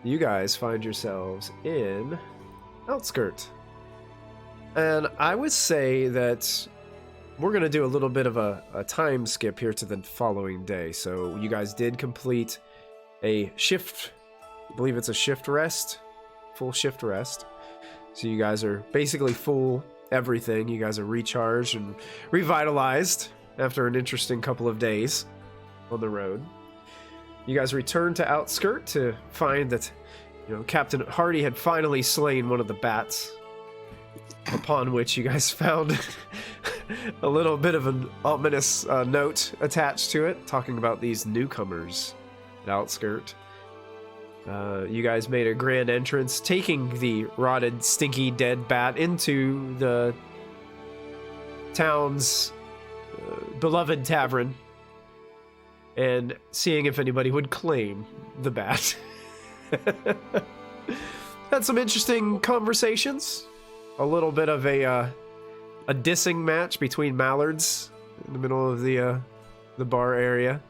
you guys find yourselves in Outskirt. And I would say that we're going to do a little bit of a time skip here to the following day. So you guys did complete a shift, I believe it's a shift rest, full shift rest. So you guys are basically full everything. You guys are recharged and revitalized after an interesting couple of days on the road. You guys return to Outskirt to find that, Captain Hardy had finally slain one of the bats, upon which you guys found a little bit of an ominous note attached to it, talking about these newcomers at Outskirt. You guys made a grand entrance, taking the rotted, stinky, dead bat into the town's beloved tavern, and seeing if anybody would claim the bat. Had some interesting conversations. A little bit of a dissing match between mallards in the middle of the bar area.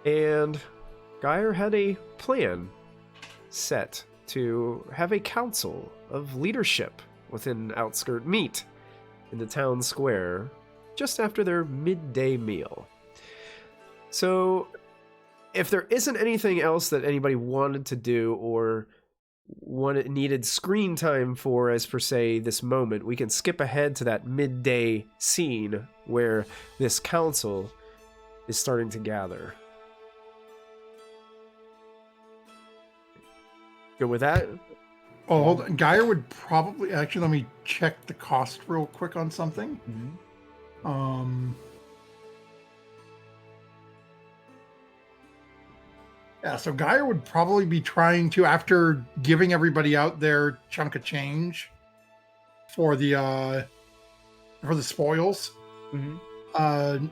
And Geyer had a plan set to have a council of leadership within Outskirt meet in the town square just after their midday meal. So, if there isn't anything else that anybody wanted to do or needed screen time for as per se this moment, we can skip ahead to that midday scene where this council is starting to gather. Good with that? Oh, hold on. Geyer would probably... Actually, let me check the cost real quick on something. Mm-hmm. Yeah, so Geyer would probably be trying to, after giving everybody out their chunk of change for the spoils, Mm-hmm.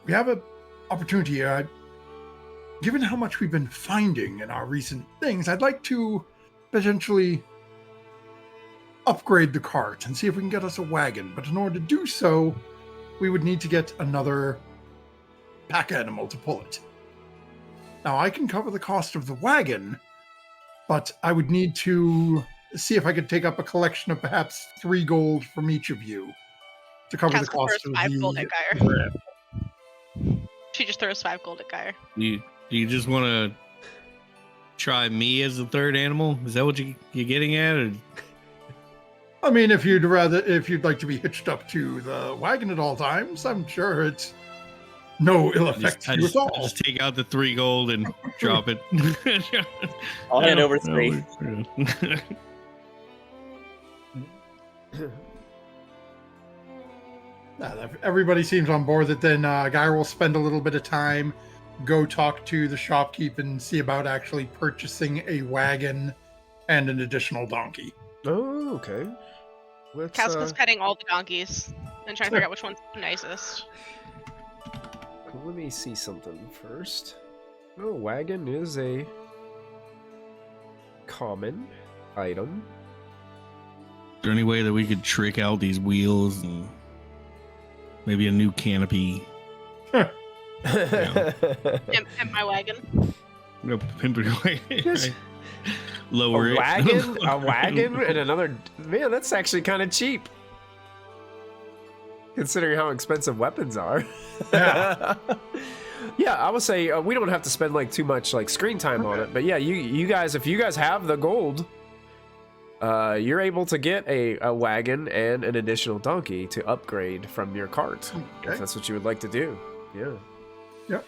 We have an opportunity. Given how much we've been finding in our recent things, I'd like to potentially upgrade the cart and see if we can get us a wagon. But in order to do so, we would need to get another pack animal to pull it. Now, I can cover the cost of the wagon, but I would need to see if I could take up a collection of perhaps 3 gold from each of you to cover the cost of 5 gold the... at Geyer. She just throws 5 gold at Geyer. Do you just want to try me as the third animal? Is that what you're getting at? Or? I mean, if you'd like to be hitched up to the wagon at all times, I'm sure it's no ill effect to you at all. I'll just take out the 3 gold and drop it. I'll hand over 3. Everybody seems on board that then Geyer will spend a little bit of time, go talk to the shopkeep and see about actually purchasing a wagon and an additional donkey. Oh, okay. Casca's petting all the donkeys and trying to figure out which one's the nicest. Let me see something first. Oh, wagon is a common item. Is there any way that we could trick out these wheels and maybe a new canopy? Pimp my wagon. No, pimp it away. Just Lower a it. wagon, and another. Man, that's actually kind of cheap, considering how expensive weapons are. Yeah. Yeah, I would say we don't have to spend too much screen time on it. But yeah, you guys, if you guys have the gold, you're able to get a wagon and an additional donkey to upgrade from your cart, if that's what you would like to do. Yeah. Yep.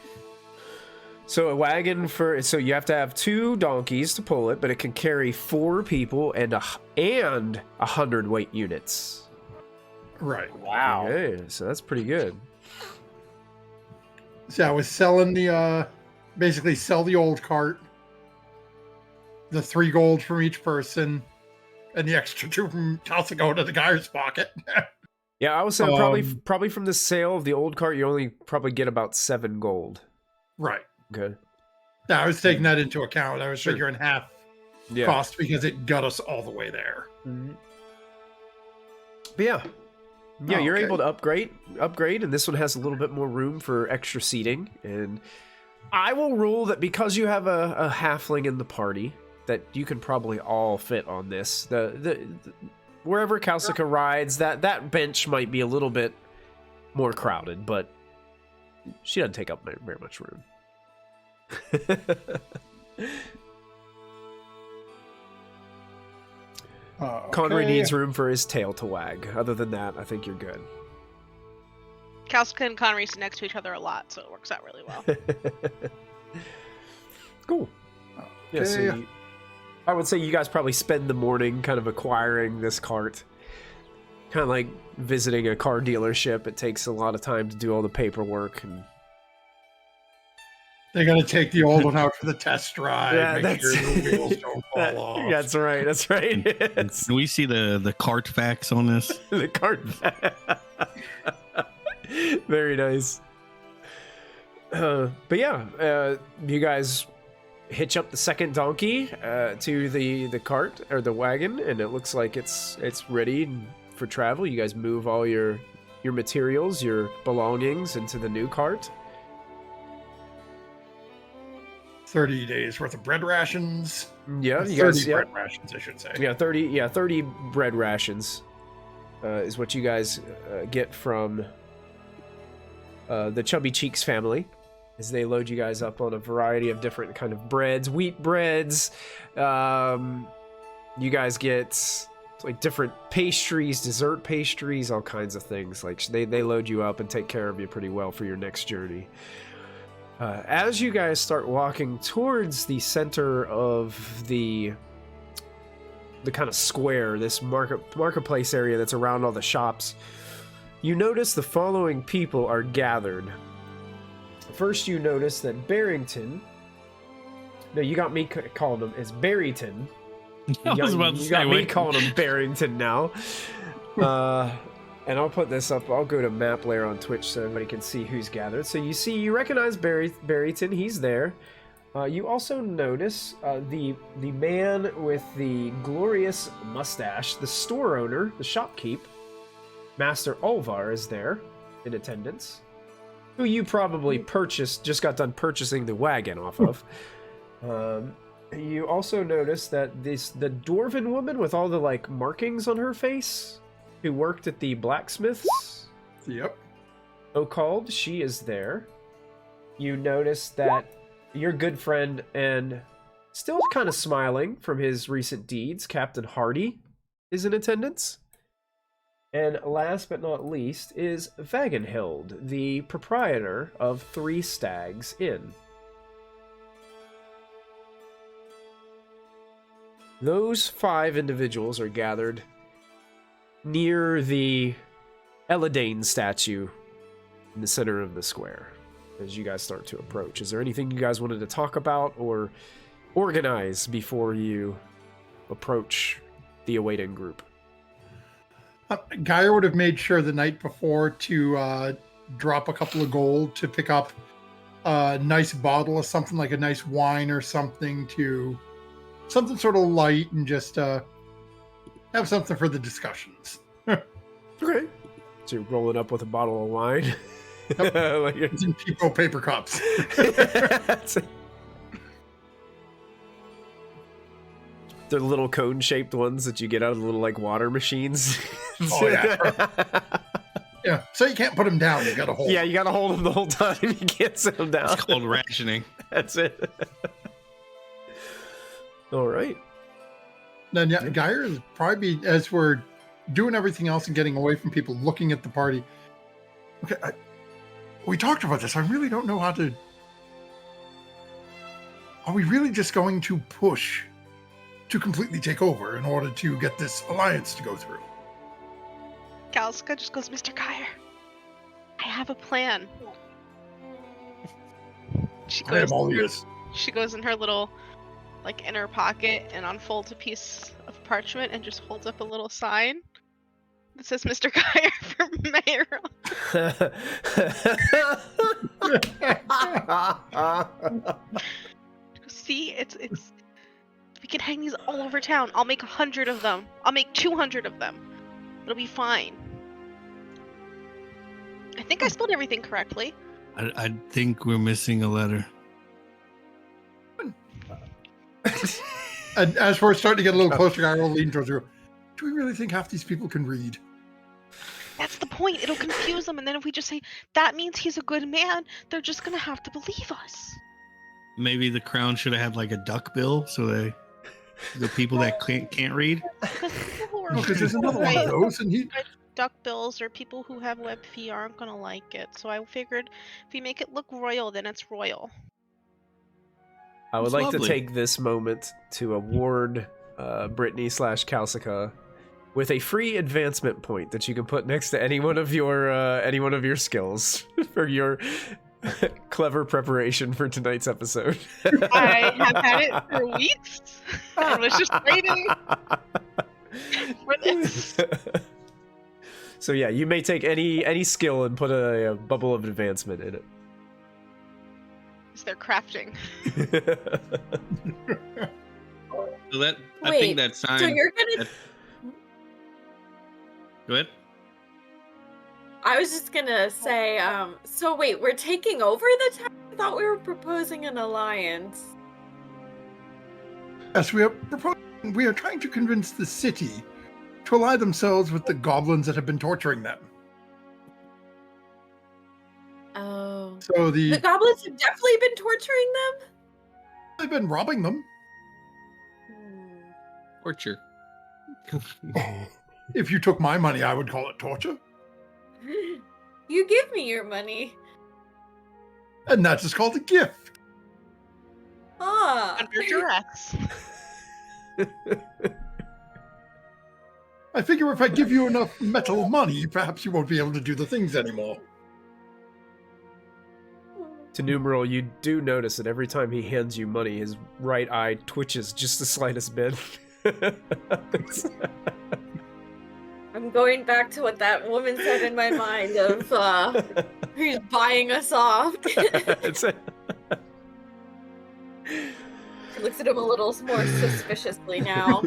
So a wagon so you have to have 2 donkeys to pull it, but it can carry 4 people and 100 weight units. Right. Wow. Okay, so that's pretty good. So I was selling basically sell the old cart, the 3 gold from each person, and the extra 2 from tossing out of the guy's pocket. Yeah, I would say probably from the sale of the old cart, you only probably get about 7 gold. Right. Okay. Yeah, I was taking that into account. I was Sure. figuring half Yeah. cost because it got us all the way there. Mm-hmm. But yeah, you're okay. able to upgrade, and this one has a little bit more room for extra seating, and I will rule that because you have a halfling in the party, that you can probably all fit on this. The wherever Kalsika rides, that bench might be a little bit more crowded, but she doesn't take up very much room. Conry needs room for his tail to wag. Other than that, I think you're good. Kalsika and Connery sit next to each other a lot, so it works out really well. Cool. Yeah, so I would say you guys probably spend the morning kind of acquiring this cart. Kind of like visiting a car dealership. It takes a lot of time to do all the paperwork. And They're going to take the old one out for the test drive. Yeah, make sure the wheels don't fall off. That's right. That's right. Can we see the cart facts on this? The cart. Very nice. But yeah, you guys hitch up the second donkey to the cart or the wagon, and it looks like it's ready for travel. You guys move all your materials, your belongings into the new cart. 30 days worth of bread rations. Yeah, you 30 guys. Yeah, bread rations, I should say. yeah, 30. Yeah, 30 bread rations is what you guys get from the Chubby Cheeks family, as they load you guys up on a variety of different kind of breads, wheat breads. You guys get like different pastries, dessert pastries, all kinds of things. Like they load you up and take care of you pretty well for your next journey. As you guys start walking towards the center of the kind of square, this marketplace area that's around all the shops, you notice the following people are gathered. First, you notice that Barrington. No, you got me calling him as Barrington. I was about to You say, got me wait. calling him Barrington now. And I'll put this up. I'll go to map layer on Twitch so everybody can see who's gathered. So you recognize Barrington. He's there. You also notice the man with the glorious mustache, the store owner, the shopkeep, Master Olvar, is there in attendance. Who you probably just got done purchasing the wagon off of. You also notice that the dwarven woman with all the like markings on her face, who worked at the blacksmiths, Yep. so-called, she is there. You notice that your good friend and still kind of smiling from his recent deeds, Captain Hardy, is in attendance. And last but not least is Vagenhild, the proprietor of Three Stags Inn. Those 5 individuals are gathered near the Eladane statue in the center of the square as you guys start to approach. Is there anything you guys wanted to talk about or organize before you approach the awaiting group? Geyer would have made sure the night before to drop a couple of gold to pick up a nice bottle of something, like a nice wine or something, something sort of light, and just have something for the discussions. Okay. So you're rolling up with a bottle of wine. Yep. Like It's in people paper cups. They're little cone-shaped ones that you get out of the little like water machines. Oh, yeah. Yeah. So you can't put them down. You got to hold. Yeah, you gotta hold them the whole time. You can't sit them down. It's called rationing. That's it. All right. Then yeah, Geyer is probably, as we're doing everything else and getting away from people looking at the party. Okay, we talked about this. I really don't know how to. Are we really just going to push to completely take over in order to get this alliance to go through? Kalsika just goes, Mr. Geyer, I have a plan. She I am goes, all ears. she goes in her little like inner pocket and unfolds a piece of parchment and just holds up a little sign that says Mr. Geyer for mayor. See, it's we can hang these all over town. I'll make 100 of them. I'll make 200 of them. It'll be fine. I think I spelled everything correctly. I think we're missing a letter. And as we're starting to get a little closer, I will lean towards you. Do we really think half these people can read? That's the point. It'll confuse them, and then if we just say that means he's a good man, they're just gonna have to believe us. Maybe the crown should have had like a duck bill, so the people that can't read. Because people who are Because there's another one of those, and he. duck bills or people who have web feet aren't gonna like it. So I figured if we make it look royal, then it's royal. I would It's like lovely. to take this moment to award Brittany/Kalsika with a free advancement point that you can put next to any one of your skills for your clever preparation for tonight's episode. I have had it for weeks and was just waiting for this. So yeah, you may take any skill and put a bubble of advancement in it. Is there crafting? So that I Wait, think that sign. So you're gonna. that- Go ahead. I was just gonna say. So wait, we're taking over the town. I thought we were proposing an alliance. Yes, we are trying to convince the city to ally themselves with the goblins that have been torturing them. Oh. So The goblins have definitely been torturing them. they've been robbing them. Torture. If you took my money, I would call it torture. You give me your money. And that is called a gift. Ah. Under duress. I figure if I give you enough metal money, perhaps you won't be able to do the things anymore. To numeral, you do notice that every time he hands you money, his right eye twitches just the slightest bit. I'm going back to what that woman said in my mind of who's buying us off. It's a- She looks at him a little more suspiciously now.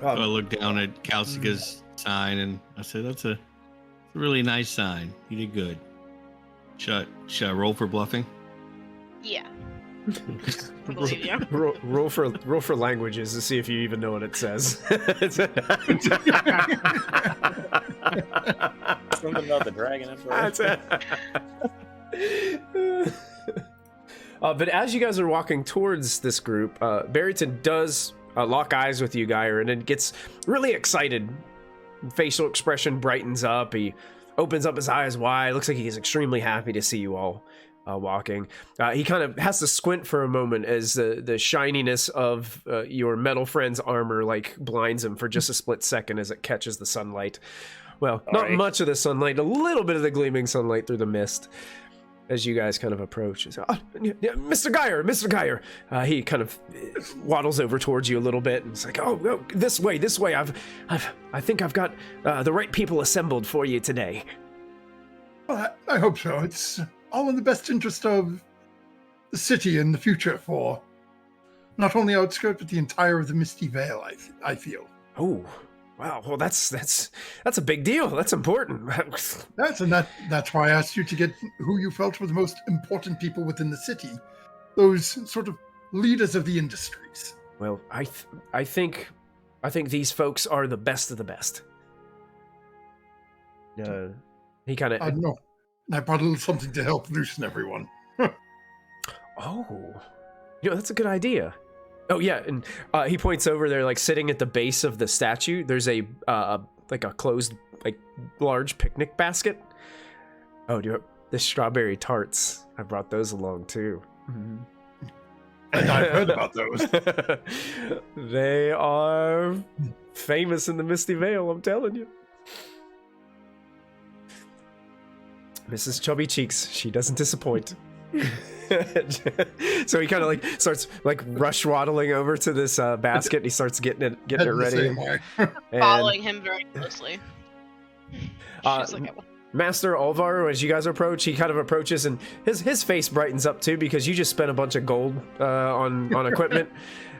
So I looked down at Kalsika's sign and I said, "That's a really nice sign. You did good. Should I roll for bluffing?" Yeah. I believe you. roll for languages to see if you even know what it says. Something about the dragon emperor. But as you guys are walking towards this group, Barrington does lock eyes with you, Geyer, and then gets really excited. Facial expression brightens up. He opens up his eyes wide. Looks like he's extremely happy to see you all walking. He kind of has to squint for a moment as the shininess of your metal friend's armor like blinds him for just a split second as it catches the sunlight. Well, not right. much of the sunlight, a little bit of the gleaming sunlight through the mist as you guys kind of approach. He's, "Oh, yeah, Mr. Geyer. He kind of waddles over towards you a little bit and it's like, oh, this way. I think I've got the right people assembled for you today. Well, I hope so. It's all in the best interest of the city in the future for not only Outskirt, but the entire of the Misty Vale, I feel. Oh, wow. Well, that's a big deal. That's important. That's why I asked you to get who you felt were the most important people within the city. Those sort of leaders of the industries. Well, I think these folks are the best of the best. He kind I of. don't know. I brought a little something to help loosen everyone. Oh, that's a good idea. Oh yeah, and he points over there, like sitting at the base of the statue. There's a like a closed, like large picnic basket. Oh, the strawberry tarts. I brought those along too. Mm-hmm. And I've heard about those. They are famous in the Misty Vale, I'm telling you. Mrs. Chubby Cheeks, she doesn't disappoint. So he kind of like starts like rush waddling over to this basket. And he starts getting it Heading the ready. same way. And, Following him very closely. She's like, Master Alvaro, as you guys approach, he kind of approaches and his face brightens up too because you just spent a bunch of gold on equipment.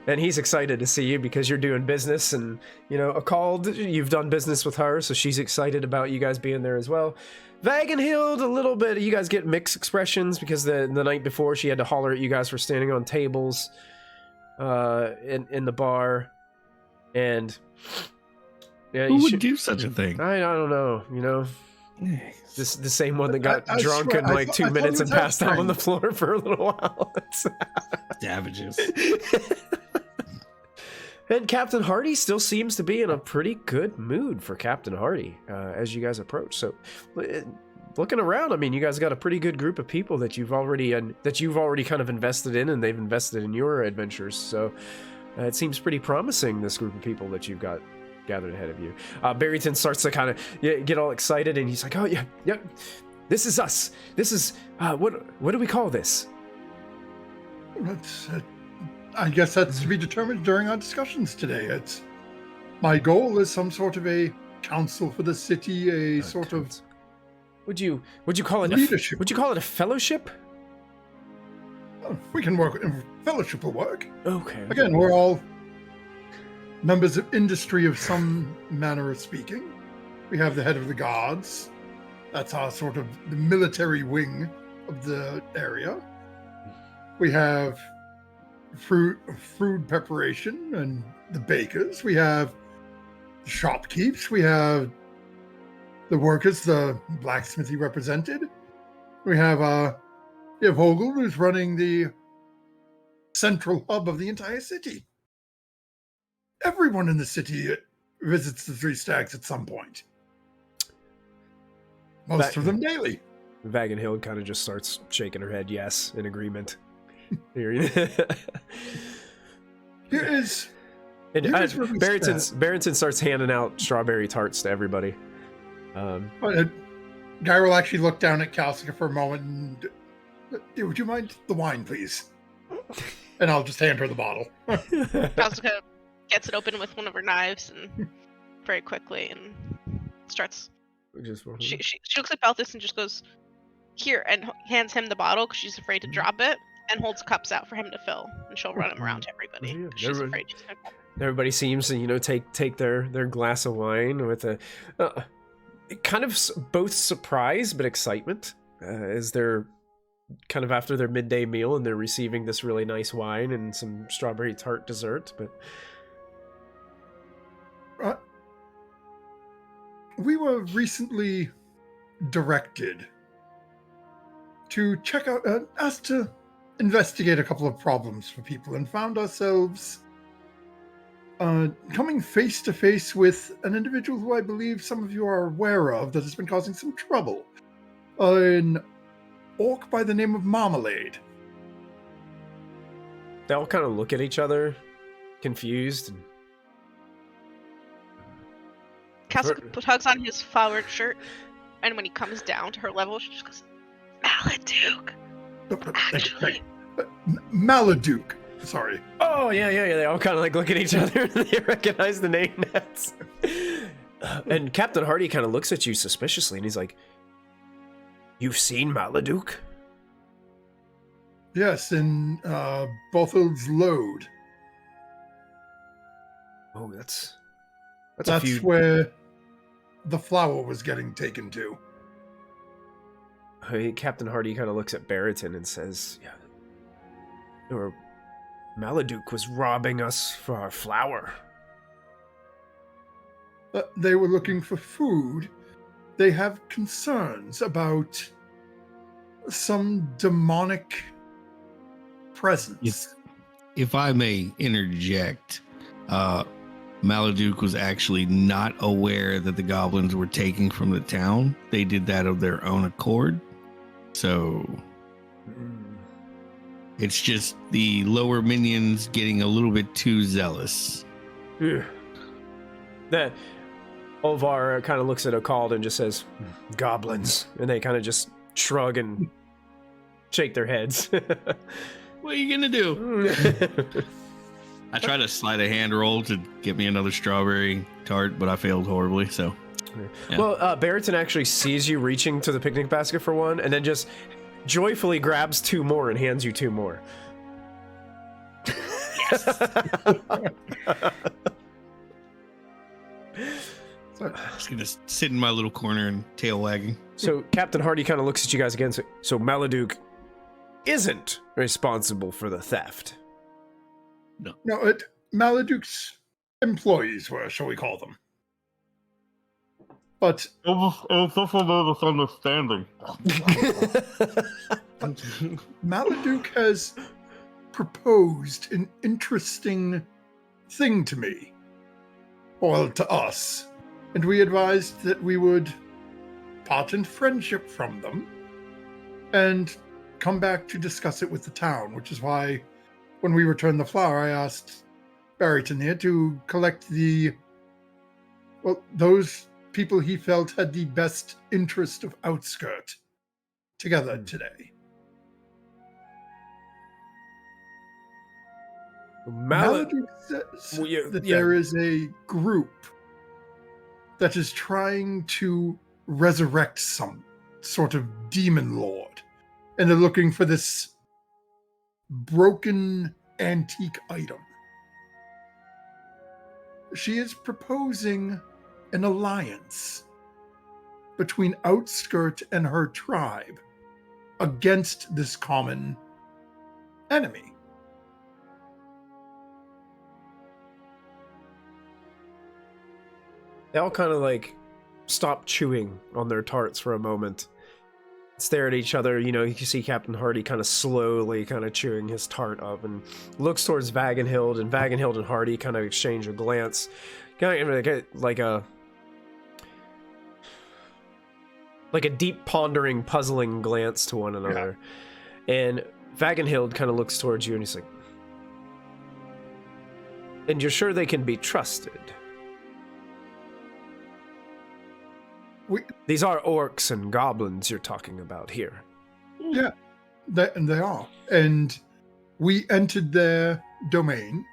and he's excited to see you because you're doing business, and you've done business with her, so she's excited about you guys being there as well. Vagenhild, a little bit, you guys get mixed expressions because the night before she had to holler at you guys for standing on tables in the bar, and who would do such a thing? I don't know, This the same one that got drunk in like 2 minutes and passed out on the floor for a little while. Savages. And Captain Hardy still seems to be in a pretty good mood for Captain Hardy as you guys approach. So, looking around, I mean, you guys got a pretty good group of people that you've already kind of invested in, and they've invested in your adventures. So, it seems pretty promising, this group of people that you've got gathered ahead of you. Barrington starts to kind of get all excited, and he's like, "Oh yeah, this is us. This is what do we call this?" I guess that's to be determined during our discussions today. My goal is some sort of a council for the city, sort of. Would you call it leadership? Would you call it a fellowship? We can work. Fellowship will work. Okay. Again, we're all members of industry of some manner of speaking. We have the head of the guards. That's our sort of the military wing of the area. We have food preparation and the bakers. We have the shopkeepers. We have the workers, the blacksmithy represented. We have Vogel, who's running the central hub of the entire city. Everyone in the city visits the Three Stags at some point. Most of them daily. Vagenhild kind of just starts shaking her head, yes, in agreement. Here is... Barrington starts handing out strawberry tarts to everybody. Guy will actually look down at Kalsika for a moment and... Would you mind the wine, please? And I'll just hand her the bottle. Kalsika gets it open with one of her knives and very quickly and starts. She looks at Balthus and just goes, "Here," and hands him the bottle because she's afraid to drop it, and holds cups out for him to fill, and she'll run him around to everybody. Yeah, She's afraid she's gonna... Everybody seems to take their glass of wine with a kind of both surprise but excitement as they're kind of after their midday meal and they're receiving this really nice wine and some strawberry tart dessert. But we were recently directed to check out, asked to investigate a couple of problems for people, and found ourselves coming face to face with an individual who I believe some of you are aware of that has been causing some trouble. An orc by the name of Marmalade. They all kind of look at each other, confused. And... Kalsika tugs on his flowered shirt, and when he comes down to her level, she just goes, "Maladuk." Actually, Maladuk. Sorry. Oh yeah. They all kind of like look at each other and they recognize the name. Nets. And Captain Hardy kind of looks at you suspiciously, and he's like, "You've seen Maladuk?" Yes, in Bothold's Load. Oh, that's where the flower was getting taken to. Captain Hardy kind of looks at Barrington and says, "Yeah, or Maladuk was robbing us for our flour." They were looking for food. They have concerns about some demonic presence. If I may interject, Maladuk was actually not aware that the goblins were taking from the town. They did that of their own accord. So it's just the lower minions getting a little bit too zealous. That Olvar kind of looks at Okald and just says, "Goblins," and they kind of just shrug and shake their heads. What are you gonna do? I tried to slide a hand roll to get me another strawberry tart, but I failed horribly. So, yeah. Well, Barrington actually sees you reaching to the picnic basket for one, and then just joyfully grabs two more and hands you two more. Just gonna sit in my little corner and tail wagging. So Captain Hardy kind of looks at you guys again. So Maladuk isn't responsible for the theft. No, Maladuk's employees were, shall we call them? But it's just a misunderstanding. Maladuk has proposed an interesting thing to me, or to us, and we advised that we would part in friendship from them and come back to discuss it with the town, which is why when we returned the flower, I asked Barrington here to collect those people he felt had the best interest of Outskirt together today. Maladuk says there is a group that is trying to resurrect some sort of demon lord, and they're looking for this broken antique item. She is proposing an alliance between Outskirt and her tribe against this common enemy. They all kind of like stop chewing on their tarts for a moment, stare at each other. You know, you can see Captain Hardy kind of slowly kind of chewing his tart up and looks towards Vagenhild, and Vagenhild and Hardy kind of exchange a glance, kind of like a deep pondering, puzzling glance to one another. Yeah. And Vagenhild kind of looks towards you and he's like, and you're sure they can be trusted? These are orcs and goblins you're talking about here. Yeah, they are. And we entered their domain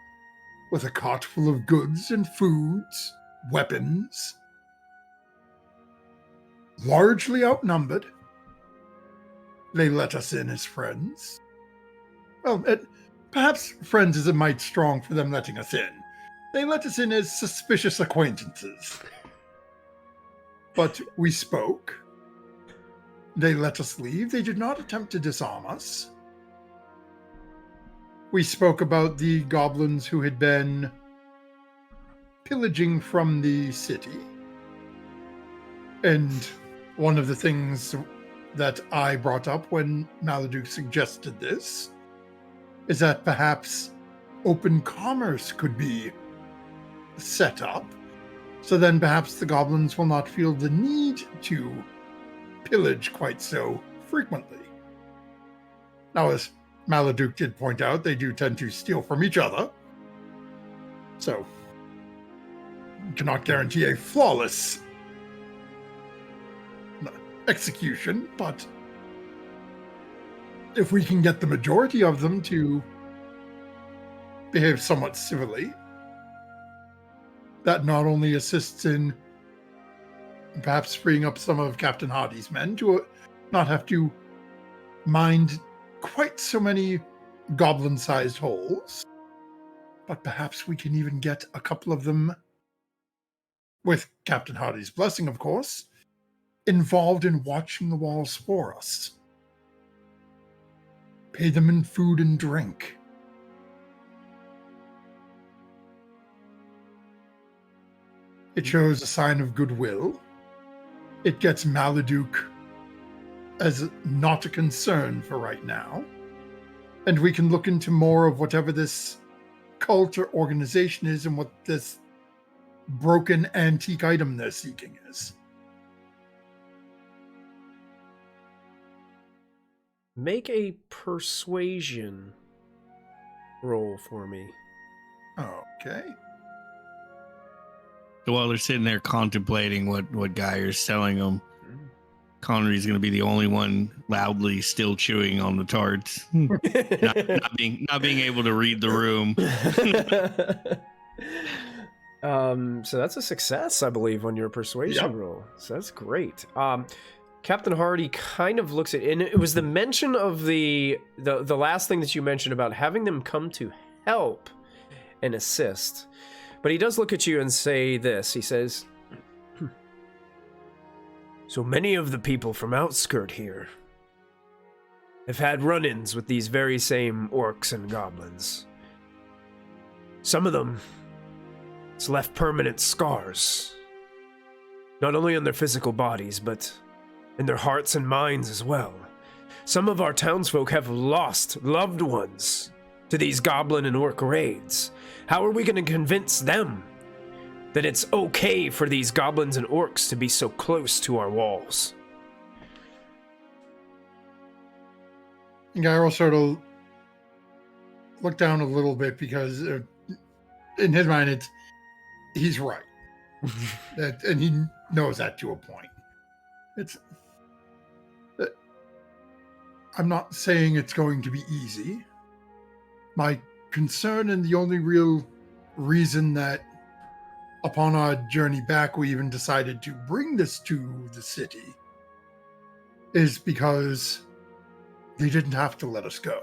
with a cart full of goods and foods, weapons, largely outnumbered. They let us in as friends. Well, perhaps friends is a mite strong for them letting us in. They let us in as suspicious acquaintances. But we spoke. They let us leave. They did not attempt to disarm us. We spoke about the goblins who had been pillaging from the city. And one of the things that I brought up when Maladuk suggested this is that perhaps open commerce could be set up. So then perhaps the goblins will not feel the need to pillage quite so frequently. Now, as Maladuk did point out, they do tend to steal from each other. So, cannot guarantee a flawless execution, but if we can get the majority of them to behave somewhat civilly, that not only assists in perhaps freeing up some of Captain Hardy's men to not have to mind quite so many goblin-sized holes, but perhaps we can even get a couple of them, with Captain Hardy's blessing, of course, involved in watching the walls for us. Pay them in food and drink. It shows a sign of goodwill. It gets Maladuk as not a concern for right now. And we can look into more of whatever this cult or organization is and what this broken antique item they're seeking is. Make a persuasion roll for me. Okay. So while they're sitting there contemplating what Geyer's selling them, Connery's going to be the only one loudly still chewing on the tarts, not being able to read the room. So that's a success, I believe, on your persuasion roll. So that's great. Captain Hardy kind of looks at, and it was the mention of the last thing that you mentioned about having them come to help and assist. But he does look at you and say this. He says, so many of the people from Outskirt here have had run-ins with these very same orcs and goblins. Some of them, it's left permanent scars. Not only on their physical bodies, but in their hearts and minds as well. Some of our townsfolk have lost loved ones to these goblin and orc raids. How are we going to convince them that it's okay for these goblins and orcs to be so close to our walls? Gyro sort of looked down a little bit because in his mind, he's right. And he knows that to a point. I'm not saying it's going to be easy. My concern, and the only real reason that upon our journey back we even decided to bring this to the city, is because they didn't have to let us go.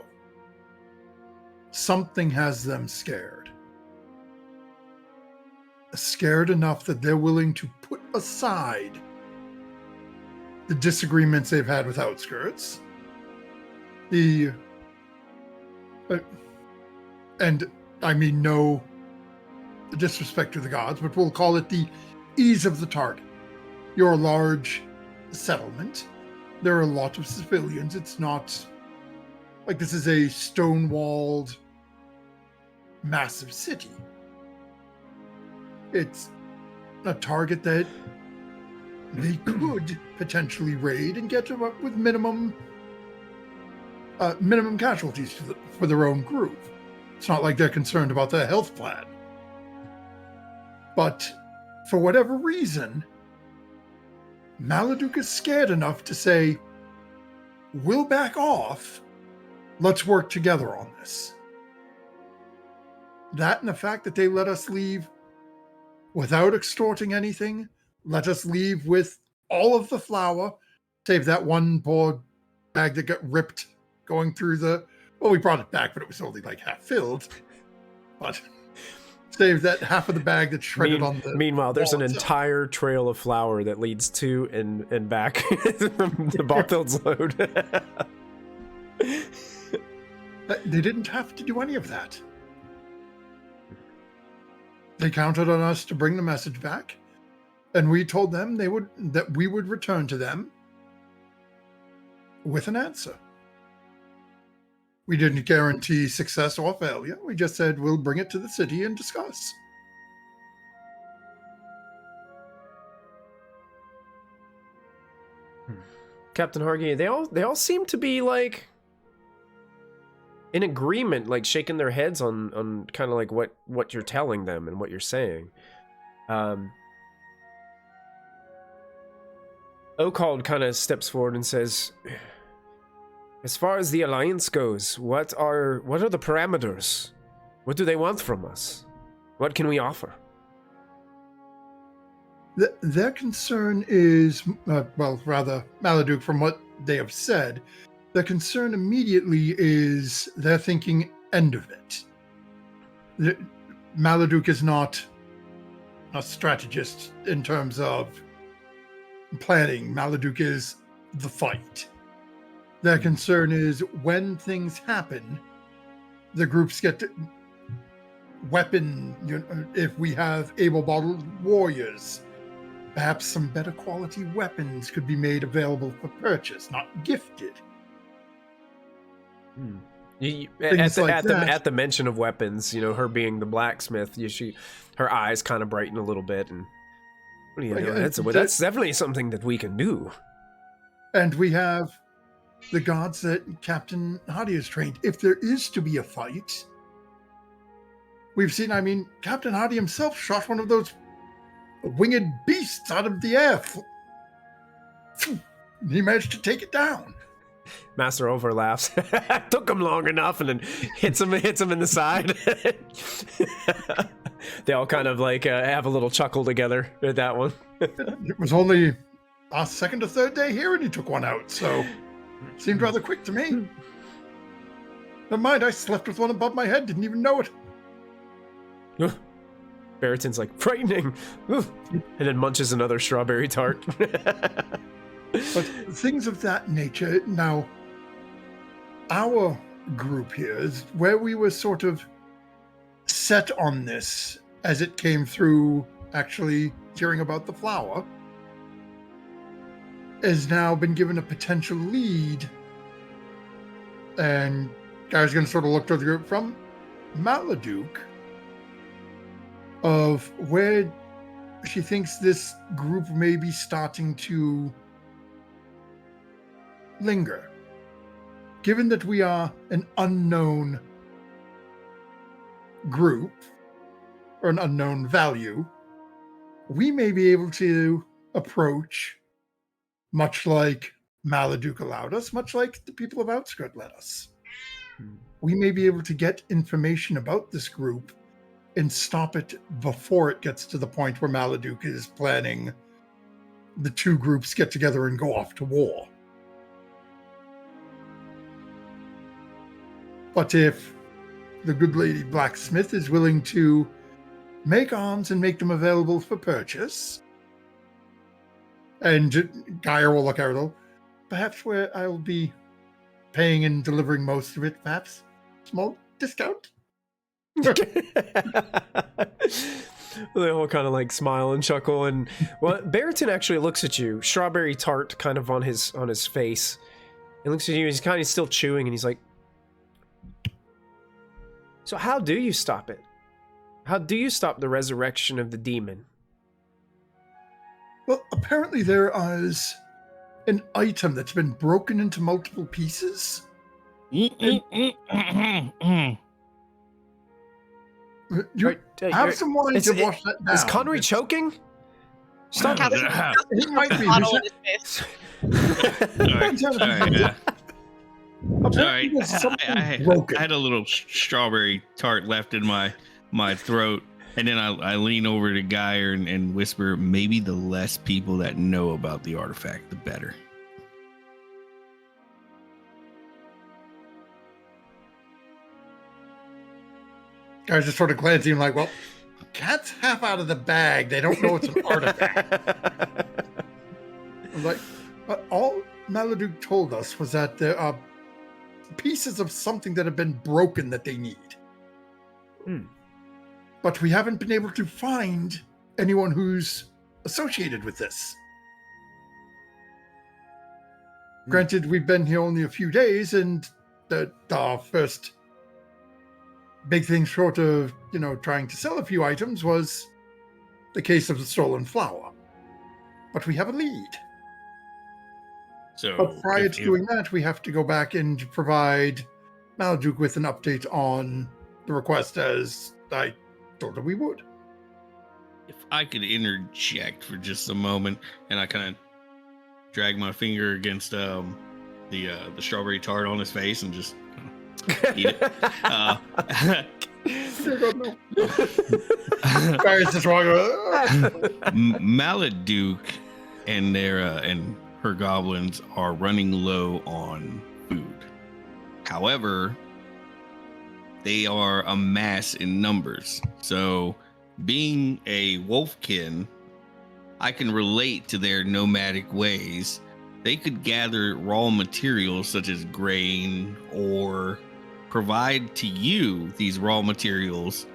Something has them scared. Scared enough that they're willing to put aside the disagreements they've had with Outskirts, and I mean no disrespect to the gods, but we'll call it the ease of the target. You're a large settlement. There are a lot of civilians. It's not like this is a stone-walled, massive city. It's a target that they could potentially raid and get to with minimum casualties for their own group. It's not like they're concerned about their health plan. But for whatever reason, Maladuk is scared enough to say, we'll back off. Let's work together on this. That and the fact that they let us leave without extorting anything, let us leave with all of the flour, save that one poor bag that got ripped going through well, we brought it back, but it was only like half filled. But save that half of the bag that's shredded on the Meanwhile, there's an itself. Entire trail of flour that leads to and back from the Barthild's load. They didn't have to do any of that. They counted on us to bring the message back, and we told them that we would return to them with an answer. We didn't guarantee success or failure. We just said we'll bring it to the city and discuss. Captain Hargy, they all seem to be like in agreement, like shaking their heads on kind of like what you're telling them and what you're saying. Okald kind of steps forward and says, as far as the alliance goes, what are the parameters? What do they want from us? What can we offer? Their concern is, rather, Maladuk, from what they have said, their concern immediately is they're thinking end of it. Maladuk is not a strategist in terms of planning. Maladuk is the fight. Their concern is when things happen, the groups get to weapon. If we have able-bodied warriors, perhaps some better quality weapons could be made available for purchase, not gifted. At the mention of weapons, her being the blacksmith, her eyes kind of brighten a little bit, and that's definitely something that we can do. And we have the gods that Captain Hadi has trained. If there is to be a fight, we've seen, Captain Hadi himself shot one of those winged beasts out of the air. He managed to take it down. Master overlaps. Took him long enough, and then hits him in the side. They all kind of like have a little chuckle together at that one. It was only our second or third day here, and he took one out, so seemed rather quick to me. Never mind, I slept with one above my head, didn't even know it. Baratin's like, frightening! And then munches another strawberry tart. But things of that nature. Now, our group here is where we were sort of set on this as it came through actually hearing about the flower, has now been given a potential lead. And Guy's going to sort of look to the group from Maladuk of where she thinks this group may be starting to linger. Given that we are an unknown group, or an unknown value, we may be able to approach, much like Maladuk allowed us, much like the people of Outskirt let us. We may be able to get information about this group and stop it before it gets to the point where Maladuk is planning the two groups get together and go off to war. But if the good lady blacksmith is willing to make arms and make them available for purchase, and Gaia will look at her, though, perhaps where I'll be paying and delivering most of it, perhaps small discount. They all kind of like smile and chuckle, and well, Baratin actually looks at you, strawberry tart kind of on his face, and looks at you. He's kind of still chewing, and he's like, "So how do you stop it? How do you stop the resurrection of the demon?" Well, apparently there is an item that's been broken into multiple pieces. You have some wine to wash that down. Is Connery choking? Stop. It might be. Sorry, I had a little strawberry tart left in my throat, and then I lean over to Geyer and whisper, maybe the less people that know about the artifact, the better. Guys just sort of glancing like, well, cat's half out of the bag. They don't know it's an artifact. I'm like, but all Maladuk told us was that there are pieces of something that have been broken that they need. But we haven't been able to find anyone who's associated with this. Granted, we've been here only a few days, and the first big thing short of, trying to sell a few items was the case of the stolen flower. But we have a lead. But prior to doing that, we have to go back and provide Maladuk with an update on the request, as I told her we would. If I could interject for just a moment, and I kind of drag my finger against the strawberry tart on his face and just eat it. Maladuk and and her goblins are running low on food. However, they are a mass in numbers. So, being a wolfkin, I can relate to their nomadic ways. They could gather raw materials such as grain or provide to you these raw materials.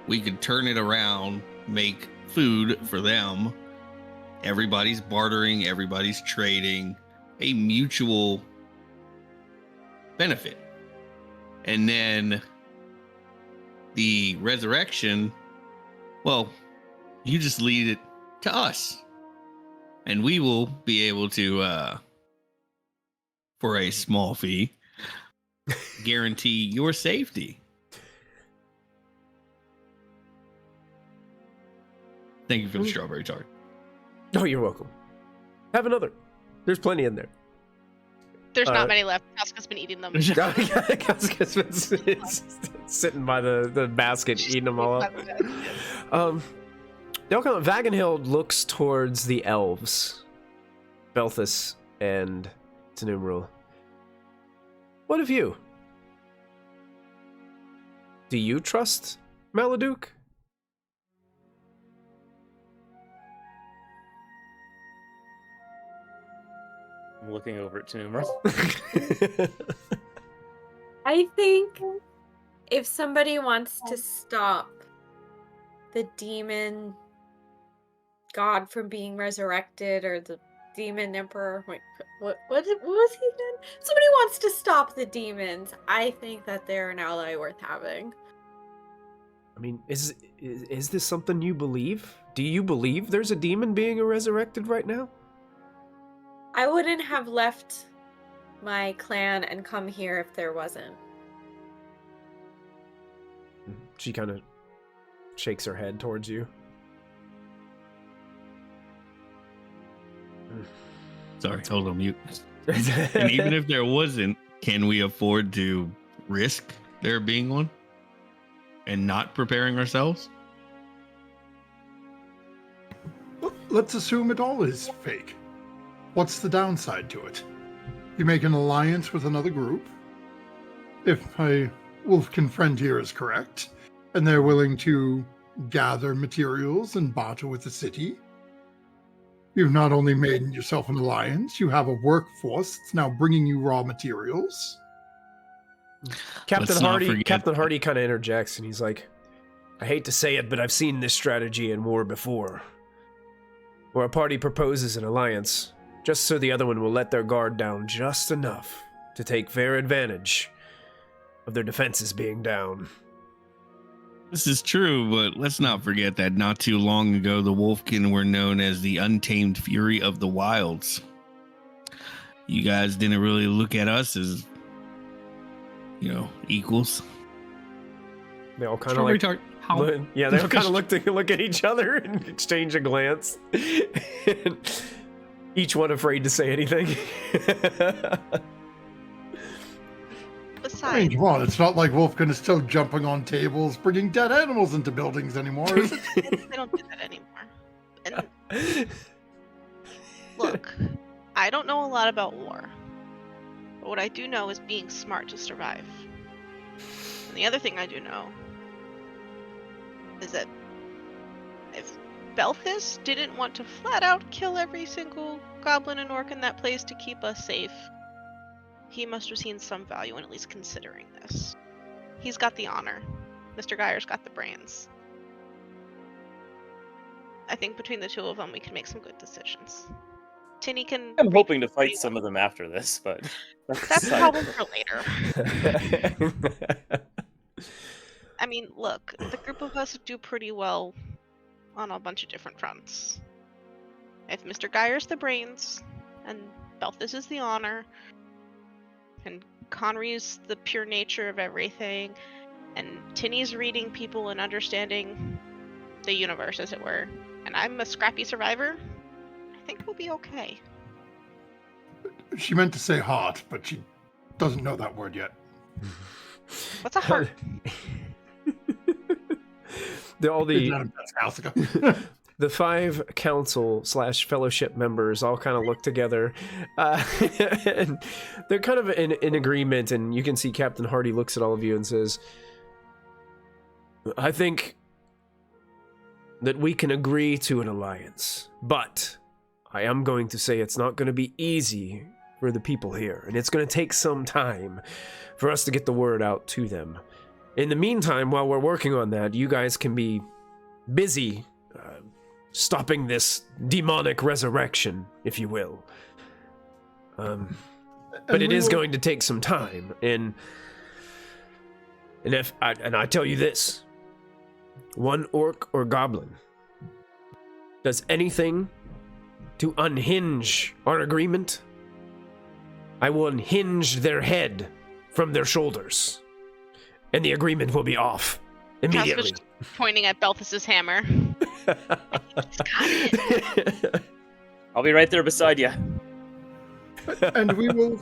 We could turn it around, make food for them. Everybody's bartering, everybody's trading, a mutual benefit. And then the resurrection, well, you just lead it to us. And we will be able to, for a small fee, guarantee your safety. Thank you for the strawberry tart. Oh, you're welcome. Have another. There's plenty in there. There's not many left. Casca's been eating them. Casca's been sitting by the basket, eating them all up. Vagenhild looks towards the elves, Belthus and Tenumrul. What of you? Do you trust Maladuk? I'm looking over at Tumor. I think if somebody wants to stop the demon god from being resurrected, or the demon emperor, wait, what was he then? Somebody wants to stop the demons. I think that they're an ally worth having. I mean, is this something you believe? Do you believe there's a demon being resurrected right now? I wouldn't have left my clan and come here if there wasn't. She kind of shakes her head towards you. Sorry, hold on mute. And even if there wasn't, can we afford to risk there being one and not preparing ourselves? Let's assume it all is fake. What's the downside to it? You make an alliance with another group. If my Wolfkin friend here is correct, and they're willing to gather materials and barter with the city, you've not only made yourself an alliance, you have a workforce that's now bringing you raw materials. Captain Hardy kind of interjects, and he's like, I hate to say it, but I've seen this strategy in war before, where a party proposes an alliance just so the other one will let their guard down just enough to take fair advantage of their defenses being down. This is true, but let's not forget that not too long ago, the Wolfkin were known as the untamed fury of the wilds. You guys didn't really look at us as, equals. They all kind of like... they all kind of look at each other and exchange a glance. Each one afraid to say anything. I mean, come on, it's not like Wolfkin is still jumping on tables, bringing dead animals into buildings anymore, is it? They don't do that anymore. And look, I don't know a lot about war, but what I do know is being smart to survive. And the other thing I do know is that if Belthus didn't want to flat out kill every single goblin and orc in that place to keep us safe, he must have seen some value in at least considering this. He's got the honor. Mr. Geyer's got the brains. I think between the two of them, we can make some good decisions. Tinny can... I'm hoping to fight some of them after this, but... That's a problem for later. I mean, look, the group of us do pretty well on a bunch of different fronts. If Mr. Geyer's the brains, and Belthus is the honor, and Conry's the pure nature of everything, and Tinny's reading people and understanding the universe, as it were, and I'm a scrappy survivor, I think we'll be okay. She meant to say heart, but she doesn't know that word yet. What's a heart? The 5 council/fellowship members all kind of look together, and they're kind of in agreement, and you can see Captain Hardy looks at all of you and says, I think that we can agree to an alliance, but I am going to say it's not going to be easy for the people here, and it's going to take some time for us to get the word out to them. In the meantime, while we're working on that, you guys can be busy stopping this demonic resurrection, if you will. But it is going to take some time, and I tell you this, one orc or goblin does anything to unhinge our agreement, I will unhinge their head from their shoulders, and the agreement will be off immediately. Pointing at Belthus's hammer. I'll be right there beside you. And we will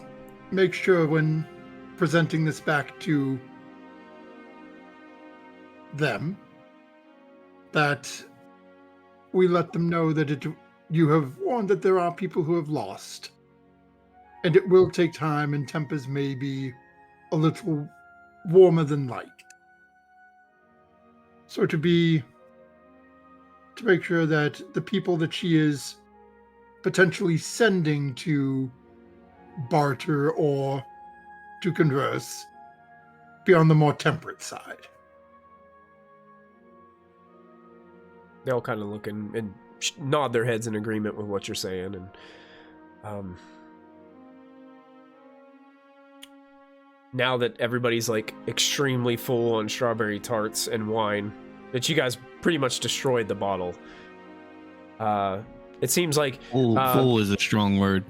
make sure when presenting this back to them that we let them know that you have warned that there are people who have lost. And it will take time, and tempers may be a little warmer than light. So to make sure that the people that she is potentially sending to barter or to converse, be on the more temperate side. They all kind of look and nod their heads in agreement with what you're saying, and now that everybody's like extremely full on strawberry tarts and wine, that you guys pretty much destroyed the bottle. It seems like full is a strong word.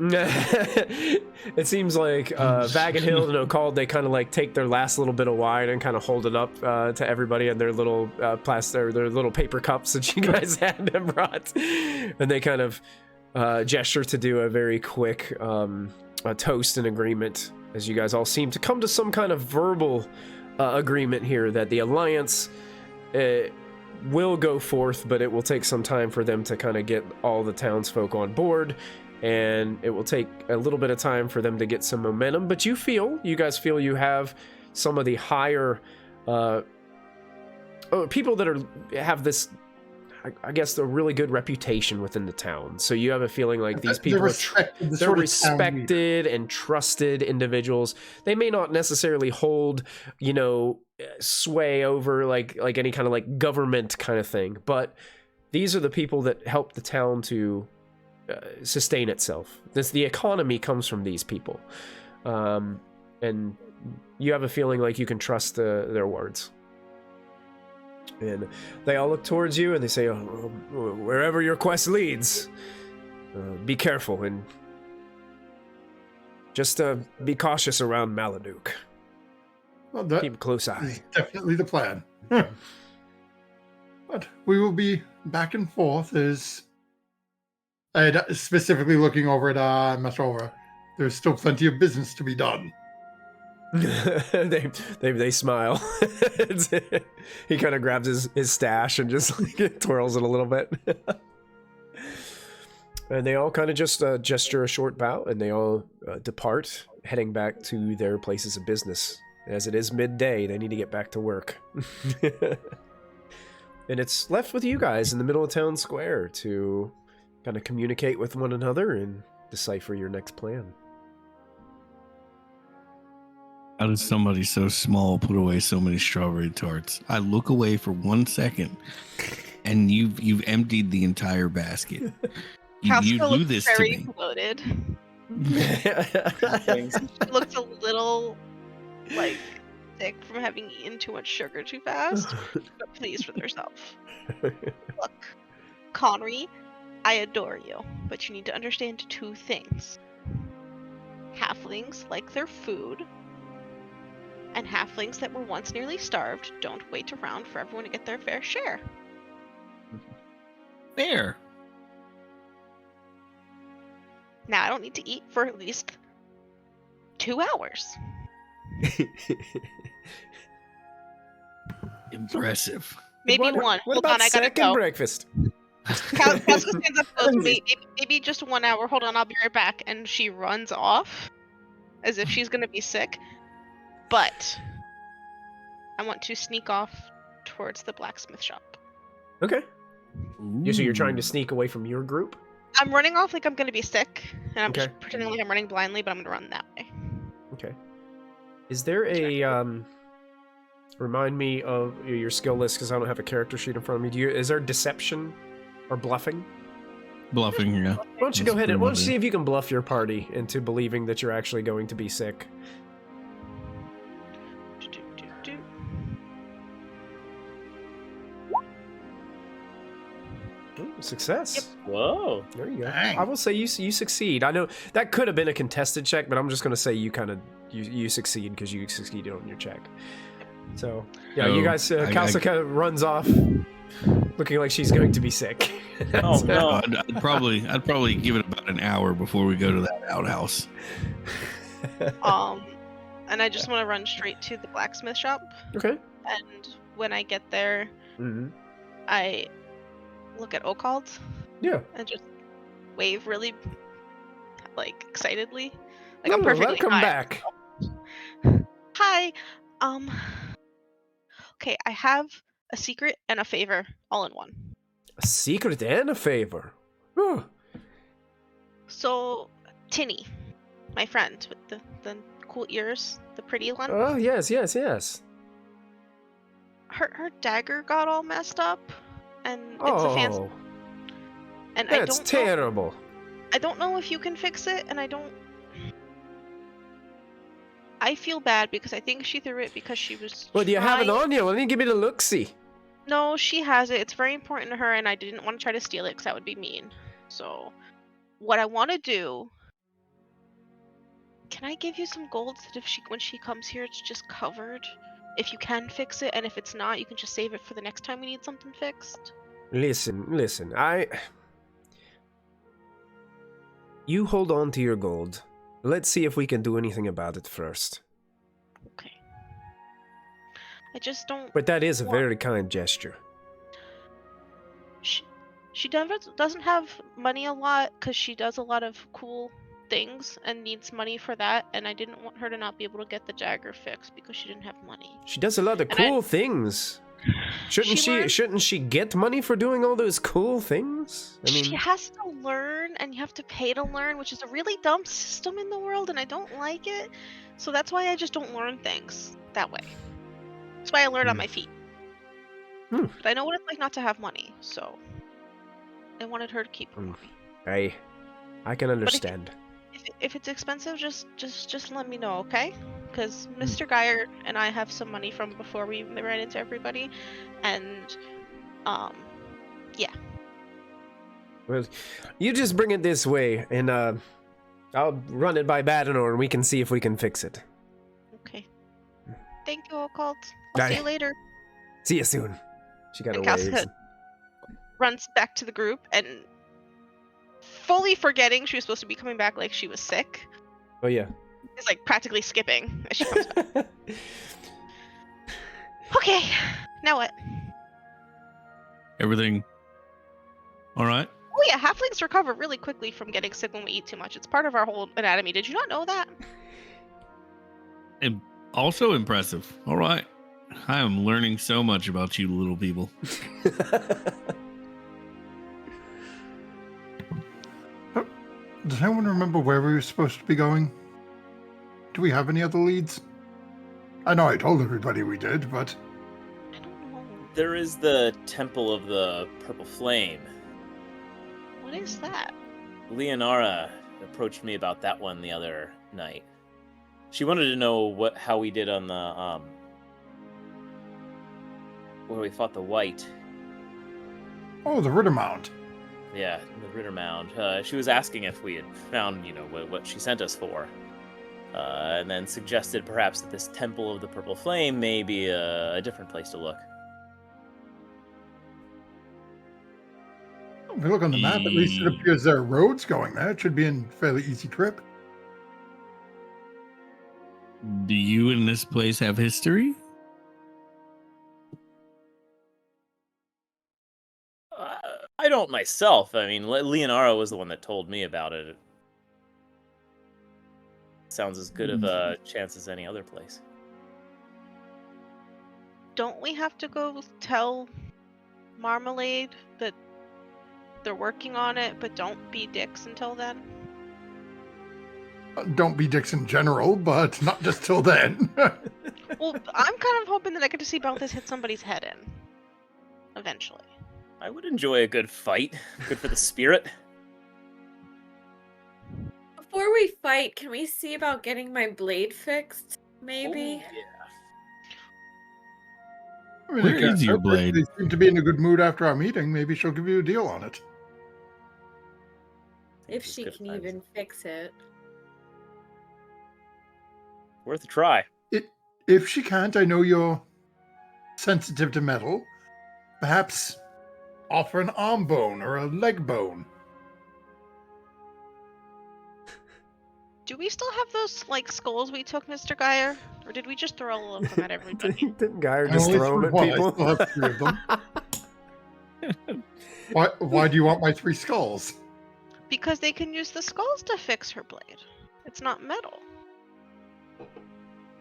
It seems like Vagenhild and Ocald, they kind of like take their last little bit of wine and kind of hold it up to everybody in their little their little paper cups that you guys had and brought, and they kind of gesture to do a very quick a toast and agreement, as you guys all seem to come to some kind of verbal agreement here that the Alliance will go forth, but it will take some time for them to kind of get all the townsfolk on board, and it will take a little bit of time for them to get some momentum. But you guys feel you have some of the higher people that have this, I guess, a really good reputation within the town. So you have a feeling like these people they're respected and trusted individuals. They may not necessarily hold, sway over like any kind of like government kind of thing, but these are the people that help the town to sustain itself. The economy comes from these people, and you have a feeling like you can trust their words. And they all look towards you and they say, wherever your quest leads, be careful and just be cautious around Maladuk. Well, keep a close eye. Is definitely the plan. But we will be back and forth as specifically looking over at Mastrova. There's still plenty of business to be done. they smile. He kind of grabs his stash and just like twirls it a little bit. And they all kind of just gesture a short bow, and they all depart, heading back to their places of business. As it is midday, they need to get back to work. And it's left with you guys in the middle of town square to kind of communicate with one another and decipher your next plan. How does somebody so small put away so many strawberry tarts? I look away for 1 second, and you've emptied the entire basket. You do this to me. Bloated. She looks a little like sick from having eaten too much sugar too fast, but pleased with herself. Look, Connery, I adore you, but you need to understand two things. Halflings like their food, and halflings that were once nearly starved don't wait around for everyone to get their fair share. Fair. Now I don't need to eat for at least 2 hours. Impressive. Maybe one. What Hold about on, I gotta second go. breakfast? Casca stands up and goes, maybe just 1 hour. Hold on, I'll be right back. And she runs off as if she's gonna be sick. But I want to sneak off towards the blacksmith shop. Okay. So you're trying to sneak away from your group? I'm running off like I'm gonna be sick, and I'm just pretending like I'm running blindly, but I'm gonna run that way. Okay. Is there a remind me of your skill list, because I don't have a character sheet in front of me. Is there deception or bluffing? Bluffing, yeah. Why don't you go ahead and why don't you see if you can bluff your party into believing that you're actually going to be sick? Ooh, success. Yep. Whoa. There you go. Dang. I will say you succeed. I know that could have been a contested check, but I'm just going to say you kind of you succeed because you succeeded on your check. So yeah, you guys. Kalsa kind of runs off, looking like she's going to be sick. Oh no! I'd probably give it about an hour before we go to that outhouse. And I just want to run straight to the blacksmith shop. Okay. And when I get there, I look at Ocald. Yeah. And just wave really, like, excitedly. Like, I'm perfectly welcome fine. back. Hi. Okay, I have a secret and a favor all in one. A secret and a favor. Whew. So, Tinny. my friend with the cool ears, the pretty one. Oh, yes. Her dagger got all messed up, and it's a fancy. Oh, And that's terrible. I don't know if you can fix it, and I feel bad because I think she threw it because she was. Well, do you have it on you? Well, then give me the look-see. No, she has it. It's very important to her, and I didn't want to try to steal it because that would be mean. So, what I want to do. Can I give you some gold that when she comes here, it's just covered? If you can fix it, and if it's not, you can just save it for the next time we need something fixed. Listen, You hold on to your gold. Let's see if we can do anything about it first. Okay. I just don't... But that is a very kind gesture. She doesn't have money a lot, because she does a lot of cool things and needs money for that, and I didn't want her to not be able to get the dagger fixed because she didn't have money. She does a lot of cool things. Shouldn't she get money for doing all those cool things? I mean, she has to learn, and you have to pay to learn, which is a really dumb system in the world, and I don't like it. So that's why I just don't learn things that way. That's why I learn on my feet. But I know what it's like not to have money, so I wanted her to keep her money. I can understand. If it's expensive, just let me know, okay? Because Mr. Geyer and I have some money from before we ran into everybody, and yeah. Well, you just bring it this way, and I'll run it by Badenor, and we can see if we can fix it. Okay. Thank you, Occult. I'll see you later. See you soon. She got a wave. Runs back to the group and. Fully forgetting she was supposed to be coming back like she was sick. Oh, yeah. Is like practically skipping as she comes back. Okay, now what? Everything all right? Oh yeah, halflings recover really quickly from getting sick when we eat too much. It's part of our whole anatomy. Did you not know that? And also impressive. All right. I am learning so much about you little people. Does anyone remember where we were supposed to be going? Do we have any other leads? I know I told everybody we did, but... I don't know. There is the Temple of the Purple Flame. What is that? Leonara approached me about that one the other night. She wanted to know how we did on the, where we fought the White. Oh, the Ritter Mound. Yeah, the Ritter Mound. She was asking if we had found, what she sent us for. And then suggested perhaps that this Temple of the Purple Flame may be a different place to look. If we look on the map, at least it appears there are roads going there. It should be a fairly easy trip. Do you in this place have history? I don't myself. I mean, Leonara was the one that told me about it. Sounds as good of a chance as any other place. Don't we have to go tell Marmalade that they're working on it, but don't be dicks until then? Don't be dicks in general, but not just till then. Well, I'm kind of hoping that I get to see Balthus hit somebody's head in. Eventually. I would enjoy a good fight. Good for the spirit. Before we fight, can we see about getting my blade fixed? Maybe? Oh, yeah. I mean, Where is your blade? They seem to be in a good mood after our meeting. Maybe she'll give you a deal on it. If she can even fix it. Worth a try. If she can't, I know you're sensitive to metal. Perhaps offer an arm bone or a leg bone. Do we still have those, skulls we took, Mr. Geyer? Or did we just throw all of them at everybody? Didn't Geyer just throw them at people? I still have 3 of them. Why do you want my 3 skulls? Because they can use the skulls to fix her blade. It's not metal.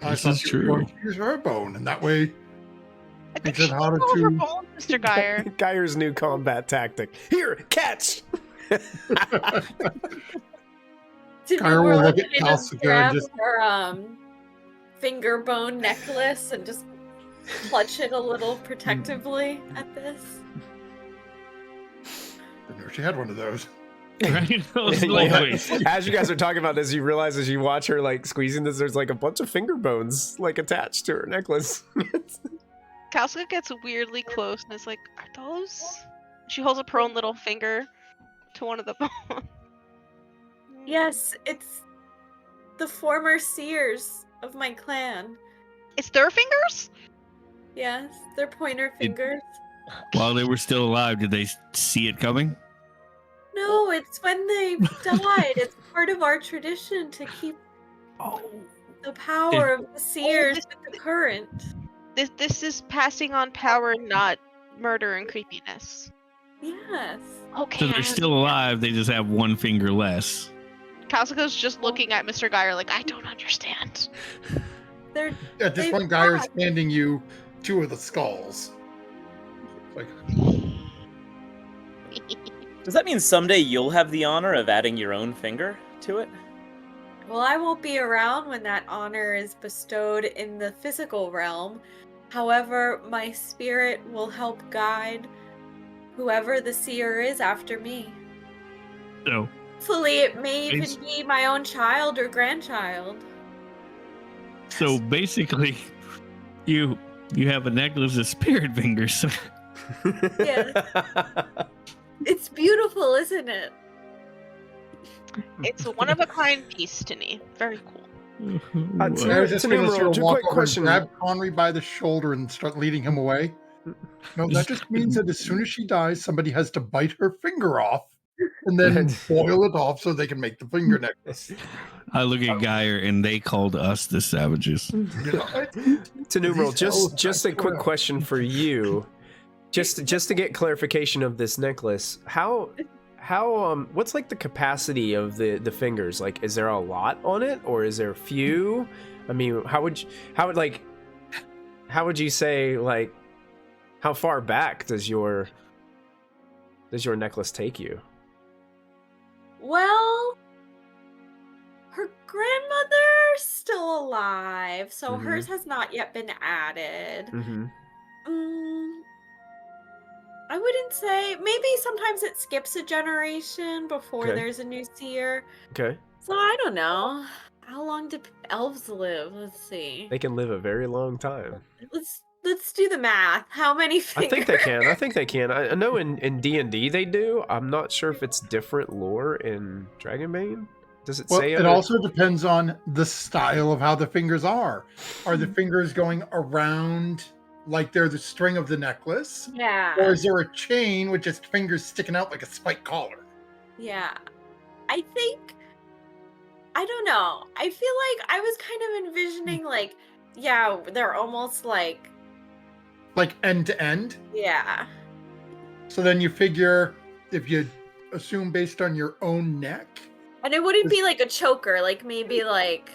This is true. Use her bone, and that way I think makes it she harder can her to... bone, Mr. Geyer. Geyer's new combat tactic. Here, catch! Kyra will look at just Kalsuka grab and just... her finger bone necklace and just clutch it a little protectively at this. I know she had one of those. Right? I was Yeah, like, wait. as you guys are talking about this, you realize as you watch her like squeezing this, there's like a bunch of finger bones like attached to her necklace. Kalsuka gets weirdly close and is like, "Are those?" She holds up her own little finger to one of the bones. Yes, it's the former seers of my clan. It's their fingers? Yes, they're pointer fingers. While they were still alive, did they see it coming? No, it's when they died. It's part of our tradition to keep the power of the seers with the current. This is passing on power, not murder and creepiness. Yes. Okay. So they're still alive, they just have one finger less. Kalsuka's just looking at Mr. Geyer like, I don't understand. They're At this point, Geyer is handing you 2 of the skulls. Like, Does that mean someday you'll have the honor of adding your own finger to it? Well, I won't be around when that honor is bestowed in the physical realm. However, my spirit will help guide whoever the seer is after me. So, Hopefully, it may even be my own child or grandchild. so basically, you have a necklace of spirit fingers. Yes. It's beautiful, isn't it? It's a one-of-a-kind piece to me. Very cool. I was just going to Numeral, sort of just a walk quick over question. and grab Conry by the shoulder and start leading him away. No, that just means that as soon as she dies, somebody has to bite her finger off and then boil it off so they can make the finger necklace. I look at Geyer and they called us the savages. To numeral, just a quick question for you. Just to get clarification of this necklace, how what's like the capacity of the fingers? Like, is there a lot on it or is there a few? I mean, how would you say, like, how far back does your necklace take you? Well, her grandmother's still alive, so hers has not yet been added. I wouldn't say. Maybe sometimes it skips a generation before there's a new seer. Okay. So I don't know. How long do elves live? Let's see. They can live a very long time. Let's do the math. How many fingers? I think they can. I know in D&D they do. I'm not sure if it's different lore in Dragonbane. Does it say it also depends on the style of how the fingers are. Are the fingers going around like they're the string of the necklace? Yeah. Or is there a chain with just fingers sticking out like a spiked collar? Yeah. I don't know. I feel like I was kind of envisioning like, yeah, they're almost like end to end? Yeah. So then you figure, if you assume based on your own neck. And it wouldn't be like a choker, like maybe like...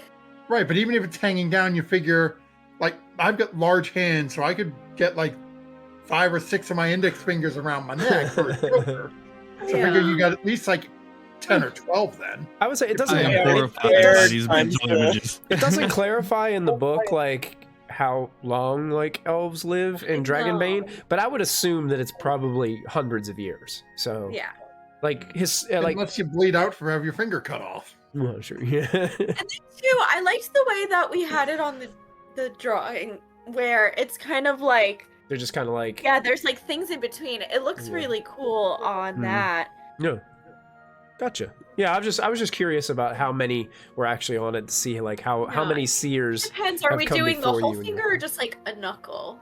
Right, but even if it's hanging down, you figure, like, I've got large hands, so I could get like 5 or 6 of my index fingers around my neck for a choker. So figure you got at least like 10 or 12 then. I would say it doesn't. I am horrified by these mental images. It doesn't clarify in the book like how long like elves live in Dragonbane, but I would assume that it's probably hundreds of years. So yeah, like unless you bleed out for have your finger cut off. Well, sure, yeah. And then too, I liked the way that we had it on the drawing, where it's kind of like they're just kind of like there's like things in between. It looks really cool on that. No. Gotcha. Yeah, I was just curious about how many were actually on it to see like how many seers. Depends. Are we doing the whole finger or just like a knuckle?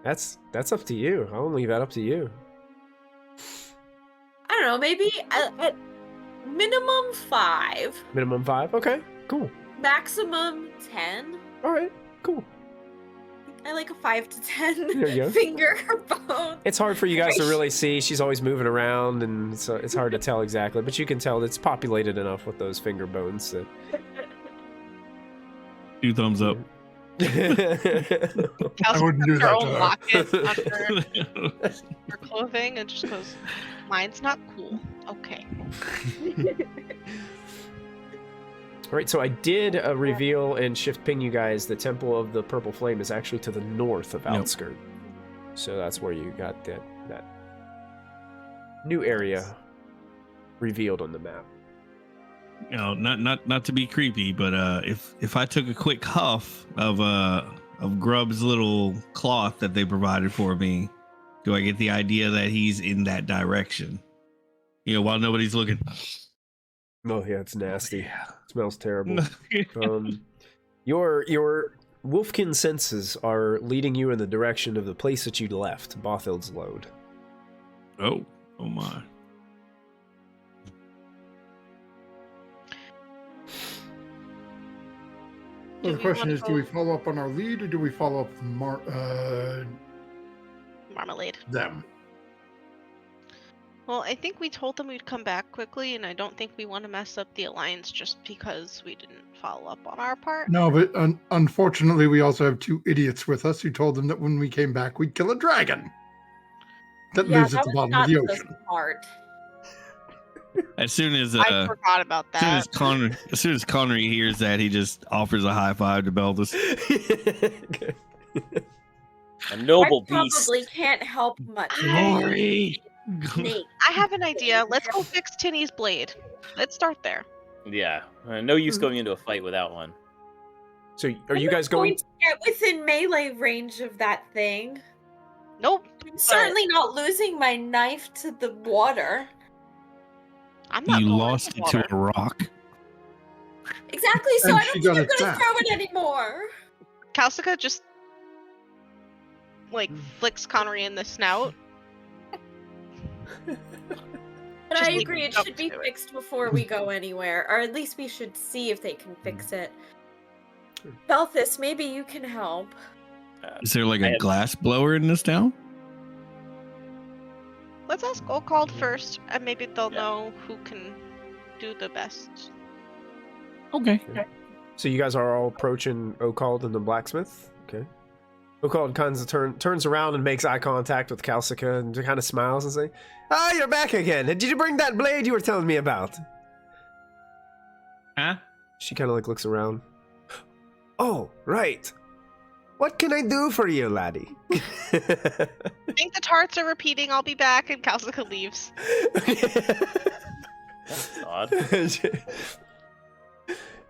That's up to you. I'll leave that up to you. I don't know. Maybe at minimum 5. Minimum 5. Okay. Cool. Maximum 10. All right. Cool. I like a 5 to 10 There you go. finger bone. It's hard for you guys to really see. She's always moving around, and so it's hard to tell exactly. But you can tell it's populated enough with those finger bones. That... 2 thumbs up. I wouldn't do that to her. Locket under her clothing and just goes, "Mine's not cool." Okay. All right, so I did reveal and shift ping you guys. The Temple of the Purple Flame is actually to the north of Outskirt. So that's where you got that new area revealed on the map. You know, not to be creepy, but if I took a quick huff of Grub's little cloth that they provided for me, do I get the idea that he's in that direction? You know, while nobody's looking. Oh yeah, it's nasty. It smells terrible. No. Your wolfkin senses are leading you in the direction of the place that you left, Bothild's Load. Oh my. So the question is, do we follow up on our lead, or do we follow up with Marmalade. them? Well, I think we told them we'd come back quickly, and I don't think we want to mess up the alliance just because we didn't follow up on our part. No, but unfortunately, we also have 2 idiots with us who told them that when we came back, we'd kill a dragon that lives at the bottom of the ocean. Smart. As soon as I forgot about that. as soon as Connery hears that, he just offers a high five to Beldis. A noble I beast. probably can't help much. Glory. Snake. I have an idea. Let's go fix Tinny's blade. Let's start there. Yeah, no use going into a fight without one. So are you guys going to get within melee range of that thing? Nope. I'm certainly not losing my knife to the water. I'm not. You going lost it to a rock. Exactly, so And I she don't think got I'm it gonna throw it anymore. Kalsika just flicks Connery in the snout. But Just I leave agree, it it up should be to it. fixed before we go anywhere, or at least we should see if they can fix it. Belthus, maybe you can help. Is there like I a have- glass blower in this town? Let's ask Oakald first, and maybe they'll know who can do the best. Okay. So you guys are all approaching Oakald and the blacksmith? Okay. Oakald kind of turns around and makes eye contact with Kalsika and kind of smiles and say, "Ah, you're back again. Did you bring that blade you were telling me about?" Huh? She kind of looks around. "Oh, right. What can I do for you, laddie?" I think the tarts are repeating, "I'll be back," and Kalsika leaves. That's odd.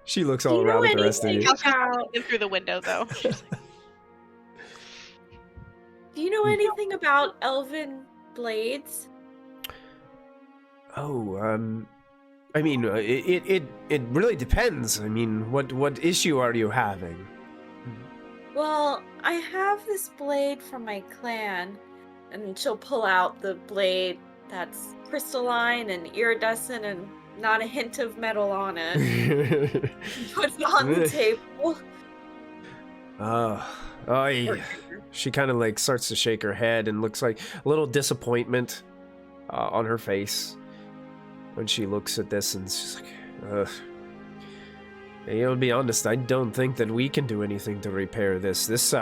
She looks Do all you know around at the rest of you. anything Kalsika's looking through the window, though. She's like, Do you know anything about elven blades? Oh, I mean, it really depends. I mean, what issue are you having? Well, I have this blade from my clan, and she'll pull out the blade that's crystalline and iridescent and not a hint of metal on it. Put it on the table. She kind of starts to shake her head and looks like a little disappointment on her face when she looks at this, and she's like, "Ugh. Hey, I'll be honest, I don't think that we can do anything to repair this. This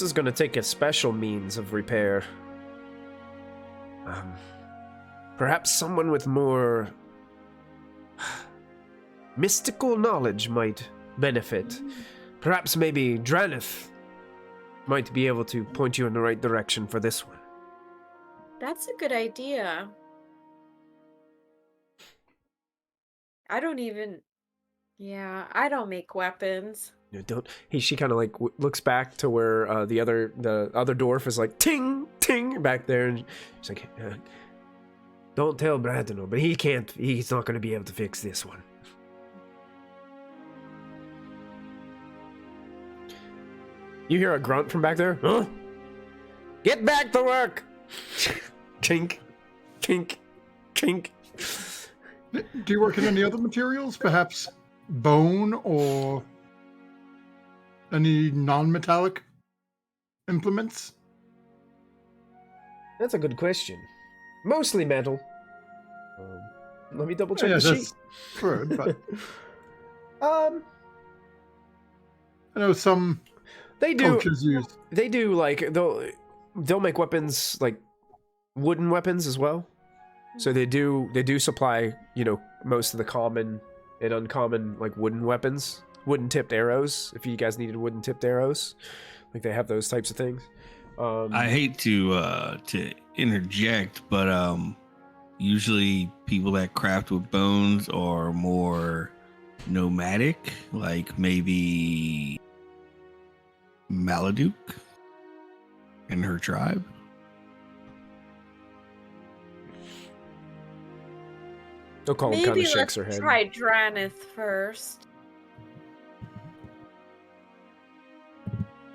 is going to take a special means of repair. Perhaps someone with more mystical knowledge might benefit. Perhaps maybe Dranith might be able to point you in the right direction for this one." That's a good idea. I don't make weapons. You don't. She kind of looks back to where the other dwarf is like ting ting back there, and she's like, "Don't tell Bradino, but he can't. He's not going to be able to fix this one." You hear a grunt from back there. Huh? Get back to work! Chink, chink, chink. Do you work in any other materials? Perhaps bone or any non-metallic implements? That's a good question. Mostly metal. Let me double check Yeah, the sheet. that's good, but I I know some They do. cultures use. They do they'll make weapons like wooden weapons as well. So they do supply most of the common and uncommon like wooden weapons, wooden tipped arrows. If you guys needed wooden tipped arrows, like they have those types of things. I hate to interject, but usually people that craft with bones are more nomadic, like maybe Maladuk and her tribe. O'Call kind of shakes her head. Try Dranith first.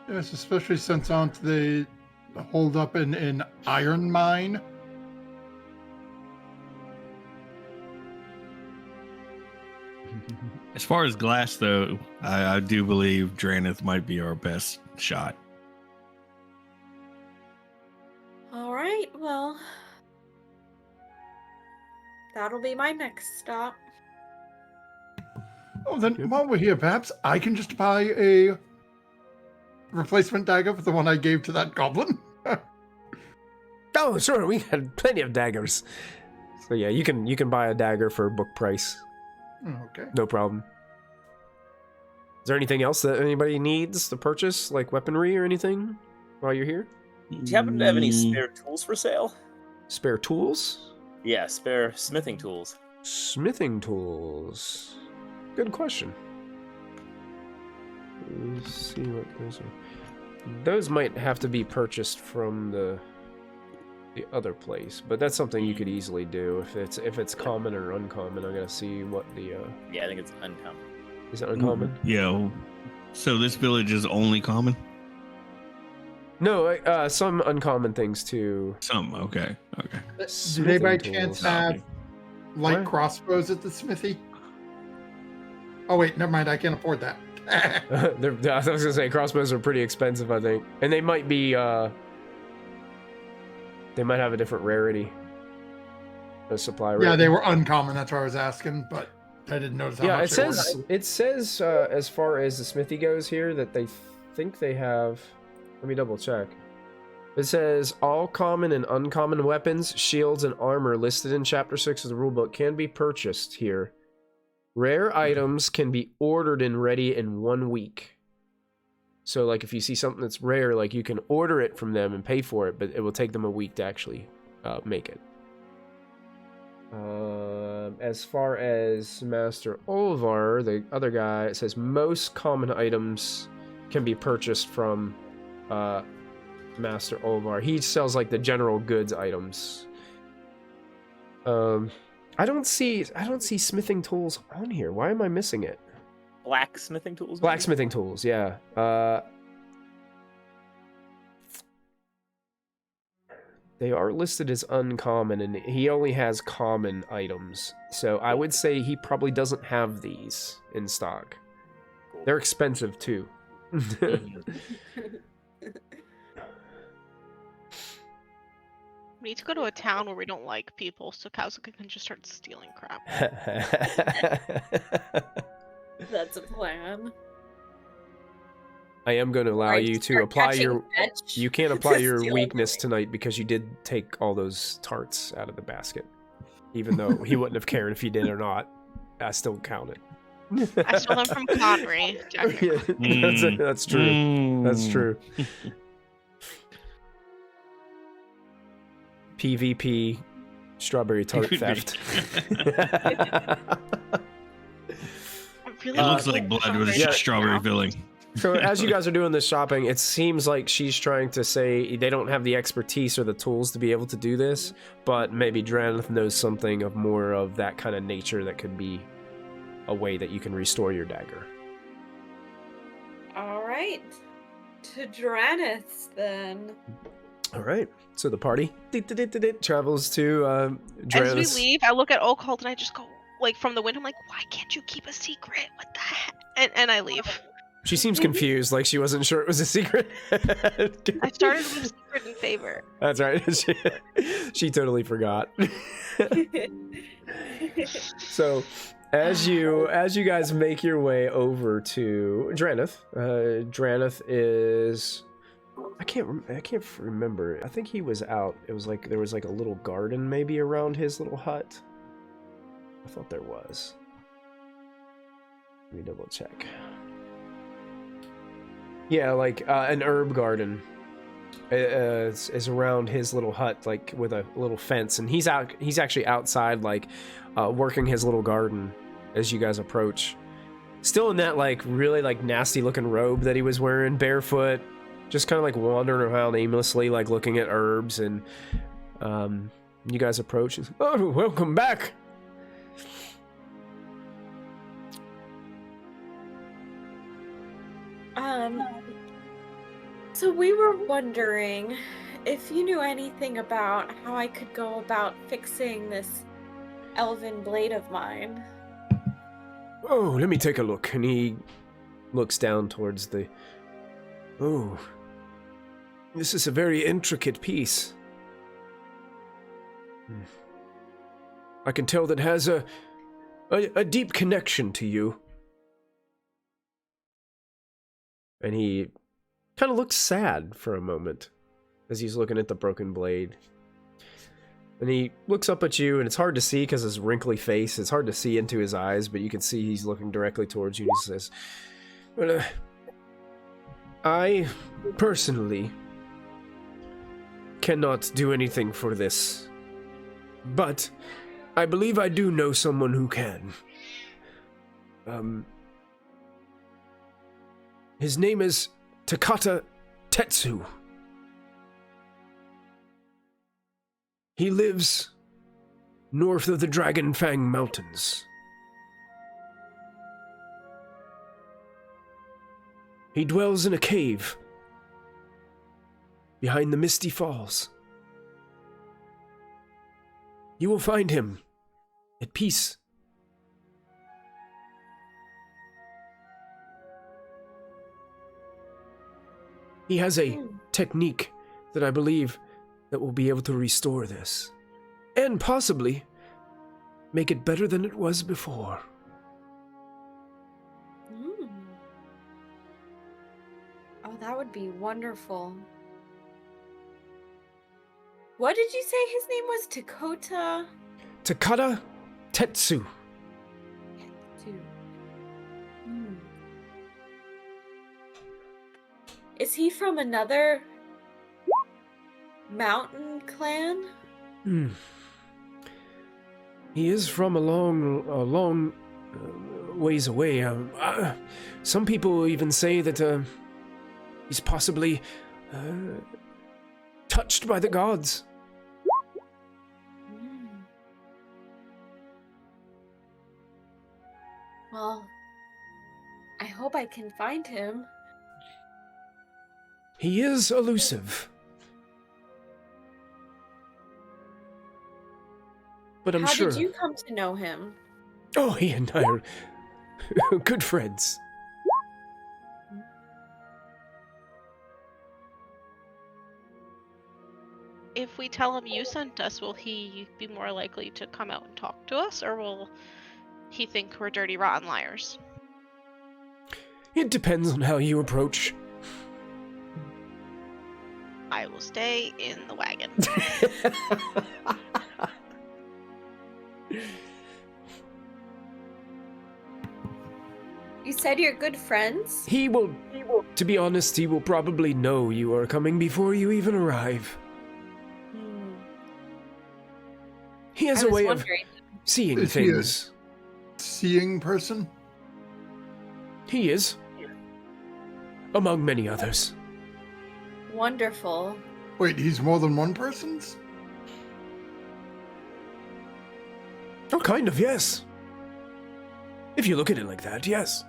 Yes, especially since aren't they hold up in Iron Mine? As far as glass, though, I do believe Dranith might be our best shot. All right, well, that'll be my next stop. Oh, then while we're here, perhaps I can just buy a replacement dagger for the one I gave to that goblin. Oh, sure, we had plenty of daggers. So yeah, you can buy a dagger for book price. Okay. No problem. Is there anything else that anybody needs to purchase, like weaponry or anything, while you're here? Do you happen to have any spare tools for sale? Spare tools? Yeah, spare smithing tools. Smithing tools. Good question. Let's see what those are. Those might have to be purchased from the other place, but that's something you could easily do if it's common or uncommon. I gotta see what the Yeah, I think it's uncommon. is it uncommon? Yeah. So this village is only common? No, some uncommon things too. Some, okay. Do they by chance tools. have light What? crossbows at the smithy? Oh wait, never mind. I can't afford that. I was gonna say crossbows are pretty expensive, I think, and they might be. They might have a different rarity. A supply rate. Yeah, they were uncommon. That's why I was asking, but I didn't notice how Yeah, much it says as far as the smithy goes here that they think they have. Let me double check. It says all common and uncommon weapons, shields, and armor listed in Chapter 6 of the rulebook can be purchased here. Rare items can be ordered and ready in 1 week. So, like, if you see something that's rare, like, you can order it from them and pay for it, but it will take them a week to actually make it. As far as Master Olvar, the other guy, it says most common items can be purchased from Master Olvar. He sells, like, the general goods items. I don't see smithing tools on here. Why am I missing it? Blacksmithing tools? Blacksmithing tools, yeah. They are listed as uncommon, and he only has common items. So I would say he probably doesn't have these in stock. They're expensive, too. We need to go to a town where we don't like people, so Kazuka can just start stealing crap. That's a plan. I am going to allow Or you to start apply catching your... fetch You can't apply to your steal weakness everything. tonight because you did take all those tarts out of the basket. Even though he wouldn't have cared if you did or not. I still count it. I stole them from Connery. Yeah, that's true. That's true. PvP strawberry tart theft. Really It looks like blood with Yeah. strawberry filling. So as you guys are doing this shopping, it seems like she's trying to say they don't have the expertise or the tools to be able to do this, but maybe Dranith knows something of more of that kind of nature that could be a way that you can restore your dagger. All right. To Dranith, then. All right. So the party travels to As Dranith. we leave, I look at Occult and I just go, like, from the window, I'm like, why can't you keep a secret? What the heck? And I leave. She seems confused, like she wasn't sure it was a secret. I started with secret in favor. That's right. She totally forgot. So, as you guys make your way over to Dranith, Dranith is I can't remember. I think he was out. It was like there was like a little garden maybe around his little hut. I thought there was. Let me double check. Yeah, like an herb garden is around his little hut, like with a little fence, and he's actually outside, like working his little garden as you guys approach. Still in that like really like nasty looking robe that he was wearing, barefoot, just kind of like wandering around aimlessly, like looking at herbs, and you guys approach. Oh, welcome back. So we were wondering if you knew anything about how I could go about fixing this elven blade of mine. Oh, let me take a look. And he looks down towards the... Oh, this is a very intricate piece. I can tell that has a deep connection to you. And he kind of looks sad for a moment as he's looking at the broken blade. And he looks up at you, and it's hard to see because his wrinkly face, it's hard to see into his eyes, but you can see he's looking directly towards you, and he says, well, I personally cannot do anything for this, but I believe I do know someone who can. His name is Takata Tetsu. He lives north of the Dragonfang Mountains. He dwells in a cave behind the Misty Falls. You will find him at peace. He has a technique that I believe that will be able to restore this, and possibly make it better than it was before. Oh, that would be wonderful. What did you say his name was? Takata Tetsu. Tetsu. Is he from another mountain clan? He is from a long ways away. Some people even say that he's possibly touched by the gods. Well, I hope I can find him. He is elusive. But I'm sure... How did you come to know him? Oh, he and I are good friends. If we tell him you sent us, will he be more likely to come out and talk to us, or will he think we're dirty, rotten liars? It depends on how you approach. I will stay in the wagon. You said you're good friends? He will, to be honest, he will probably know you are coming before you even arrive. He has a way of seeing Is things. He a seeing person? He is. Among many others. Wonderful. Wait, he's more than one person's? Oh, kind of, yes. If you look at it like that, yes.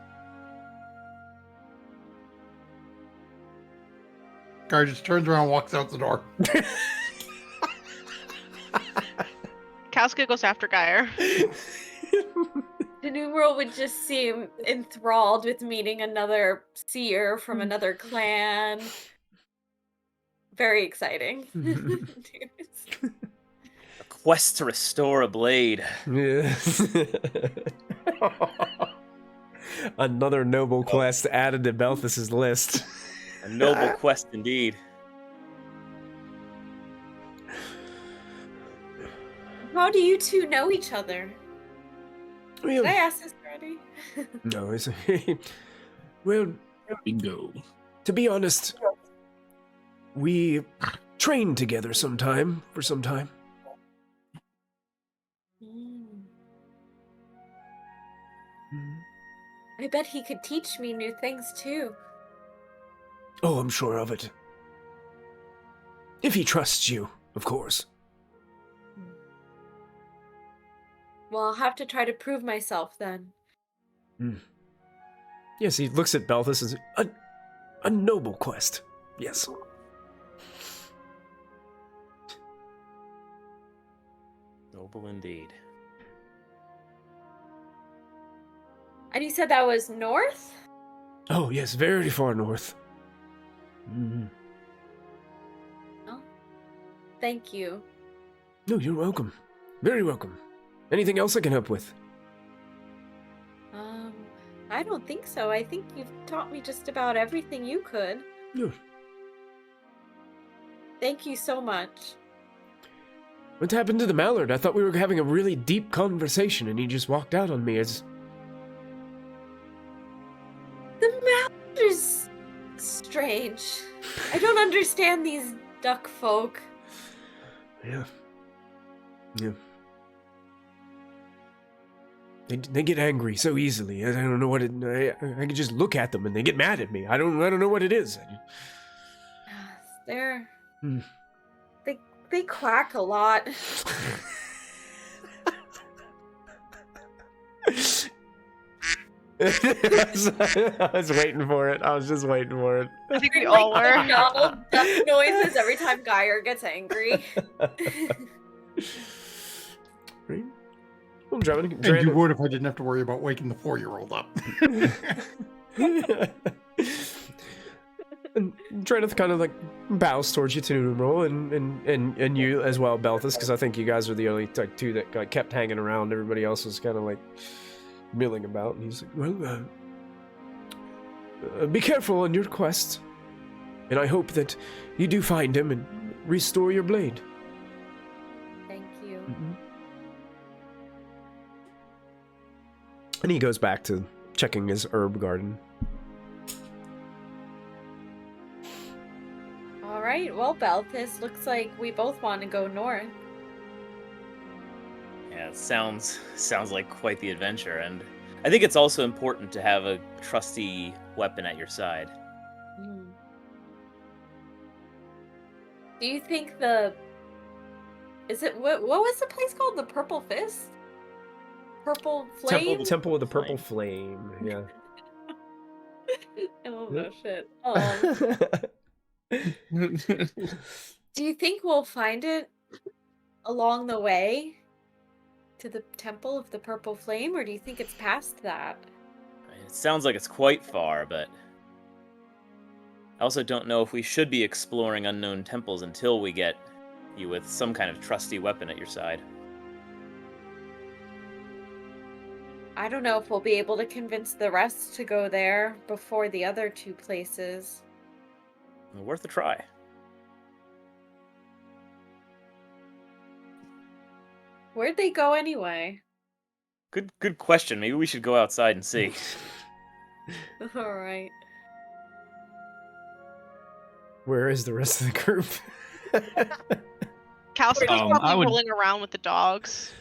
Guy just turns around and walks out the door. Kauska goes after Geyer. The New World would just seem enthralled with meeting another seer from another clan. Very exciting. A quest to restore a blade. Yeah. Another noble quest added to Belthus's list. A noble quest indeed. How do you two know each other? Did I ask this already? No, it's well, Bingo. to be honest, we trained together for some time. I bet he could teach me new things too. Oh, I'm sure of it. If he trusts you, of course. Well, I'll have to try to prove myself then. Yes, he looks at Balthus and says, a noble quest. Yes. Noble indeed. And you said that was north? Oh, yes, very far north. Oh, thank you. No, you're welcome. Very welcome. Anything else I can help with? I don't think so. I think you've taught me just about everything you could. Yeah. Thank you so much. What happened to the mallard? I thought we were having a really deep conversation and he just walked out on me as... The mallard is strange. I don't understand these duck folk. Yeah. They get angry so easily. I don't know what it... I can just look at them and they get mad at me. I don't know what it is. They're... They quack a lot. I was waiting for it. I was just waiting for it. I think we all were. Donald duck noises every time Geyer gets angry. Right? I'm driving. And you would if I didn't have to worry about waking the 4-year-old up. And trying to kind of like bows towards you, Tunural, and you as well, Balthus, because I think you guys are the only like two that like, kept hanging around. Everybody else was kind of like milling about, and he's like, "Well, be careful on your quest, and I hope that you do find him and restore your blade." Thank you. Mm-hmm. And he goes back to checking his herb garden. All right, well, Balthus, looks like we both want to go north. Yeah, it sounds like quite the adventure, and I think it's also important to have a trusty weapon at your side. Do you think what was the place called? The Purple Fist? Purple Flame? Temple of the Purple Flame, yeah. Oh, no shit. Do you think we'll find it along the way to the Temple of the Purple Flame, or do you think it's past that? It sounds like it's quite far, but I also don't know if we should be exploring unknown temples until we get you with some kind of trusty weapon at your side. I don't know if we'll be able to convince the rest to go there before the other two places. Worth a try. Where'd they go anyway? Good question. Maybe we should go outside and see. All right. Where is the rest of the group? Calcifer's probably rolling around with the dogs.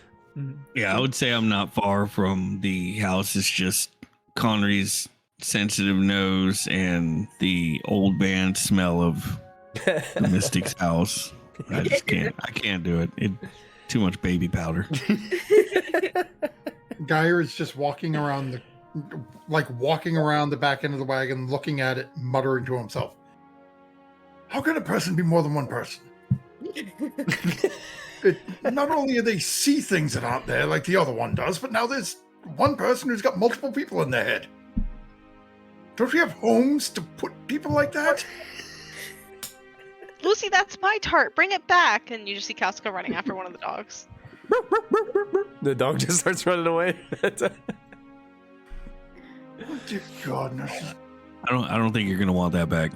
Yeah, I would say I'm not far from the house. It's just Connery's sensitive nose and the old band smell of the Mystic's house. I just can't. I can't do it. Too much baby powder. Geyer is just walking around the back end of the wagon, looking at it, muttering to himself. How can a person be more than one person? Not only do they see things that aren't there like the other one does, but now there's one person who's got multiple people in their head. Don't we have homes to put people like that? Lucy, that's my tart. Bring it back. And you just see Kalska running after one of the dogs. The dog just starts running away. Oh, dear God, no. I don't think you're gonna want that back.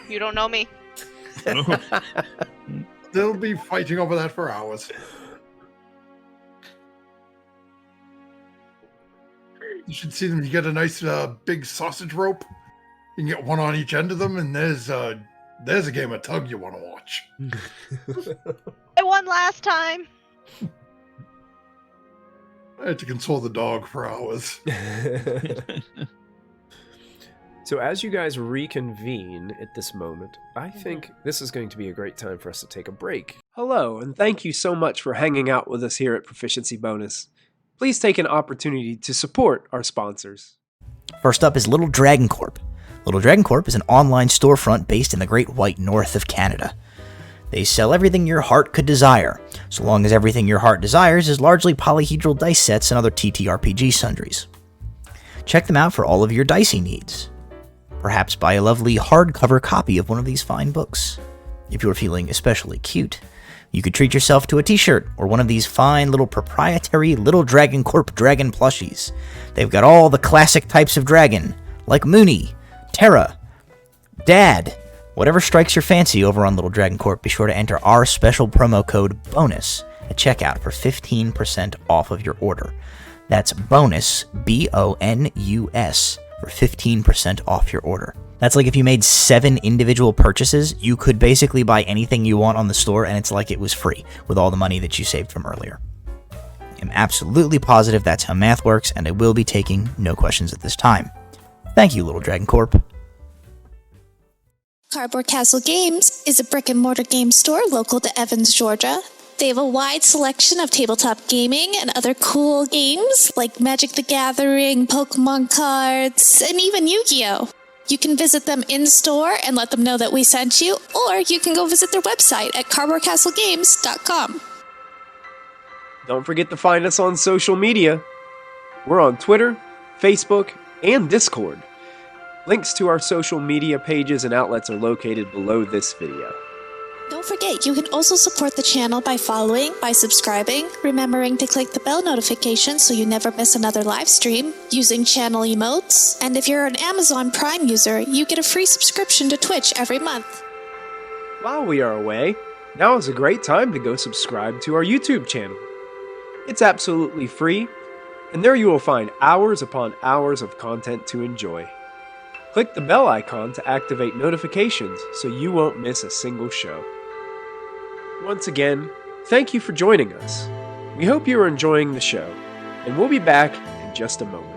You don't know me. They'll be fighting over that for hours. You should see them. You get a nice big sausage rope. You can get one on each end of them, and there's a game of tug you want to watch. I won last time. I had to console the dog for hours. So as you guys reconvene at this moment, I think this is going to be a great time for us to take a break. Hello, and thank you so much for hanging out with us here at Proficiency Bonus. Please take an opportunity to support our sponsors. First up is Little Dragon Corp. Little Dragon Corp is an online storefront based in the Great White North of Canada. They sell everything your heart could desire, so long as everything your heart desires is largely polyhedral dice sets and other TTRPG sundries. Check them out for all of your dicey needs. Perhaps buy a lovely hardcover copy of one of these fine books. If you're feeling especially cute, you could treat yourself to a t-shirt or one of these fine little proprietary Little Dragon Corp dragon plushies. They've got all the classic types of dragon, like Mooney, Terra, Dad. Whatever strikes your fancy over on Little Dragon Corp, be sure to enter our special promo code BONUS at checkout for 15% off of your order. That's BONUS, BONUS, for 15% off your order. That's like if you made 7 individual purchases, you could basically buy anything you want on the store, and it's like it was free with all the money that you saved from earlier. I'm absolutely positive that's how math works, and I will be taking no questions at this time. Thank you, Little Dragon Corp. Cardboard Castle Games is a brick-and-mortar game store local to Evans, Georgia. They have a wide selection of tabletop gaming and other cool games like Magic the Gathering, Pokemon cards, and even Yu-Gi-Oh! You can visit them in-store and let them know that we sent you, or you can go visit their website at cardboardcastlegames.com. Don't forget to find us on social media. We're on Twitter, Facebook, and Discord. Links to our social media pages and outlets are located below this video. Don't forget, you can also support the channel by following, by subscribing, remembering to click the bell notification so you never miss another live stream, using channel emotes, and if you're an Amazon Prime user, you get a free subscription to Twitch every month. While we are away, now is a great time to go subscribe to our YouTube channel. It's absolutely free, and there you will find hours upon hours of content to enjoy. Click the bell icon to activate notifications so you won't miss a single show. Once again, thank you for joining us. We hope you are enjoying the show, and we'll be back in just a moment.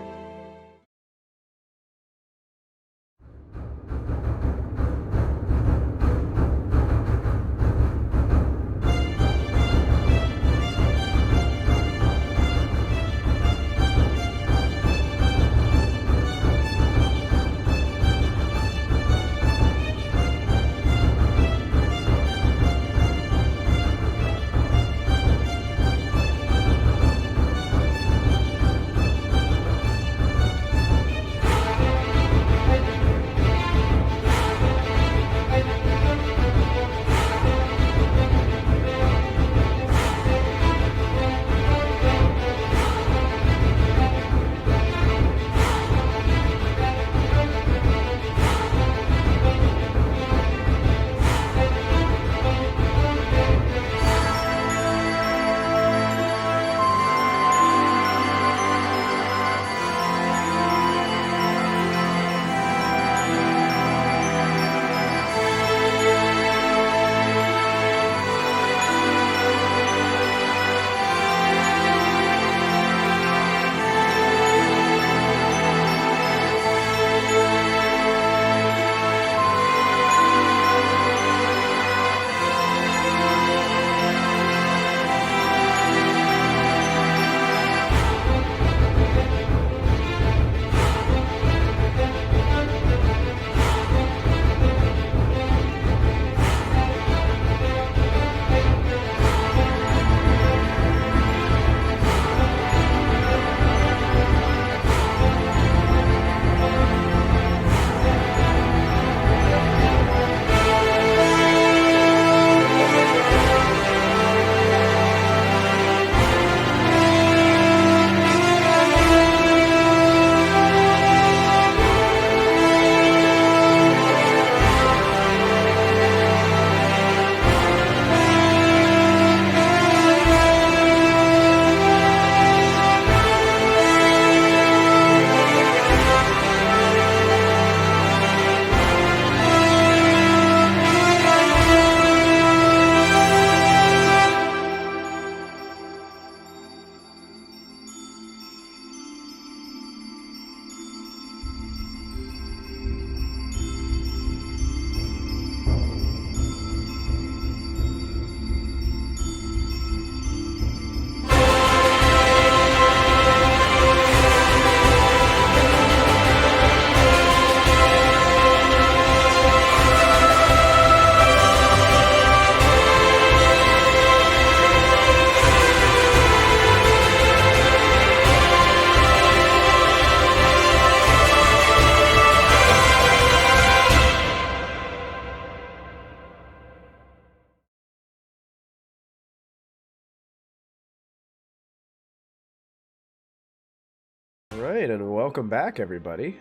Right, and welcome back, everybody,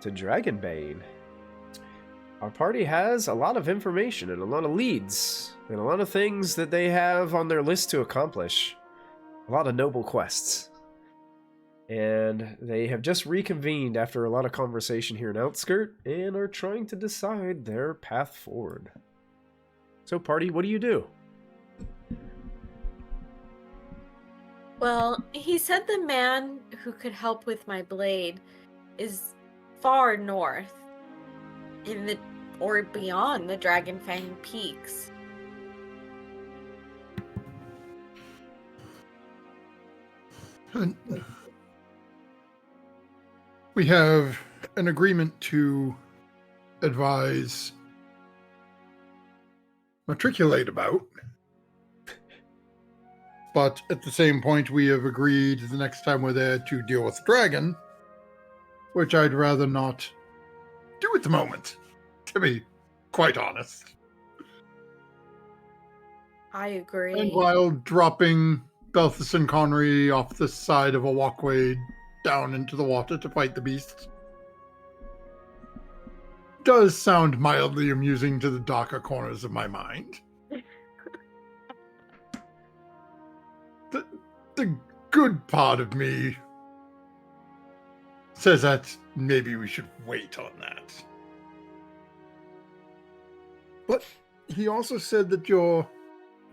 to Dragonbane. Our party has a lot of information and a lot of leads and a lot of things that they have on their list to accomplish. A lot of noble quests. And they have just reconvened after a lot of conversation here in Outskirt and are trying to decide their path forward. So, party, what do you do? Well, he said the man who could help with my blade is far north, or beyond the Dragonfang Peaks. We have an agreement to matriculate about. But at the same point, we have agreed the next time we're there to deal with the dragon, which I'd rather not do at the moment, to be quite honest. I agree. And while dropping Belthus and Connery off the side of a walkway down into the water to fight the beasts does sound mildly amusing to the darker corners of my mind. The good part of me says that maybe we should wait on that. But he also said that your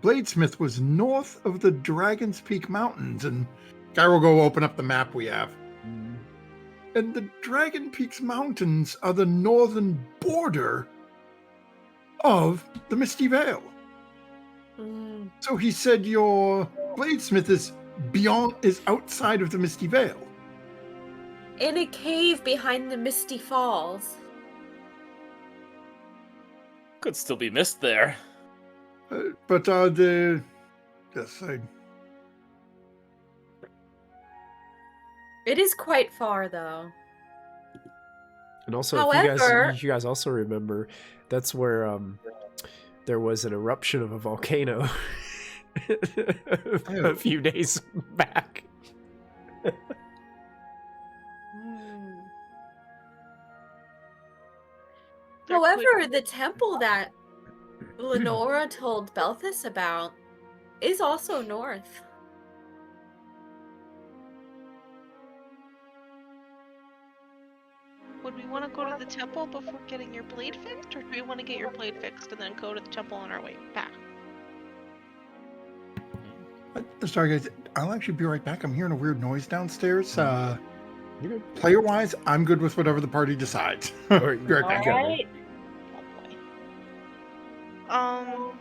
bladesmith was north of the Dragon's Peak Mountains, and Guy will go open up the map we have. And the Dragon Peaks Mountains are the northern border of the Misty Vale. So he said your bladesmith is outside of the Misty Vale. In a cave behind the Misty Falls. Could still be mist there. But yes, It is quite far, though. And also, However, if you guys also remember, that's where there was an eruption of a volcano a few days back. However, the temple that Lenora told Belthus about is also north. Would we want to go to the temple before getting your blade fixed, or do we want to get your blade fixed and then go to the temple on our way back? Sorry, guys. I'll actually be right back. I'm hearing a weird noise downstairs. Player-wise, I'm good with whatever the party decides. Be right back. All right. Oh boy.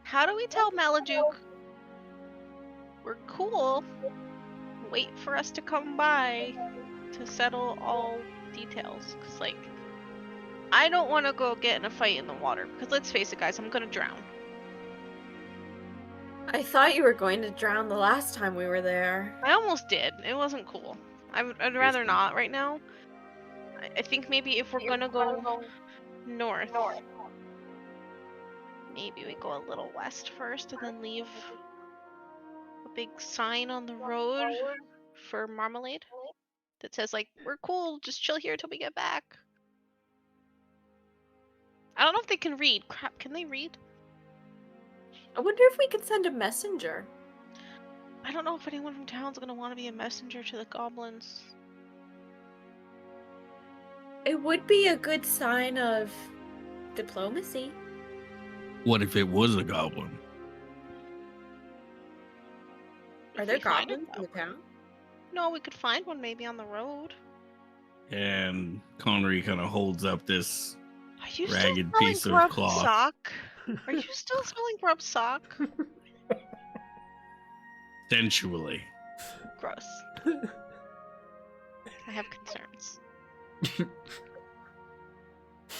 How do we tell Maladuk we're cool? Wait for us to come by to settle all details. Cause like, I don't want to go get in a fight in the water. Because let's face it, guys, I'm gonna drown. I thought you were going to drown the last time we were there. I almost did. It wasn't cool. I'd rather not right now. I think maybe if we're gonna go north, maybe we go a little west first and then leave a big sign on the road for Marmalade that says like, we're cool, just chill here till we get back. I don't know if they can read. Crap, can they read? I wonder if we could send a messenger. I don't know if anyone from town's gonna want to be a messenger to the goblins. It would be a good sign of diplomacy. What if it was a goblin? Are there goblins in the town? No, we could find one maybe on the road. And Connery kind of holds up this Are you ragged still piece of Grub's cloth. sock? Are you still smelling Grub's sock? Sensually. Gross. I have concerns.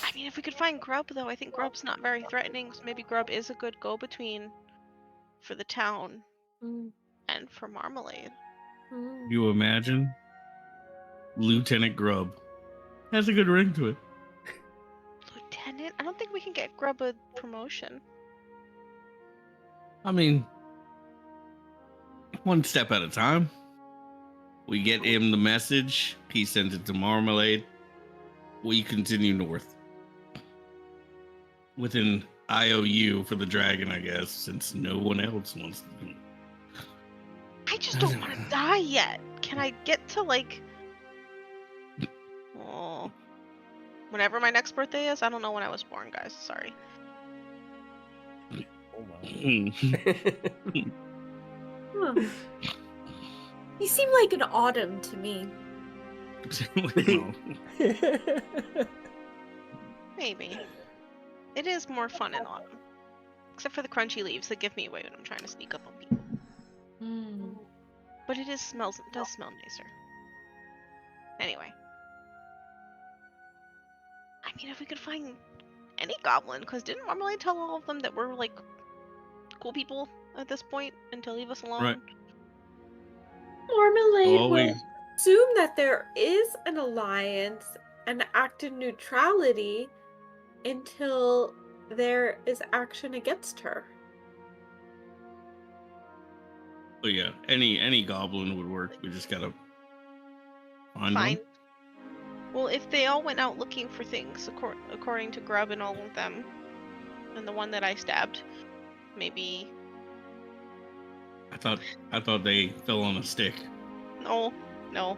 I mean, if we could find Grub, though, I think Grub's not very threatening, so maybe Grub is a good go-between for the town and for Marmalade. You imagine? Lieutenant Grub. Has a good ring to it. Lieutenant? I don't think we can get Grub a promotion. I mean, one step at a time. We get him the message. He sends it to Marmalade. We continue north. With an IOU for the dragon, I guess, since no one else wants to do it. I just don't want to die yet. Can I get to, like... Oh... Whenever my next birthday is? I don't know when I was born, guys. Sorry. Oh my. You seem like an autumn to me. Maybe. It is more fun in autumn. Except for the crunchy leaves that give me away when I'm trying to sneak up on people. But it does smell nicer. Anyway. I mean, if we could find any goblin, because didn't Marmalade tell all of them that we're, like, cool people at this point and to leave us alone? Right. Marmalade will assume that there is an alliance and act in neutrality until there is action against her. But yeah, any goblin would work. We just gotta find one. Well, if they all went out looking for things, according to Grub and all of them, and the one that I stabbed, maybe... I thought they fell on a stick. No. No?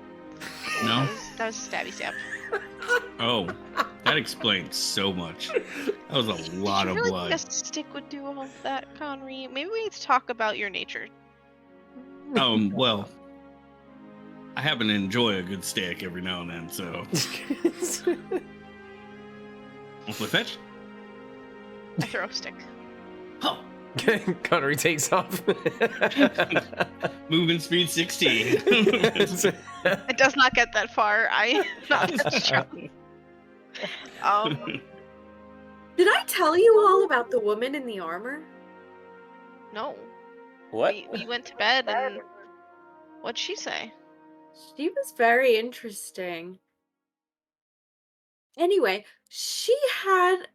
That was a stabby stab. Oh, that explains so much. That was a lot of blood. Did you really think a stick would do all of that, Conry? Maybe we need to talk about your nature. Well, I happen to enjoy a good steak every now and then, so... Want to fetch? I throw a stick. Oh. Connery takes off. Movement speed 16. It does not get that far. I'm not that strong. Did I tell you all about the woman in the armor? No. What? We went to bed and... What'd she say? She was very interesting. Anyway, she had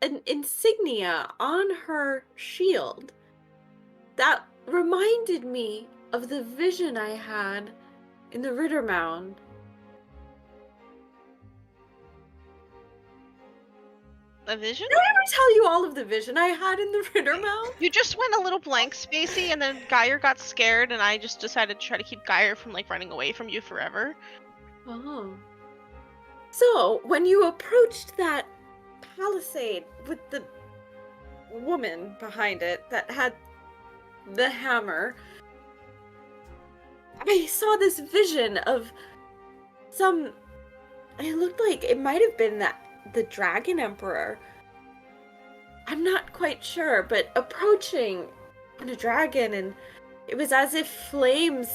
an insignia on her shield that reminded me of the vision I had in the Ritter Mound. A vision? Did I ever tell you all of the vision I had in the Ritter Mound? You just went a little blank, Spacey, and then Geyer got scared, and I just decided to try to keep Geyer from, like, running away from you forever. Oh. So, when you approached that palisade with the woman behind it that had the hammer, I saw this vision of some... It looked like it might have been the Dragon Emperor. I'm not quite sure, but approaching on a dragon, and it was as if flames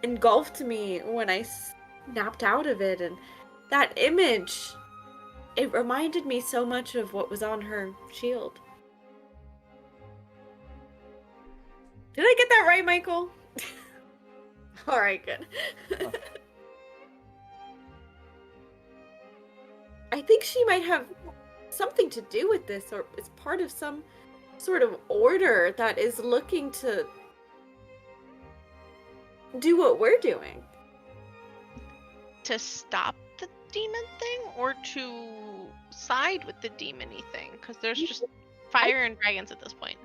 engulfed me when I snapped out of it, and that image, it reminded me so much of what was on her shield. Did I get that right, Michael? Alright, good. I think she might have something to do with this, or is part of some sort of order that is looking to do what we're doing. To stop the demon thing, or to side with the demon-y thing? Because there's just fire and dragons at this point.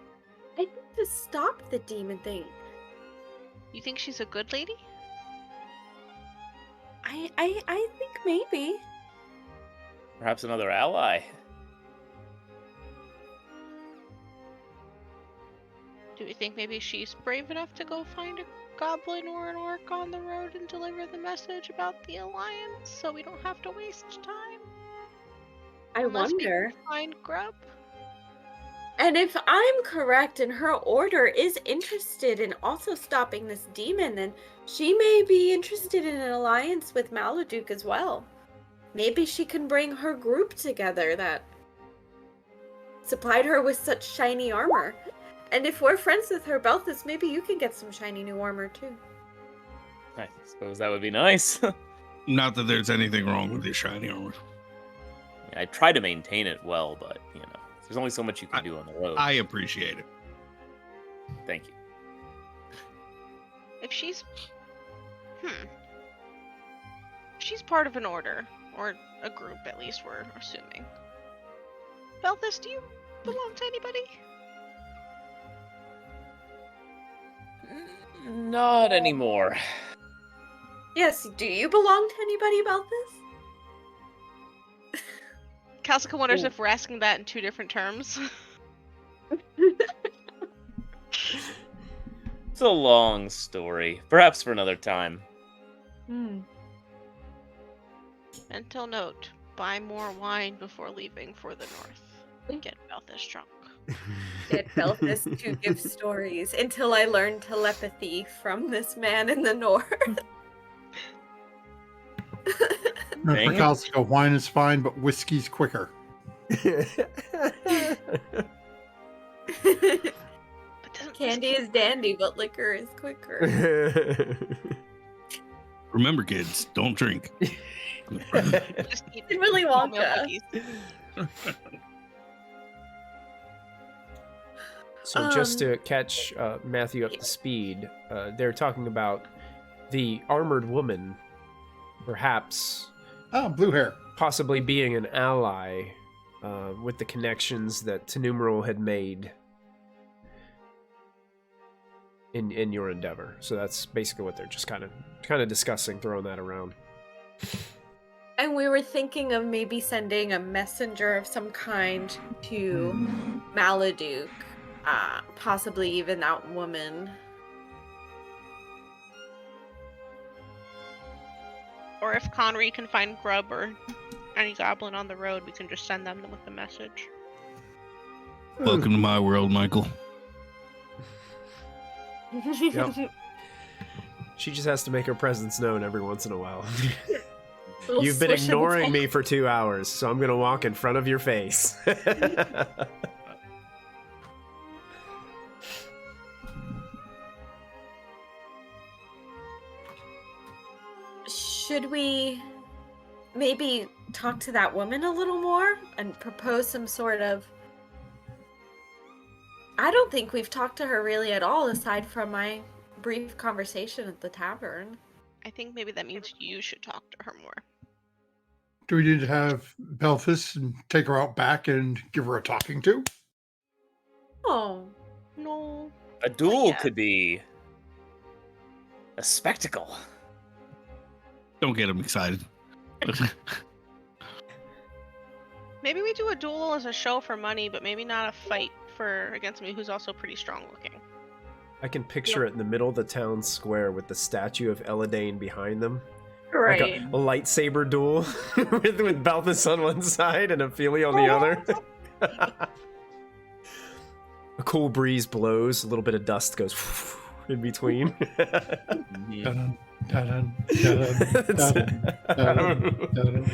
I think to stop the demon thing. You think she's a good lady? I think maybe. Perhaps another ally. Do we think maybe she's brave enough to go find a goblin or an orc on the road and deliver the message about the alliance, so we don't have to waste time? Unless we wonder. can find Grub. And if I'm correct and her order is interested in also stopping this demon, then she may be interested in an alliance with Maladuk as well. Maybe she can bring her group together that supplied her with such shiny armor. And if we're friends with her, Belthus, maybe you can get some shiny new armor too. I suppose that would be nice. Not that there's anything wrong with your shiny armor. I try to maintain it well, but, you know, there's only so much you can do on the road. I appreciate it. Thank you. If she's... She's part of an order, or a group at least, we're assuming. Belthus, do you belong to anybody? Not anymore. Yes, do you belong to anybody about this? Kalsika wonders if we're asking that in two different terms. It's a long story. Perhaps for another time. Mental note. Buy more wine before leaving for the north. Get Belthus drunk. Get Belthus to give stories until I learn telepathy from this man in the north. For Kalsika, wine is fine, but whiskey's quicker. Candy is dandy, but liquor is quicker. Remember, kids, don't drink. Just eat Willy Wonka. cookies. So just to catch Matthew up to speed, they're talking about the armored woman, perhaps Blue hair. possibly being an ally with the connections that Tenumeral had made in your endeavor. So that's basically what they're just kind of discussing, throwing that around. And we were thinking of maybe sending a messenger of some kind to Maladuk, possibly even that woman. Or if Conry can find grub or any goblin on the road, we can just send them with a message. Welcome to my world, Michael. Yep. She just has to make her presence known every once in a while. You've been ignoring me for 2 hours, so I'm gonna walk in front of your face. Should we maybe talk to that woman a little more and propose some sort of... I don't think we've talked to her really at all, aside from my brief conversation at the tavern. I think maybe that means you should talk to her more. Do we need to have Belthus and take her out back and give her a talking to? Oh. No. A duel could be a spectacle. Don't get him excited. Maybe we do a duel as a show for money, but maybe not a fight against me, who's also pretty strong looking. I can picture it in the middle of the town square with the statue of Eladane behind them. Right. Like a lightsaber duel with Balthus on one side and Ophelia on the other. A cool breeze blows, a little bit of dust goes in between. Dun, dun, dun, dun, dun.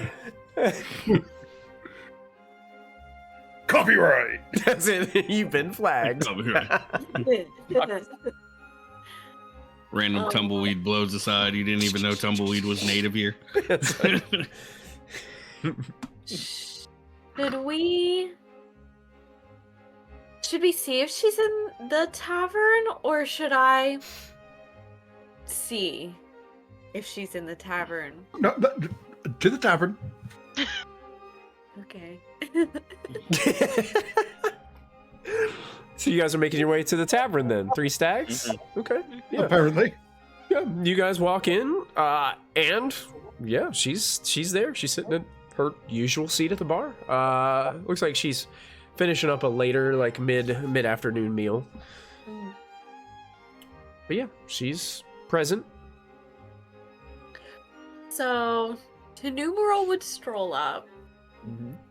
Copyright! That's it. You've been flagged. Random tumbleweed blows aside. You didn't even know tumbleweed was native here. Should we see if she's in the tavern, or should I see if she's in the tavern? No, to the tavern. Okay. So you guys are making your way to the tavern then? 3 stags? Okay. Yeah. Apparently. Yeah. You guys walk in, and yeah, she's there. She's sitting at her usual seat at the bar. Looks like she's finishing up a later, like mid-afternoon meal. But yeah, she's present. So, Tenumeral would stroll up.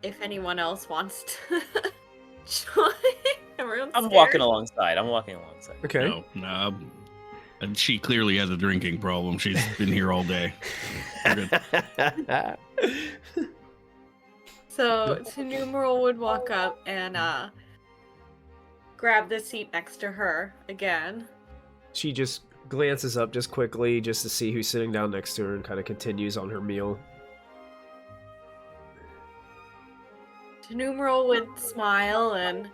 If anyone else wants to join. I'm walking alongside. Okay. No. And she clearly has a drinking problem. She's been here all day. So Tenumeral would walk up and grab the seat next to her again. She just glances up just quickly just to see who's sitting down next to her and kind of continues on her meal. Tenumeral would smile and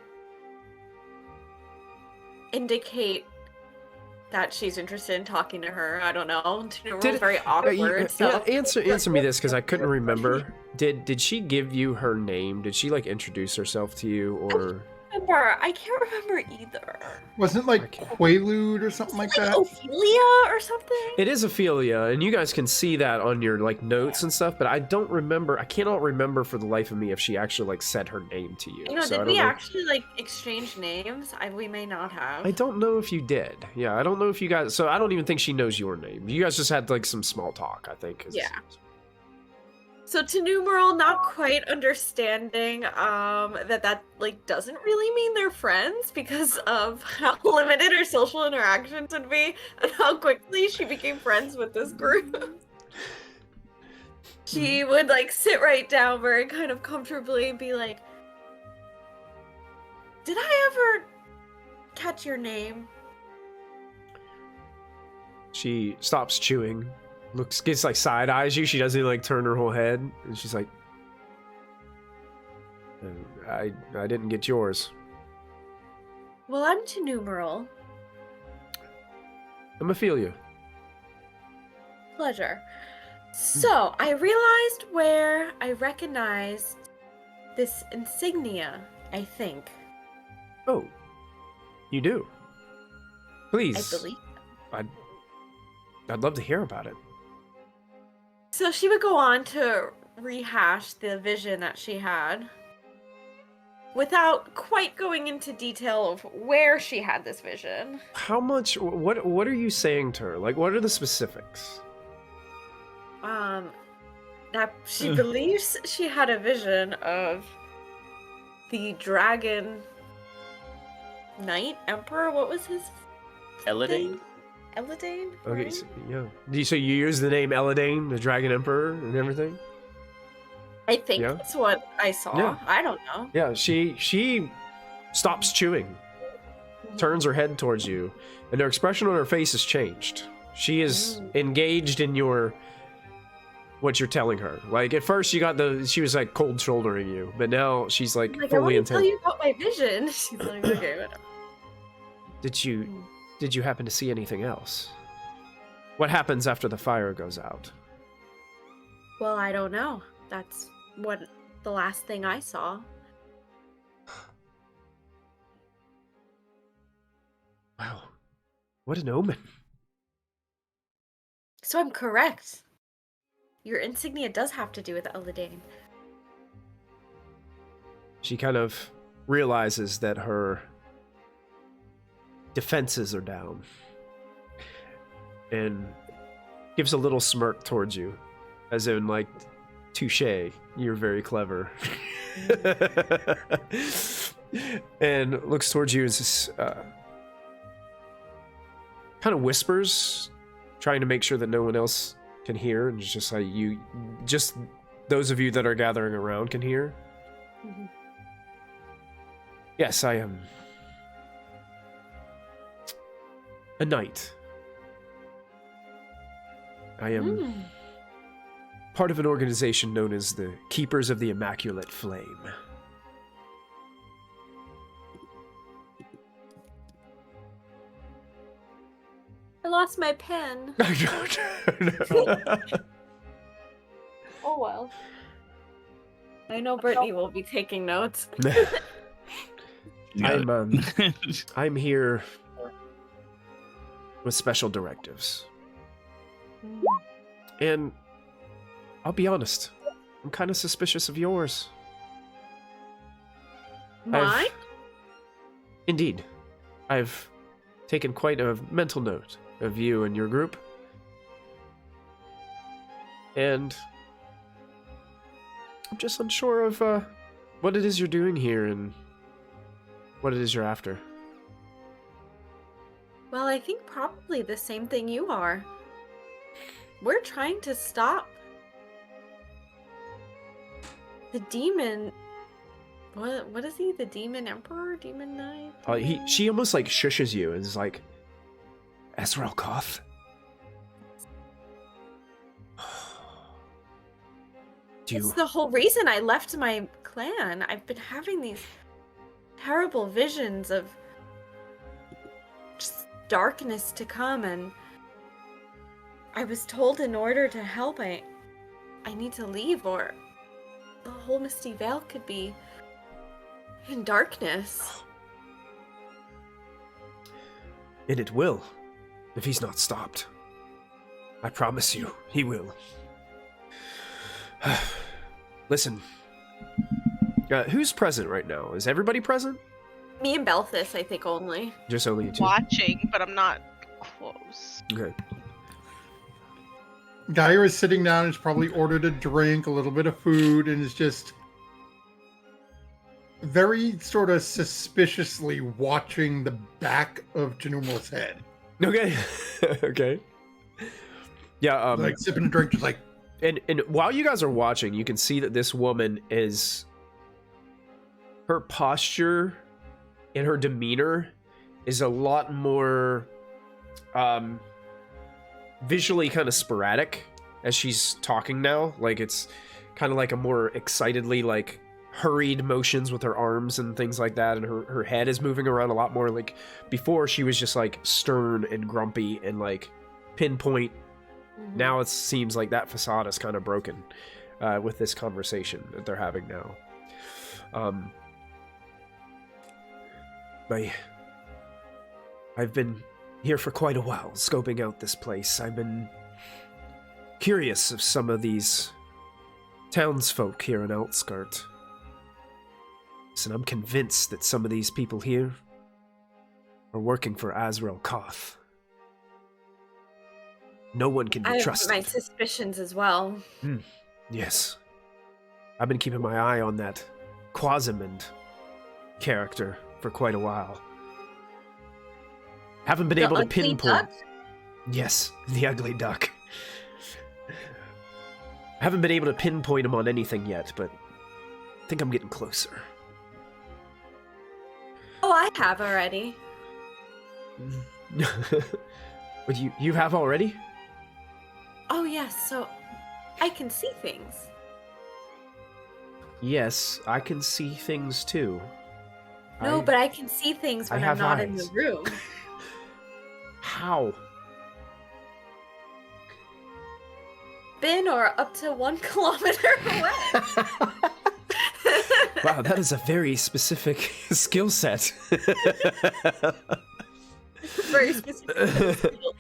indicate that she's interested in talking to her. I don't know. Numeral's very awkward. Answer me this, because I couldn't remember. Did she give you her name? Did she like introduce herself to you, or? I can't remember either. Wasn't it like Quaalude or something like that? Ophelia or something? It is Ophelia, and you guys can see that on your like notes and stuff, but I don't remember. I cannot remember for the life of me if she actually like said her name to you. Did we actually like exchange names? We may not have. I don't know if you did. Yeah, I don't know if you guys. So I don't even think she knows your name. You guys just had like some small talk, I think. Yeah. So to Numeral, not quite understanding that like doesn't really mean they're friends because of how limited her social interactions would be and how quickly she became friends with this group. She would like sit right down very kind of comfortably and be like, "Did I ever catch your name?" She stops chewing. Gets like side eyes you. She doesn't like turn her whole head, and she's like, "I didn't get yours." Well, I'm to Numeral. I'm Ophelia. Pleasure. So I realized where I recognized this insignia. I think. Oh, you do. Please. I believe. I'd love to hear about it. So she would go on to rehash the vision that she had without quite going into detail of where she had this vision. How much, what are you saying to her? Like, what are the specifics? That she believes she had a vision of the dragon knight emperor. What was his Eladane? Eladane? Okay, right? so, yeah. So you use the name Eladane, the dragon emperor, and everything? I think that's what I saw. Yeah. I don't know. Yeah, she stops chewing, turns her head towards you, and her expression on her face has changed. She is engaged in what you're telling her. Like at first she was like cold shouldering you, but now she's like fully I intent. tell you about my vision. She's like, okay, whatever. Did you happen to see anything else? What happens after the fire goes out? Well, I don't know. That's what the last thing I saw. Wow. What an omen. So I'm correct. Your insignia does have to do with Eladane. She kind of realizes that her defenses are down and gives a little smirk towards you, as in like, touche, you're very clever. And looks towards you and says, kind of whispers, trying to make sure that no one else can hear, and it's just like just those of you that are gathering around can hear. Mm-hmm. Yes, I am a knight. I am part of an organization known as the Keepers of the Immaculate Flame. I lost my pen. Oh well. I know Brittany will be taking notes. I'm here with special directives. And I'll be honest, I'm kind of suspicious of yours. Mine? Indeed. I've taken quite a mental note of you and your group. And I'm just unsure of what it is you're doing here and what it is you're after. Well, I think probably the same thing you are. We're trying to stop the demon. What is he? The demon emperor? Demon knight? She almost like shushes you and is like, Ezreal Koth? It's the whole reason I left my clan. I've been having these terrible visions of just darkness to come, and I was told in order to help, I need to leave, or the whole Misty Vale could be in darkness. And it will, if he's not stopped. I promise you, he will. Listen, who's present right now? Is everybody present? Me and Belthus, I think, only. Just only you two? Watching, but I'm not close. Okay. Geyer is sitting down, has probably ordered a drink, a little bit of food, and is just very sort of suspiciously watching the back of Janumral's head. Okay. Okay. Yeah, like sipping a drink, just like... And while you guys are watching, you can see that this woman is... Her posture and her demeanor is a lot more visually kind of sporadic as she's talking now. Like, it's kind of like a more excitedly, like, hurried motions with her arms and things like that, and her head is moving around a lot more. Like, before she was just, like, stern and grumpy and, like, pinpoint. Now it seems like that facade is kind of broken with this conversation that they're having now. I've been here for quite a while, scoping out this place. I've been curious of some of these townsfolk here in Outskirt. And I'm convinced that some of these people here are working for Azrael Koth. No one can be trusted. I have my suspicions as well. Yes. I've been keeping my eye on that Quasimond character for quite a while. Haven't been able to pinpoint. Duck? Yes, the ugly duck. Haven't been able to pinpoint him on anything yet, but I think I'm getting closer. Oh, I have already. But you have already? Oh, yes, so I can see things. Yes, I can see things too. No, but I can see things when I'm not in the room. How? Been or up to 1 kilometer away. Wow, that is a very specific skill set. Very specific skill.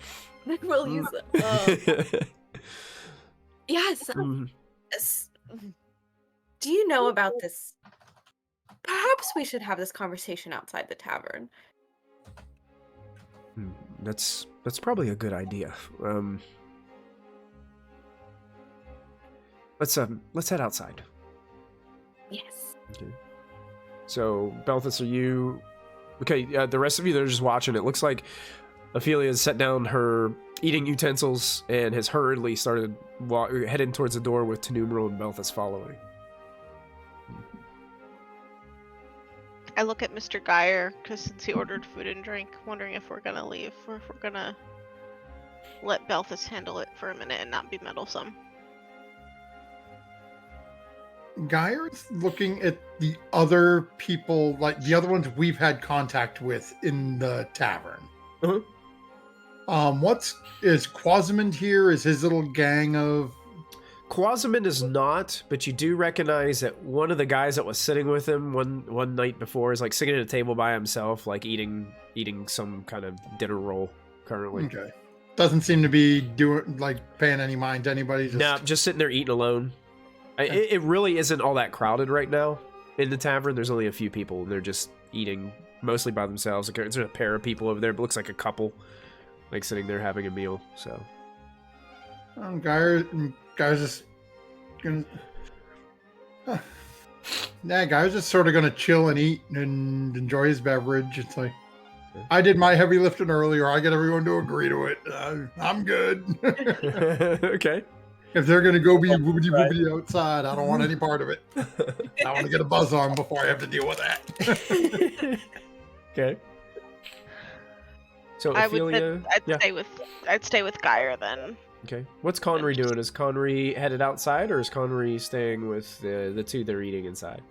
We'll use it. Yes. Do you know about this? Perhaps we should have this conversation outside the tavern. That's probably a good idea. Let's head outside. Yes. Okay. So, Belthus, are you... Okay, the rest of you that are just watching, it looks like Ophelia has set down her eating utensils and has hurriedly started heading towards the door with Tanumero and Belthus following. I look at Mr. Geyer, because since he ordered food and drink, wondering if we're gonna leave or if we're gonna let Belthus handle it for a minute and not be meddlesome. Geyer's looking at the other people, like the other ones we've had contact with in the tavern. Is Quasimond here? Is his little gang of... Quasimond is not, but you do recognize that one of the guys that was sitting with him one night before is like sitting at a table by himself, like eating some kind of dinner roll currently. Okay. Doesn't seem to be paying any mind to anybody. Just sitting there eating alone. It really isn't all that crowded right now in the tavern. There's only a few people, and they're just eating mostly by themselves. There's a pair of people over there, but it looks like a couple, like sitting there having a meal. So, Geyer's just gonna. Geyer's just sort of gonna chill and eat and enjoy his beverage. It's like, I did my heavy lifting earlier. I get everyone to agree to it. I'm good. Okay. If they're going to go be woobity outside, I don't want any part of it. I want to get a buzz on before I have to deal with that. Okay. So Ophelia, I'd stay with Geyer then. Okay. What's Conry doing? Is Conry headed outside, or is Conry staying with the two they're eating inside?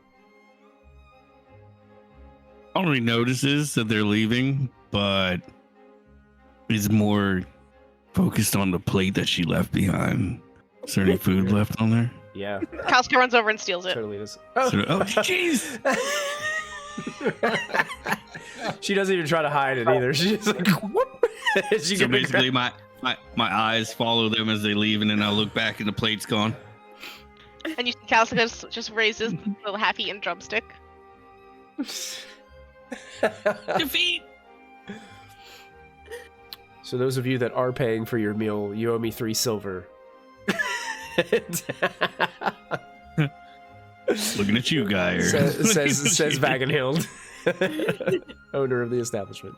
Conry notices that they're leaving, but is more focused on the plate that she left behind. Is there any food left on there? Yeah. Kalska runs over and steals it. Totally is. Oh, jeez! She doesn't even try to hide it either. She's like, whoop. So basically, my eyes follow them as they leave, and then I look back and the plate's gone. And you see Kalska just raises the little half-eaten drumstick. Defeat! So those of you that are paying for your meal, you owe me 3 silver. Looking at you, guy. Says Vagenhild, owner of the establishment.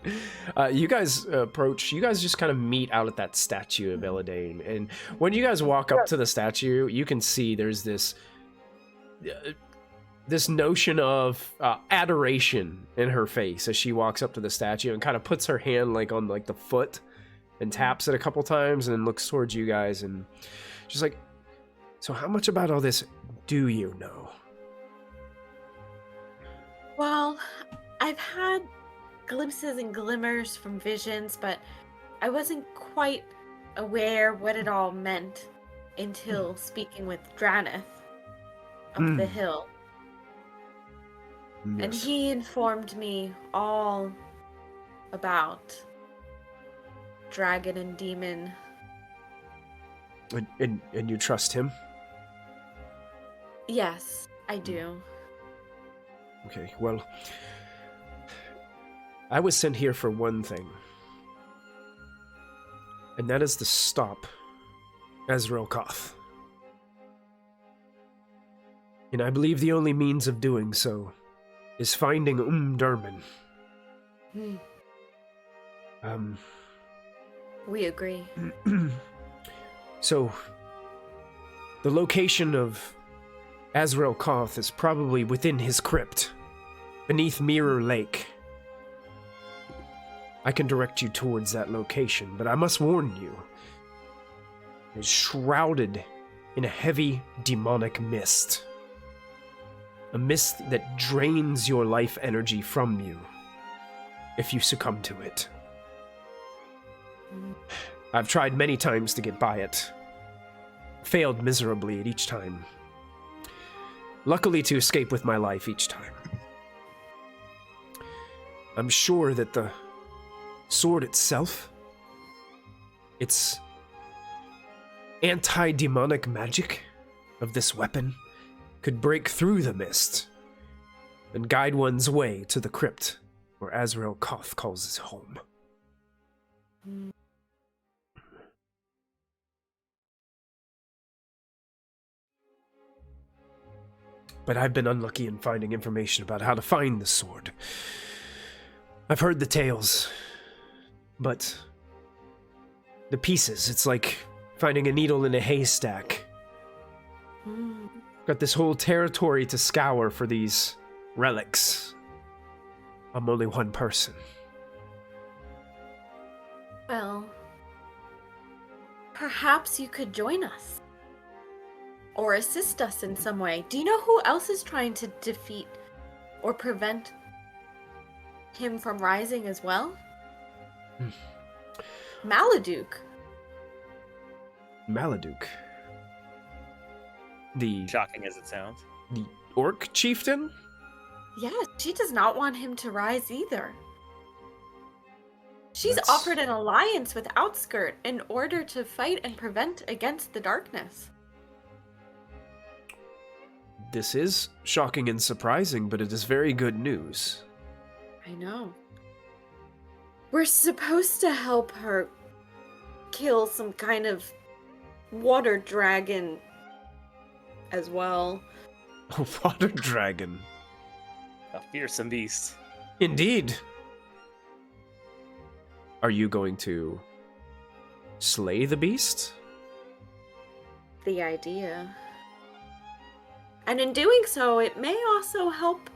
You guys approach. You guys just kind of meet out at that statue of Elidane, and when you guys walk up to the statue, you can see there's this notion of adoration in her face as she walks up to the statue and kind of puts her hand on the foot and taps it a couple times and then looks towards you guys and she's like, "So how much about all this do you know?" Well, I've had glimpses and glimmers from visions, but I wasn't quite aware what it all meant until speaking with Draneth of the hill. Yes. And he informed me all about dragon and demon. And you trust him? Yes, I do. Okay, well, I was sent here for one thing, and that is to stop Azrael Koth. And I believe the only means of doing so is finding Derman. We agree. So, the location of Azrael Koth is probably within his crypt, beneath Mirror Lake. I can direct you towards that location, but I must warn you, it's shrouded in a heavy demonic mist. A mist that drains your life energy from you if you succumb to it. I've tried many times to get by it. Failed miserably at each time. Luckily to escape with my life each time. I'm sure that the sword itself, its anti-demonic magic of this weapon, could break through the mist and guide one's way to the crypt where Azrael Koth calls his home. But I've been unlucky in finding information about how to find the sword. I've heard the tales, but the pieces, it's like finding a needle in a haystack. Got this whole territory to scour for these relics. I'm only one person. Well, perhaps you could join us. Or assist us in some way. Do you know who else is trying to defeat or prevent him from rising as well? Maladuk. Maladuk. The Shocking as it sounds. The Orc Chieftain? Yes, she does not want him to rise either. She's That's- offered an alliance with Outskirt in order to fight and prevent against the darkness. This is shocking and surprising, but it is very good news. I know. We're supposed to help her kill some kind of water dragon as well. A water dragon. A fearsome beast. Indeed. Are you going to slay the beast? The idea. And in doing so, it may also help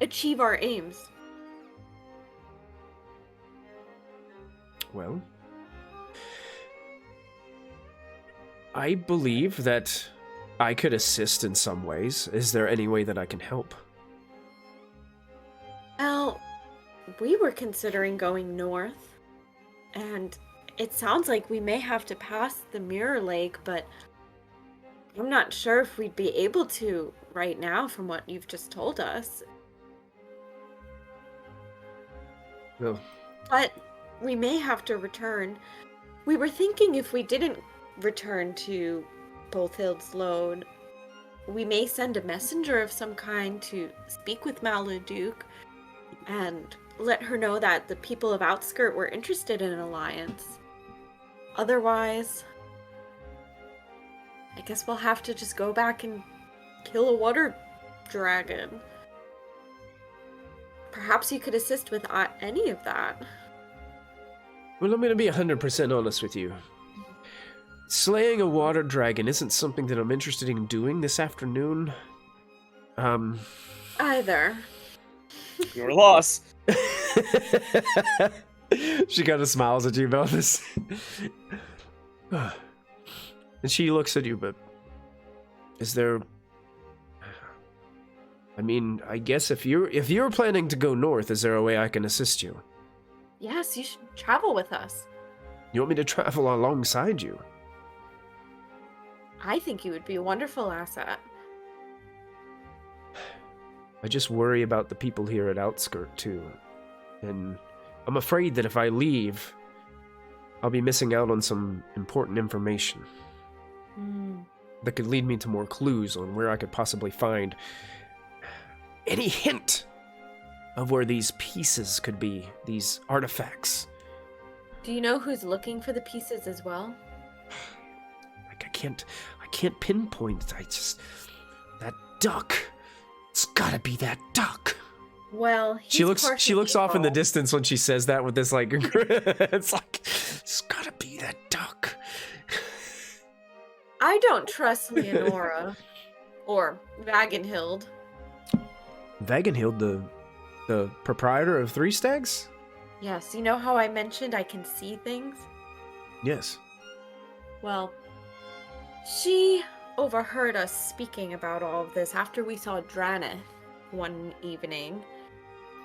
achieve our aims. Well, I believe that I could assist in some ways. Is there any way that I can help? Well, we were considering going north, and it sounds like we may have to pass the Mirror Lake, but I'm not sure if we'd be able to right now from what you've just told us. No. But we may have to return. We were thinking if we didn't return to Bolthild's Lode, we may send a messenger of some kind to speak with Maladuk and let her know that the people of Outskirt were interested in an alliance. Otherwise, I guess we'll have to just go back and kill a water dragon. Perhaps you could assist with any of that. Well, I'm going to be 100% honest with you. Slaying a water dragon isn't something that I'm interested in doing this afternoon. Either. Your loss. She kind of smiles at you about this. And she looks at you, but is there... I mean, I guess if you're planning to go north, is there a way I can assist you? Yes, you should travel with us. You want me to travel alongside you? I think you would be a wonderful asset. I just worry about the people here at Outskirt, too. And I'm afraid that if I leave, I'll be missing out on some important information. That could lead me to more clues on where I could possibly find any hint of where these pieces could be, these artifacts. Do you know who's looking for the pieces as well? Like, I can't pinpoint. That duck. It's gotta be that duck. Well, she looks off in the distance when she says that with this, like, it's like, it's gotta be that duck. I don't trust Leonora or Vagenhild. Vagenhild, the proprietor of Three Stags? Yes, you know how I mentioned I can see things? Yes. Well, she overheard us speaking about all of this after we saw Draneth one evening.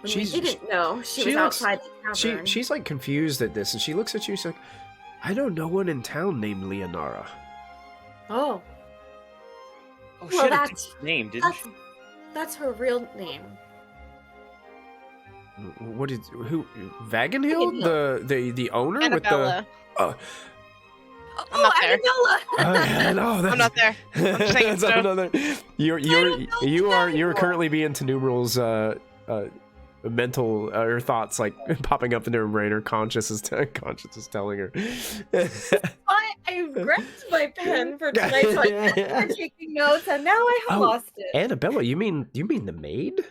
When we didn't know she was outside the tavern. She's like confused at this, and she looks at you, she's like, I know no one in town named Leonora. Oh. Oh, well, shit, that's it's name, didn't she? That's her real name. What is who? Vagenhild? The owner Annabella. with the. I'm not there. I'm not there. I'm just saying stuff. You're currently being Tenumeral's mental her thoughts like popping up in her brain. Her conscious is telling her. I grabbed my pen for tonight, so I started taking notes, and now I have lost it. Annabella, you mean the maid?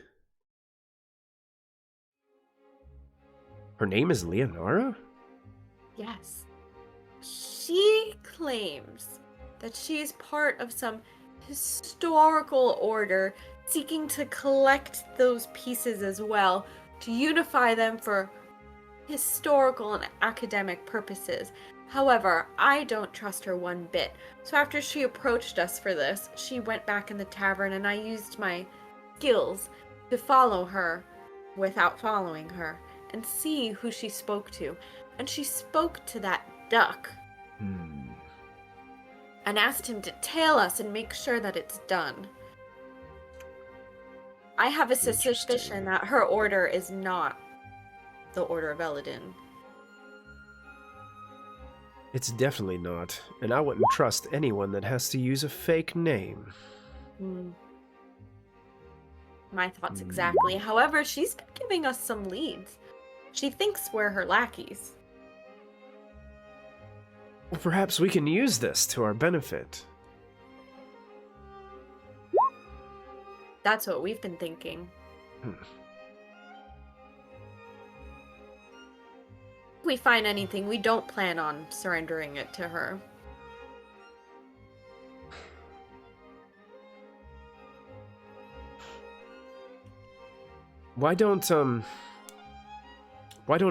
Her name is Leonora? Yes. She claims that she is part of some historical order seeking to collect those pieces as well to unify them for historical and academic purposes. However, I don't trust her one bit. So after she approached us for this, she went back in the tavern and I used my skills to follow her without following her and see who she spoke to. And she spoke to that duck. And asked him to tail us and make sure that it's done. I have a suspicion that her order is not the Order of Eladin. It's definitely not, and I wouldn't trust anyone that has to use a fake name. My thoughts exactly. However, she's been giving us some leads. She thinks we're her lackeys. Well, perhaps we can use this to our benefit. That's what we've been thinking. If we find anything, we don't plan on surrendering it to her. Why don't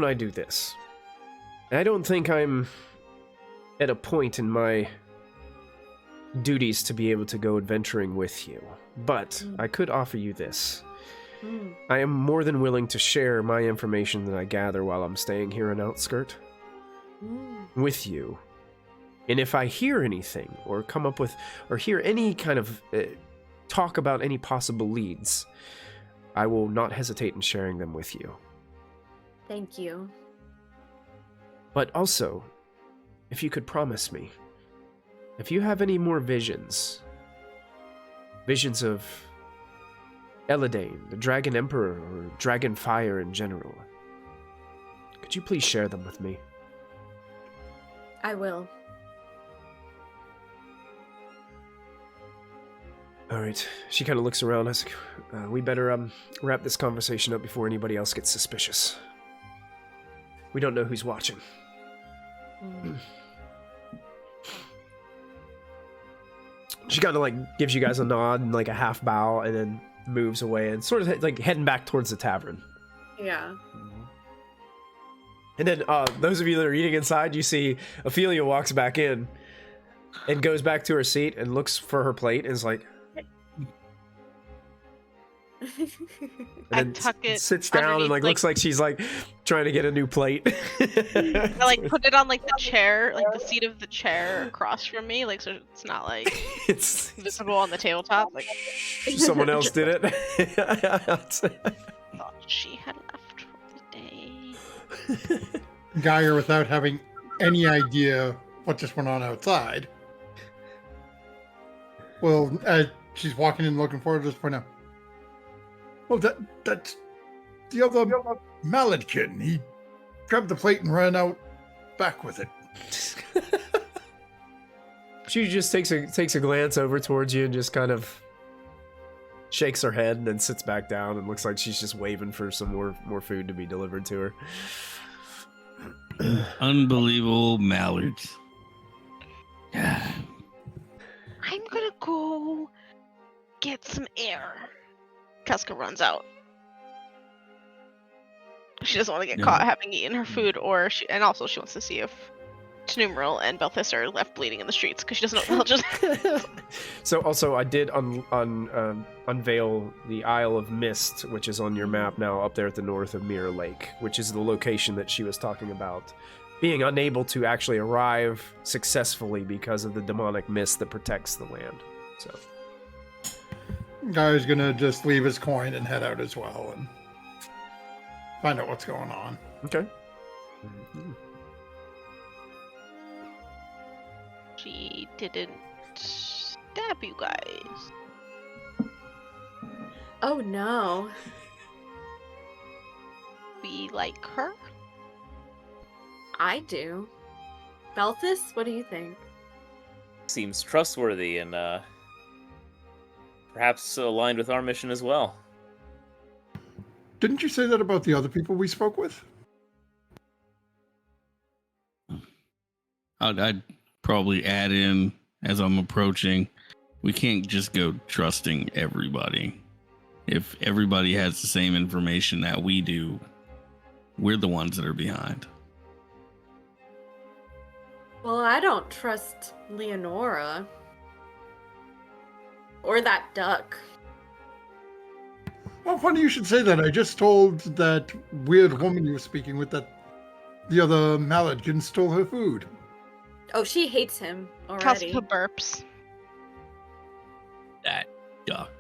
I do this? I don't think I'm at a point in my duties to be able to go adventuring with you, but I could offer you this. I am more than willing to share my information that I gather while I'm staying here in Outskirt with you. And if I hear anything, or come up with, or hear any kind of talk about any possible leads, I will not hesitate in sharing them with you. Thank you. But also, if you could promise me, if you have any more visions of Eladane, the Dragon Emperor, or Dragon Fire in general, could you please share them with me? I will. All right. She kind of looks around. I was like, we better wrap this conversation up before anybody else gets suspicious. We don't know who's watching. She kind of like gives you guys a nod and like a half bow, and then moves away and sort of like heading back towards the tavern. Yeah. And then those of you that are eating inside, you see Ophelia walks back in and goes back to her seat and looks for her plate and is like, and then sits down and like looks like she's like trying to get a new plate. I like put it on like the chair, like the seat of the chair across from me, like so it's not like it's visible on the tabletop. Like someone else did it. Thought she had left for the day. Geyer, without having any idea what just went on outside, well, she's walking in looking forward to this point now. Well, that's the other Maladuk. He grabbed the plate and ran out back with it. She just takes a glance over towards you and just kind of shakes her head and then sits back down and looks like she's just waving for some more food to be delivered to her. Unbelievable mallards. I'm gonna go get some air. Casca runs out. She doesn't want to get caught having eaten her food, and also she wants to see if Tnumeral and Belthis are left bleeding in the streets because she doesn't know what they'll just. So also, I did unveil the Isle of Mist, which is on your map now, up there at the north of Mirror Lake, which is the location that she was talking about being unable to actually arrive successfully because of the demonic mist that protects the land. So. Guy's gonna just leave his coin and head out as well and find out what's going on. Okay. She didn't stab you guys. Oh no. We like her? I do. Belthis, what do you think? Seems trustworthy and perhaps aligned with our mission as well. Didn't you say that about the other people we spoke with? I'd probably add in, as I'm approaching, we can't just go trusting everybody. If everybody has the same information that we do, we're the ones that are behind. Well, I don't trust Leonora. Or that duck. Well, funny you should say that. I just told that weird woman you were speaking with that the other Maladuk stole her food. Oh, she hates him already. Casca burps. That duck.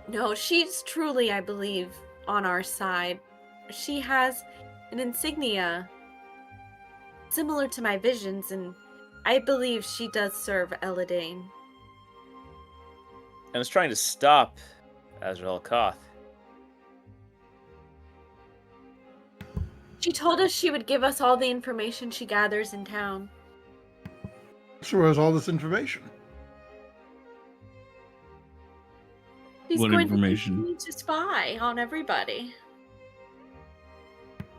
No, she's truly, I believe, on our side. She has an insignia similar to my visions, and I believe she does serve Eladane. And is trying to stop Azrael Koth. She told us she would give us all the information she gathers in town. So where's all this information? She's What going information? to continue to spy on everybody.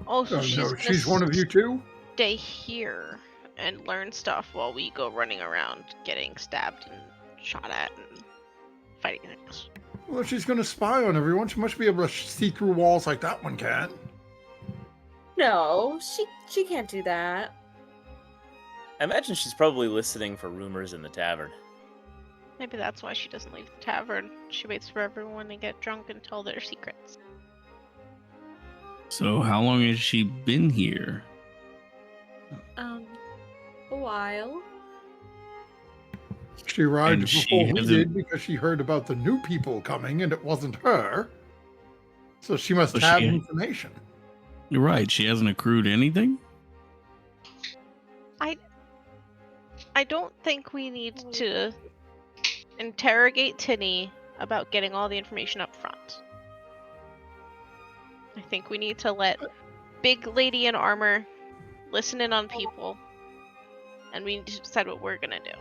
Also, she's one of you too? Stay here and learn stuff while we go running around getting stabbed and shot at and fighting things. Well, if she's going to spy on everyone, she must be able to see through walls like that one can. No, she can't do that. I imagine she's probably listening for rumors in the tavern. Maybe that's why she doesn't leave the tavern. She waits for everyone to get drunk and tell their secrets. So how long has she been here? A while. She arrived And she before we hasn't- did because she heard about the new people coming and it wasn't her. So she must So have she- information. You're right. She hasn't accrued anything? I don't think we need to interrogate Tinny about getting all the information up front. I think we need to let Big Lady in Armor listen in on people, and we need to decide what we're gonna do.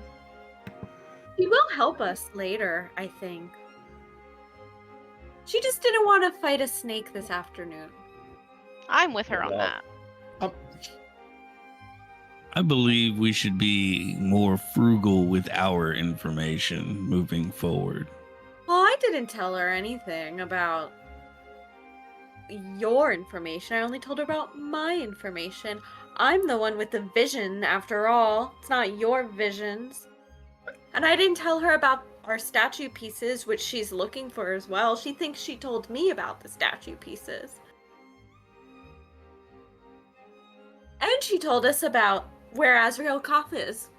She will help us later, I think. She just didn't want to fight a snake this afternoon. I'm with her on that. I believe we should be more frugal with our information moving forward. Well, I didn't tell her anything about your information. I only told her about my information. I'm the one with the vision, after all. It's not your visions. And I didn't tell her about our statue pieces, which she's looking for as well. She thinks she told me about the statue pieces. And she told us about where Azrael Koth is.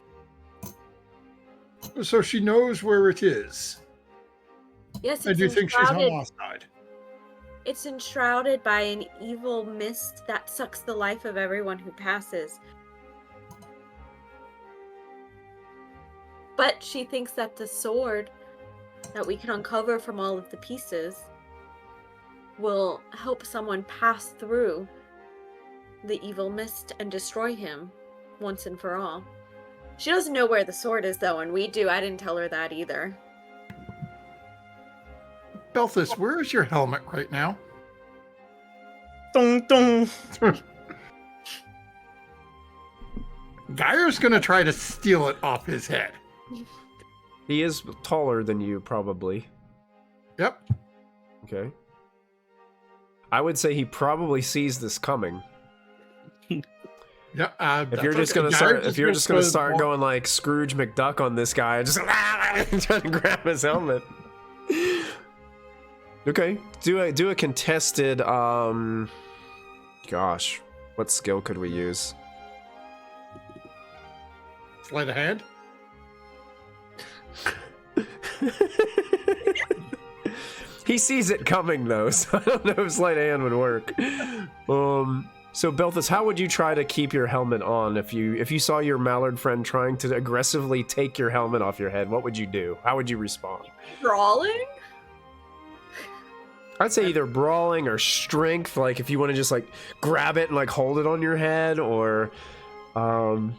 So she knows where it is. Yes, I it's do think she's on enshrouded. our side. It's enshrouded by an evil mist that sucks the life of everyone who passes. But she thinks that the sword that we can uncover from all of the pieces will help someone pass through the evil mist and destroy him once and for all. She doesn't know where the sword is, though, and we do. I didn't tell her that either. Belthus, where is your helmet right now? Dong dong. Geyer's gonna try to steal it off his head. He is taller than you, probably. Yep. Okay. I would say he probably sees this coming. Yeah. If you're just gonna start going like Scrooge McDuck on this guy, just trying to grab his helmet. Okay, do a contested. Gosh, what skill could we use? Sleight of hand. He sees it coming though, so I don't know if sleight of hand would work. So Belthus, how would you try to keep your helmet on if you saw your mallard friend trying to aggressively take your helmet off your head? What would you do? How would you respond? Brawling? I'd say either brawling or strength, like if you want to just like grab it and like hold it on your head, or and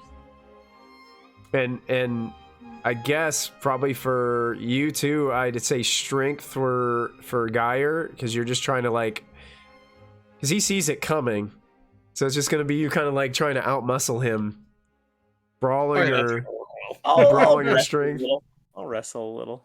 I guess probably for you too, I'd say strength for Geyer, because you're just trying to like, because he sees it coming, so it's just gonna be you kind of like trying to outmuscle him, brawling or brawling or strength. I'll wrestle a little.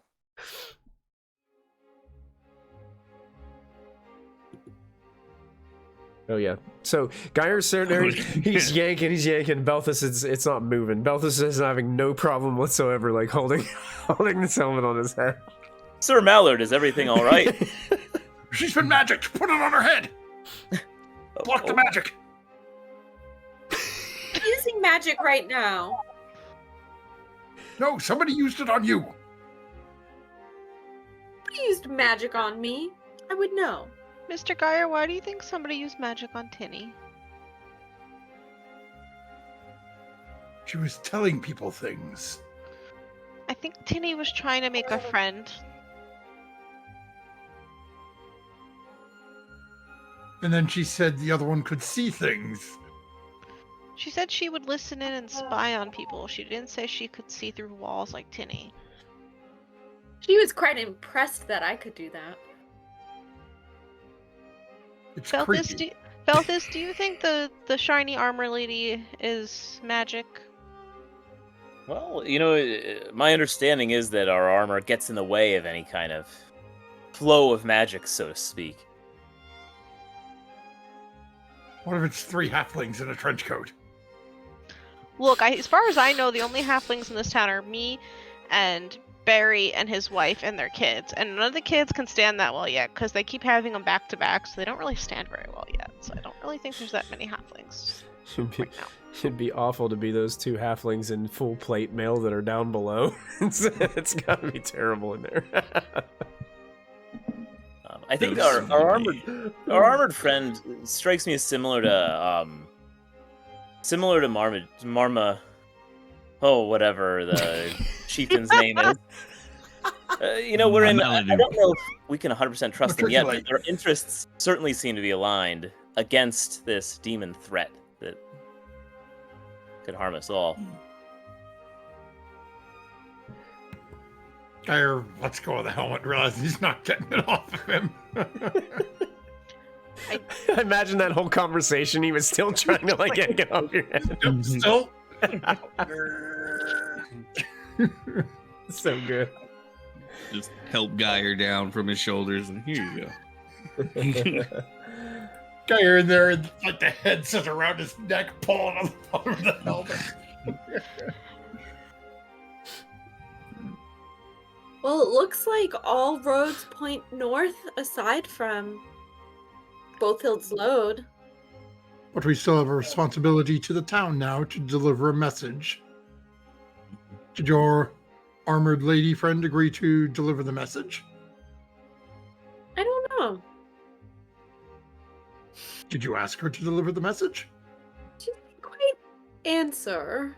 Oh yeah. So Geyer's sitting there, he's yanking. Belthus, it's not moving. Belthus is having no problem whatsoever, like holding this helmet on his head. Sir Mallard, is everything all right? She's been magicked. Put it on her head. Block the magic. I'm using magic right now. No, somebody used it on you. Nobody used magic on me. I would know. Mr. Geyer, why do you think somebody used magic on Tinny? She was telling people things. I think Tinny was trying to make a friend. And then she said the other one could see things. She said she would listen in and spy on people. She didn't say she could see through walls like Tinny. She was quite impressed that I could do that. It's Belthus, creepy. do you think the shiny armor lady is magic? Well, my understanding is that our armor gets in the way of any kind of flow of magic, so to speak. What if it's 3 halflings in a trench coat? Look, as far as I know, the only halflings in this town are me and Barry and his wife and their kids. And none of the kids can stand that well yet because they keep having them back to back, so they don't really stand very well yet. So I don't really think there's that many halflings right now. It'd be awful to be those two halflings in full plate mail that are down below. It's gotta be terrible in there. I think our armored friend strikes me as similar to Marma. Oh, whatever the chieftain's name is. We're in. I don't know if we can 100% trust them yet, but their interests certainly seem to be aligned against this demon threat that could harm us all. Geyer lets go of the helmet, realizes he's not getting it off of him. I imagine that whole conversation. He was still trying to get it off your head. Still. So good. Just help Geyer down from his shoulders, and here you go. Geyer in there, and like the head sits around his neck, pulling on the bottom of the helmet. Well, it looks like all roads point north aside from Bothild's Lode. But we still have a responsibility to the town now to deliver a message. Did your armored lady friend agree to deliver the message? I don't know. Did you ask her to deliver the message? She didn't quite answer.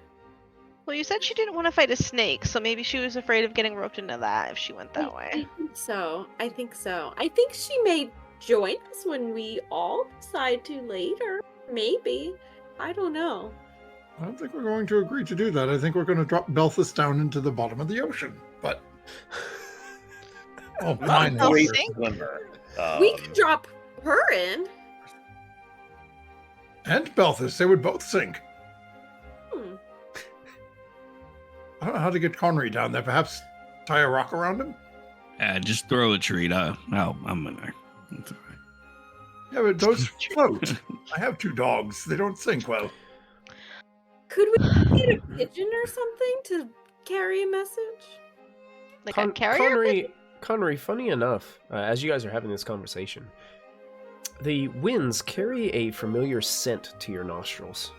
Well, you said she didn't want to fight a snake, so maybe she was afraid of getting roped into that if she went that way. I think so. I think she may join us when we all decide to later. Maybe. I don't know. I don't think we're going to agree to do that. I think we're going to drop Belthus down into the bottom of the ocean. But fine. We can drop her in. And Belthus, they would both sink. I don't know how to get Connery down there. Perhaps tie a rock around him? Just throw a treat. I'm in there. That's all right. Yeah, but those float. I have 2 dogs. They don't sink well. Could we get a pigeon or something to carry a message? Like a carrier? Connery, funny enough, as you guys are having this conversation, the winds carry a familiar scent to your nostrils.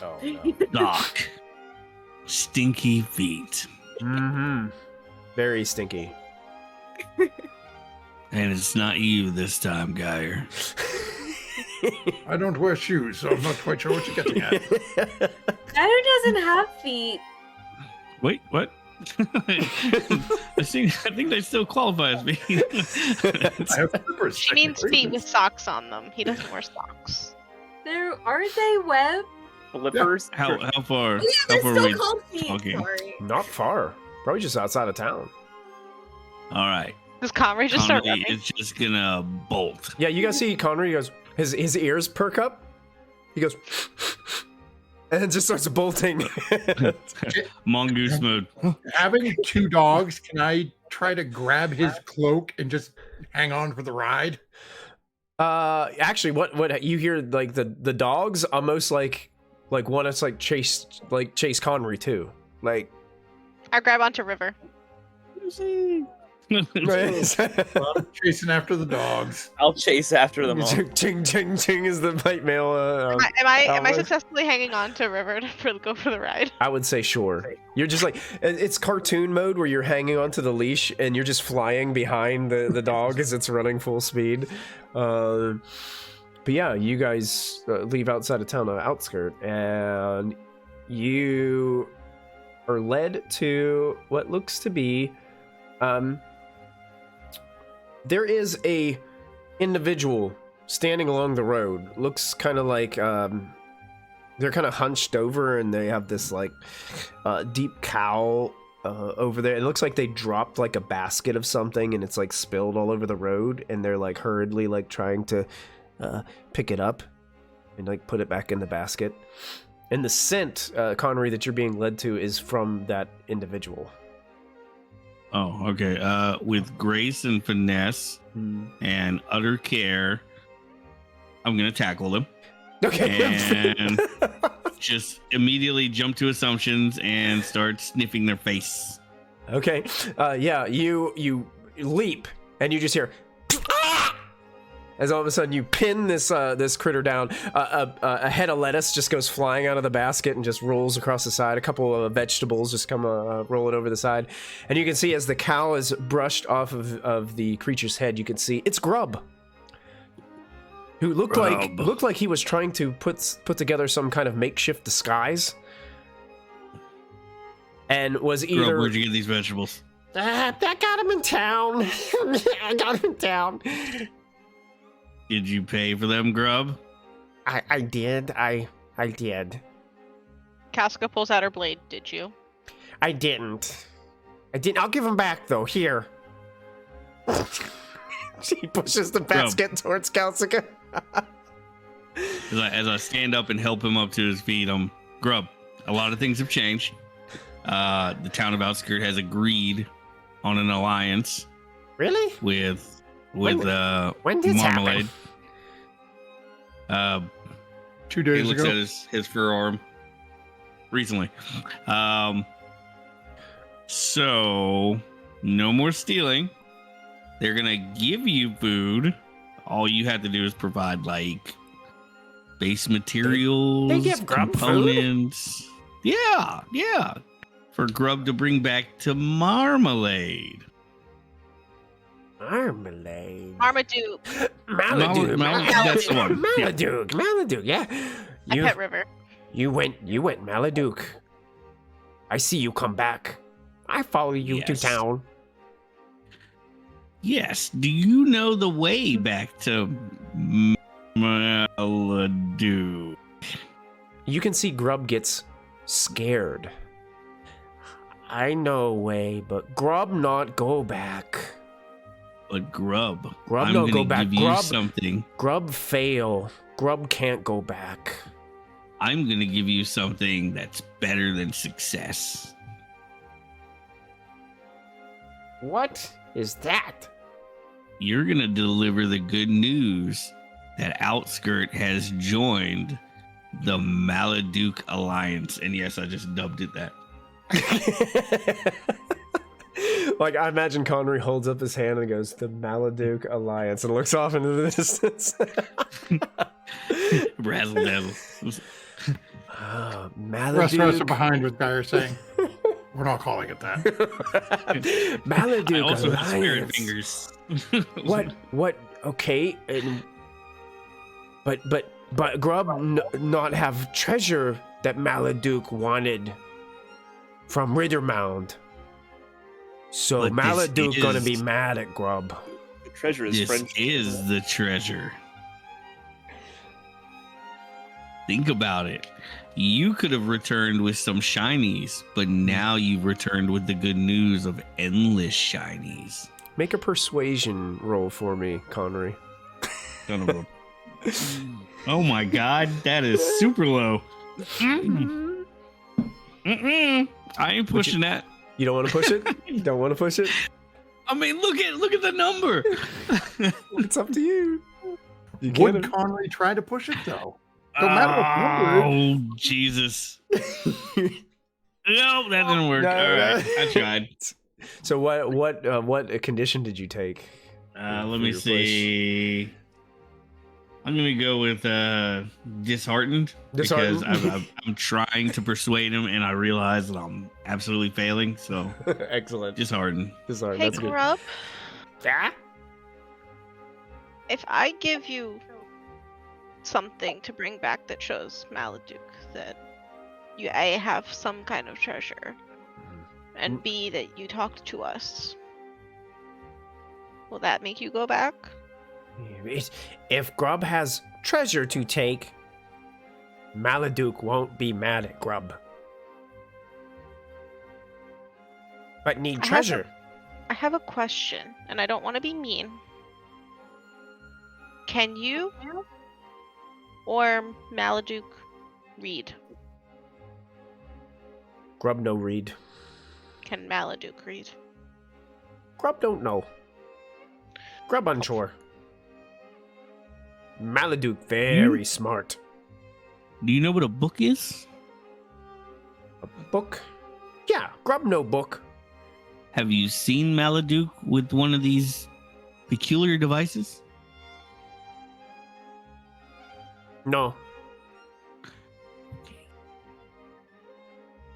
Oh, no. Doc. Stinky feet. Mm-hmm. Very stinky. And it's not you this time, Geyer. I don't wear shoes, so I'm not quite sure what you're getting at. Geyer doesn't have feet. Wait, what? I think they still qualify as me. I have slippers. She means feet with socks on them. He doesn't wear socks. Aren't they web? Flippers? How far? Yeah, how they're far still we called feet. talking? Sorry. Not far. Probably just outside of town. All right. Does Connery just start Connery running? is just gonna bolt. Yeah, you guys see Connery, he goes, his ears perk up. He goes, and then just starts bolting. Mongoose mode. Having 2 dogs, can I try to grab his cloak and just hang on for the ride? Actually, what you hear, like the dogs almost like want to chase Connery too. Like, I grab onto River. Chasing after the dogs. I'll chase after them all. Ching ching ching is the white male. Am I successfully hanging on to River to go for the ride? I would say sure. You're just like, it's cartoon mode where you're hanging onto the leash and you're just flying behind the dog as it's running full speed. But yeah, you guys leave outside of town on Outskirt, and you are led to what looks to be there is a individual standing along the road. Looks kind of like they're kind of hunched over, and they have this like deep cowl over there. It looks like they dropped like a basket of something, and it's like spilled all over the road, and they're like hurriedly like trying to pick it up and like put it back in the basket. And the scent, Connery, that you're being led to is from that individual. Oh, okay. With grace and finesse and utter care, I'm gonna tackle them. Okay. And just immediately jump to assumptions and start sniffing their face. Okay. Yeah, you leap and you just hear as all of a sudden you pin this critter down. A head of lettuce just goes flying out of the basket and just rolls across the side. A couple of vegetables just come rolling over the side, and you can see as the cow is brushed off of the creature's head, you can see it's Grub, who looked like he was trying to put together some kind of makeshift disguise, and was either. Grub, where'd you get these vegetables? I got him in town. I got him in town. Did you pay for them, Grub? I did. I did. Casca pulls out her blade. Did you? I didn't. I'll give him back, though. Here. She pushes the basket towards Calcica. As I stand up and help him up to his feet, Grub, a lot of things have changed. The town of Outskirt has agreed on an alliance. Really? With when did Marmalade. Happen? 2 days he looks ago. at his forearm recently. So no more stealing. They're gonna give you food. All you have to do is provide like base materials, they give Grub components. Food? Yeah. For Grub to bring back to Marmalade. Marmalade. Marmaduke. Maladuk. That's the one. Maladuk, yeah. I pet River. You went Maladuk. I see you come back. I follow you to town. Yes. Do you know the way back to Maladuk? You can see Grub gets scared. I know way, but Grub not go back. But Grub, I'm no go back. Give you something. Grub fail. Grub can't go back. I'm gonna give you something that's better than success. What is that? You're gonna deliver the good news that Outskirt has joined the Maladuk Alliance. And yes, I just dubbed it that. Like, I imagine Connery holds up his hand and goes, the Maladuk Alliance, and looks off into the distance. Razzle dazzle. Maladuk. Restaurants are behind with Guyer saying, we're not calling it that. Maladuk I also Alliance. have spirit fingers. What? Okay. But Grub not have treasure that Maladuk wanted from Rittermound. So But Maladuk gonna be mad at Grub. The treasure is This friendship. is the treasure. Think about it. You could have returned with some shinies, but now you've returned with the good news of endless shinies. Make a persuasion roll for me, Connery. Son of a... Oh my god, that is super low. Mm-mm. I ain't pushing that. You don't want to push it? You don't want to push it? I mean, look at the number. It's up to you. You Would can't. Connery try to push it, though? No matter what number. Oh, Jesus. No, that didn't work. No, All right, I tried. So what condition did you take? Let for me your push? see. I'm gonna go with disheartened, Disheartened? because I'm trying to persuade him, and I realize that I'm absolutely failing. So Excellent. disheartened. Disheartened. Hey, That's good. Grub. Yeah? If I give you something to bring back that shows Maladuk that you A, have some kind of treasure, and B, that you talked to us, will that make you go back? If Grub has treasure to take, Maladuk won't be mad at Grub. But need treasure. I have a question, and I don't want to be mean. Can you or Maladuk read? Grub no read. Can Maladuk read? Grub don't know. Grub unsure. Maladuk very smart. Do you know what a book is? A book? Yeah, Grub no book. Have you seen Maladuk with one of these peculiar devices? No.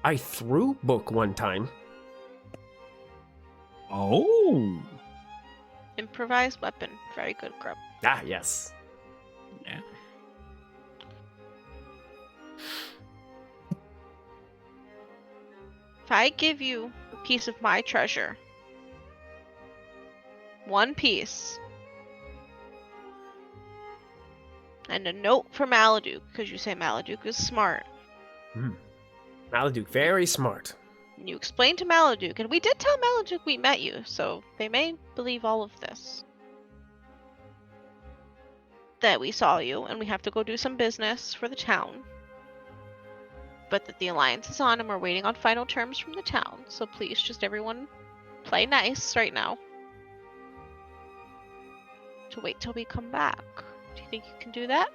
I threw book one time. Oh. Improvised weapon. Very good, Grub. Ah, yes. Yeah. If I give you a piece of my treasure, one piece, and a note for Maladuk, because you say Maladuk is smart. Maladuk, very smart. And you explain to Maladuk, and we did tell Maladuk we met you, so they may believe all of this. That we saw you, and we have to go do some business for the town. But that the alliance is on, and we're waiting on final terms from the town. So please, just everyone, play nice right now. To wait till we come back. Do you think you can do that?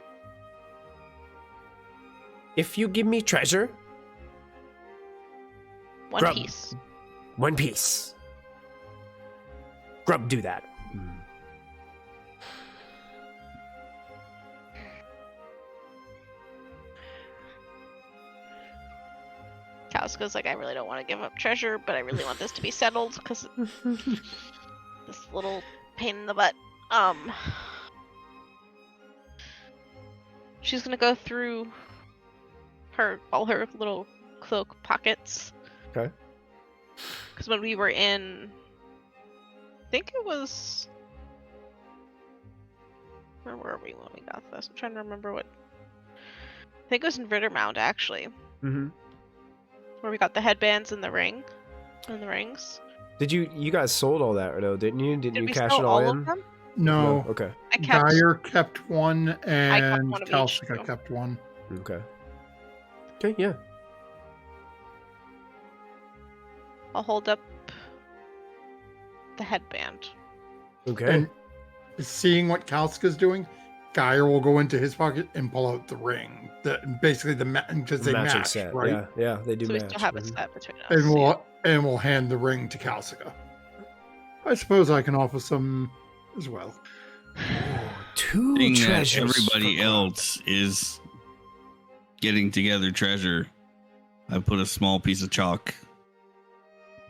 If you give me treasure, One Grub. piece. one piece. Grub, do that. Kauska's like, I really don't want to give up treasure, but I really want this to be settled because this little pain in the butt. She's gonna go through all her little cloak pockets. Okay. Because when we were in, I think it was, where were we when we got this? I'm trying to remember what. I think it was in Rittermound actually. Mm-hmm. Where we got the headbands and the ring, and the rings. Did you guys sold all that, though, didn't you? Didn't Did you we cash sell it all all in? of them? No. Okay. I kept. Geyer kept one, and one of each, Kalsika too. kept one. Okay. Okay, yeah. I'll hold up the headband. Okay. And seeing what Kalska's doing, Geyer will go into his pocket and pull out the ring. Basically because they matching match, set. right? Yeah, they do So match. we still have a Mhm. set between us. And we'll hand the ring to Kalsika. I suppose I can offer some as well. Two Seeing that treasures. everybody for Grub. else is getting together treasure, I put a small piece of chalk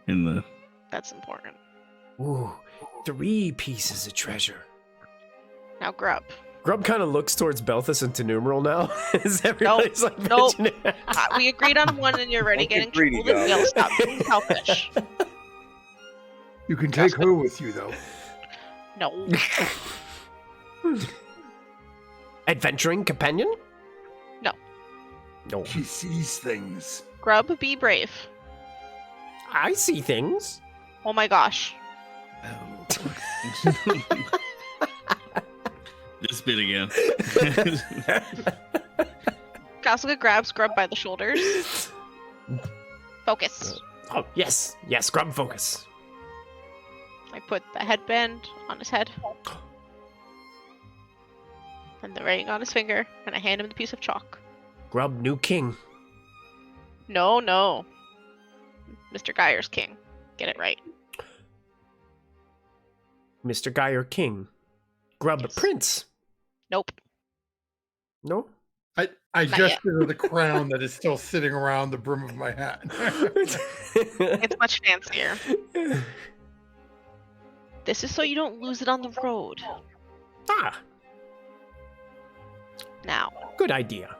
in the. That's important. Ooh, 3 pieces of treasure. Now Grub. Grub kind of looks towards Belthus and Tenumeral now. As everybody's like Nope. mentioning- We agreed on one, and you're already Don't get getting greedy, troubled. And Gob. we'll stop being selfish. You can take her with you, though. No. Adventuring companion? No. No. She sees things. Grub, be brave. I see things. Oh my gosh. This bit again. Kasuga grabs Grub by the shoulders. Focus. Oh, yes. Yes, Grub focus. I put the headband on his head. And the ring on his finger, and I hand him the piece of chalk. Grub, new king. No, no. Mr. Geyer's king. Get it right. Mr. Geyer king. Grub, Yes. prince. Nope. No? I Not gesture to the crown that is still sitting around the brim of my hat. It's much fancier. This is so you don't lose it on the road. Ah, Now, good idea.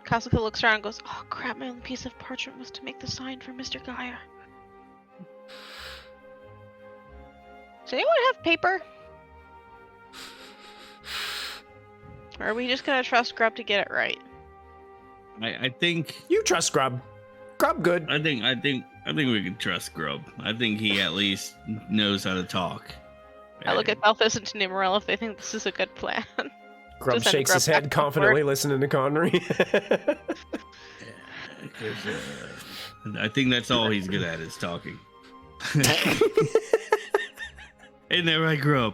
Kasuka looks around and goes, oh crap, my only piece of parchment was to make the sign for Mr. Geyer. Does anyone have paper? Or are we just gonna trust Grub to get it right? I think You trust Grub. Grub good. I think we can trust Grub. I think he at least knows how to talk. I look at Balthus and Nimarel if they think this is a good plan. Grub Just send shakes his Grub head back confidently, listening to Connery. I think that's all he's good at is talking. Ain't that right, Grub?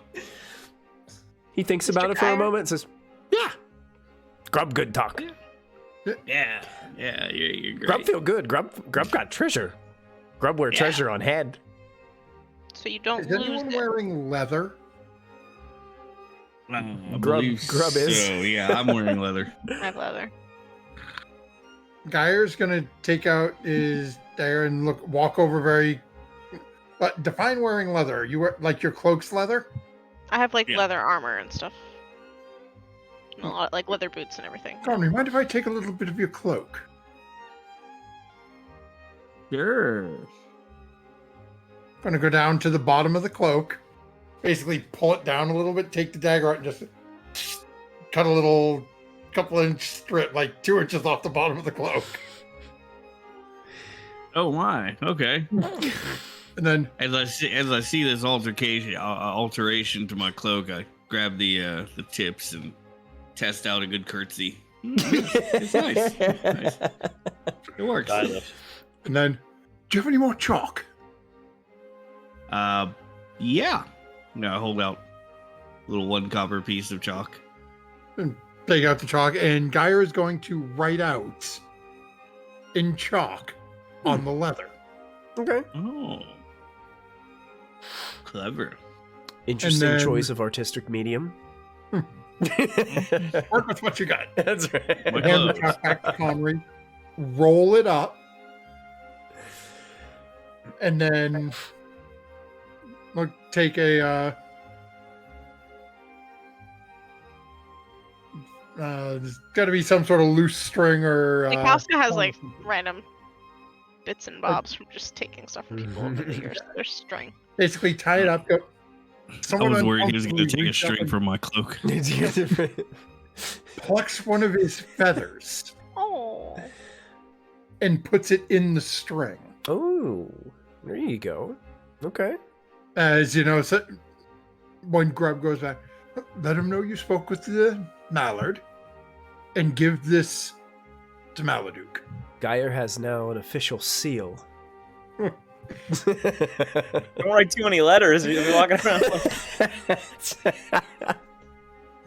He thinks Mr. about it for a Geyer? moment and says, yeah. Grub good talk. Yeah, you're great. Grub feel good. Grub got treasure. Grub wear treasure on head. So you don't Is lose anyone it. wearing leather? I Grub believe is. So, yeah, I'm wearing leather. I have leather. Geyer's gonna take out his dagger and walk over very. But define wearing leather. You wear like your cloak's leather? I have Yeah. leather armor and stuff. And a lot, leather boots and everything. Conry, mind if I take a little bit of your cloak? Sure. Gonna go down to the bottom of the cloak, basically pull it down a little bit, take the dagger out, and just cut a little couple inch strip, like 2 inches off the bottom of the cloak. Oh my. Okay. And then As I see this alteration to my cloak, I grab the tips and test out a good curtsy. It's nice. It's nice. It works. and then, do you have any more chalk? Yeah. No, I hold out a little 1 copper piece of chalk. And take out the chalk, and Geyer is going to write out in chalk on the leather. Okay. Oh. Clever. Interesting then- choice of artistic medium. Work with what you got. That's right. My Hand the clothes. chalk back to Conry. Roll it up. And then take a there's got to be some sort of loose string or Kowska has random bits and bobs from just taking stuff from people over the years. There's string. basically tie it up. Go. I was worried he was going to take a string from my cloak. Plucks one of his feathers Oh. and puts it in the string. Oh, there you go. Okay. As you know, so when Grub goes back, let him know you spoke with the mallard and give this to Maladuk. Geyer has now an official seal. Don't write too many letters. You'll be walking around.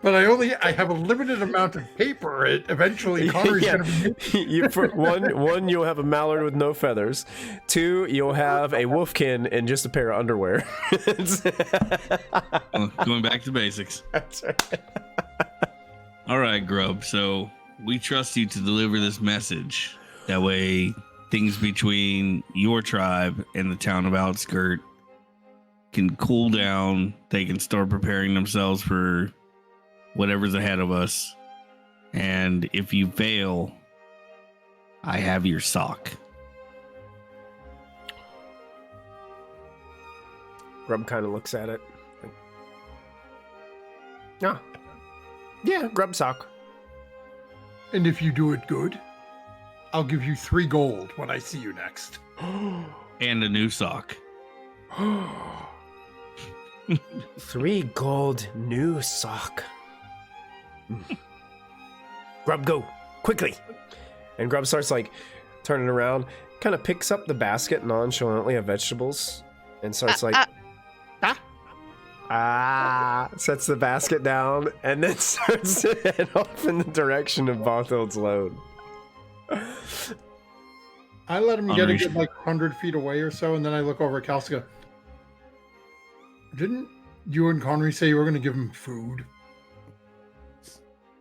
But I have a limited amount of paper. Eventually, Connor's Yeah. going to be. For one, you'll have a mallard with no feathers. 2, you'll have a wolfkin and just a pair of underwear. Going back to basics. That's right. All right, Grub. So we trust you to deliver this message. That way, things between your tribe and the town of Outskirt can cool down. They can start preparing themselves for whatever's ahead of us. And if you fail, I have your sock. Grub kind of looks at it. Ah. Yeah, grub sock. And if you do it good, I'll give you 3 gold when I see you next. And a new sock. 3 gold new sock. Grub, go quickly. And Grub starts turning around, kind of picks up the basket nonchalantly of vegetables and starts sets the basket down and then starts to head off in the direction of Bothild's load. I let him get a good 100 feet away or so, and then I look over at Kalska. Didn't you and Conry say you were going to give him food?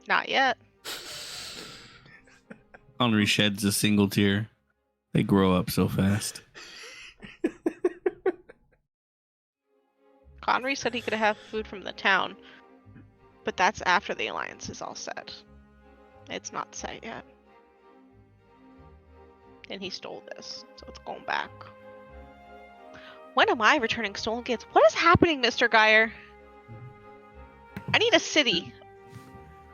Not yet. Henry sheds a single tear. They grow up so fast. Conry said he could have food from the town, but that's after the alliance is all set. It's not set yet. And he stole this, so it's going back. When am I returning stolen gifts? What is happening, Mr. Geyer? I need a city.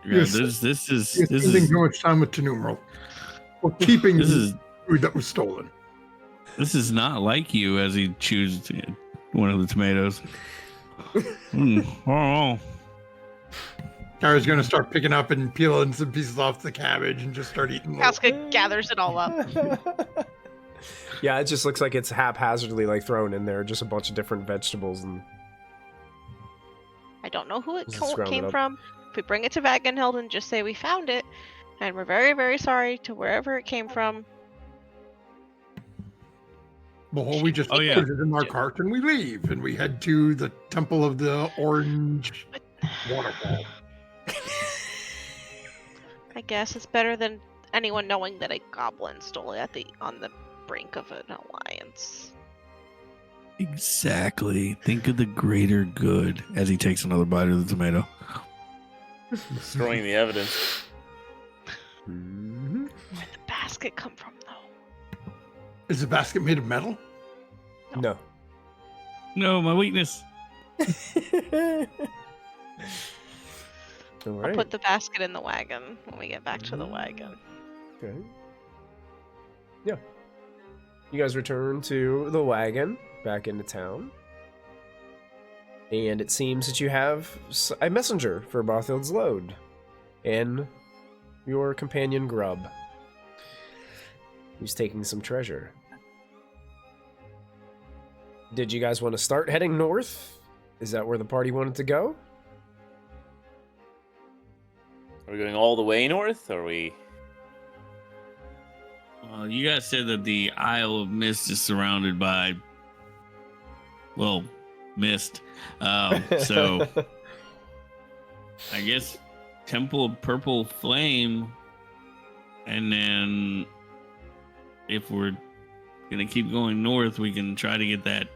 Yeah, Yes. this is spending too much time with Tenumeral. We're keeping this the is food that was stolen. this is not like you. As he chews one of the tomatoes. Oh, Kara's going to start picking up and peeling some pieces off the cabbage and just start eating. Kowska gathers it all up. Yeah, it just looks like it's haphazardly thrown in there, just a bunch of different vegetables and I don't know who it Just round it came up. from, If we bring it to Vagenhild and just say we found it, and we're very, very sorry to wherever it came from. Well, we just put it in our cart and we leave, and we head to the Temple of the Orange Waterfall. I guess it's better than anyone knowing that a goblin stole it on the brink of an alliance. Exactly. Think of the greater good as he takes another bite of the tomato. Destroying the evidence. Where'd the basket come from, though? Is the basket made of metal? No. No, my weakness. All right. I'll put the basket in the wagon when we get back to the wagon. Okay. Yeah. You guys return to the wagon, back into town. And it seems that you have a messenger for Bothild's load. And your companion Grub, who's taking some treasure. Did you guys want to start heading north? Is that where the party wanted to go? Are we going all the way north, or are we... Well, you guys said that the Isle of Mist is surrounded by, well, mist. So, I guess Temple of Purple Flame, and then if we're gonna keep going north, we can try to get that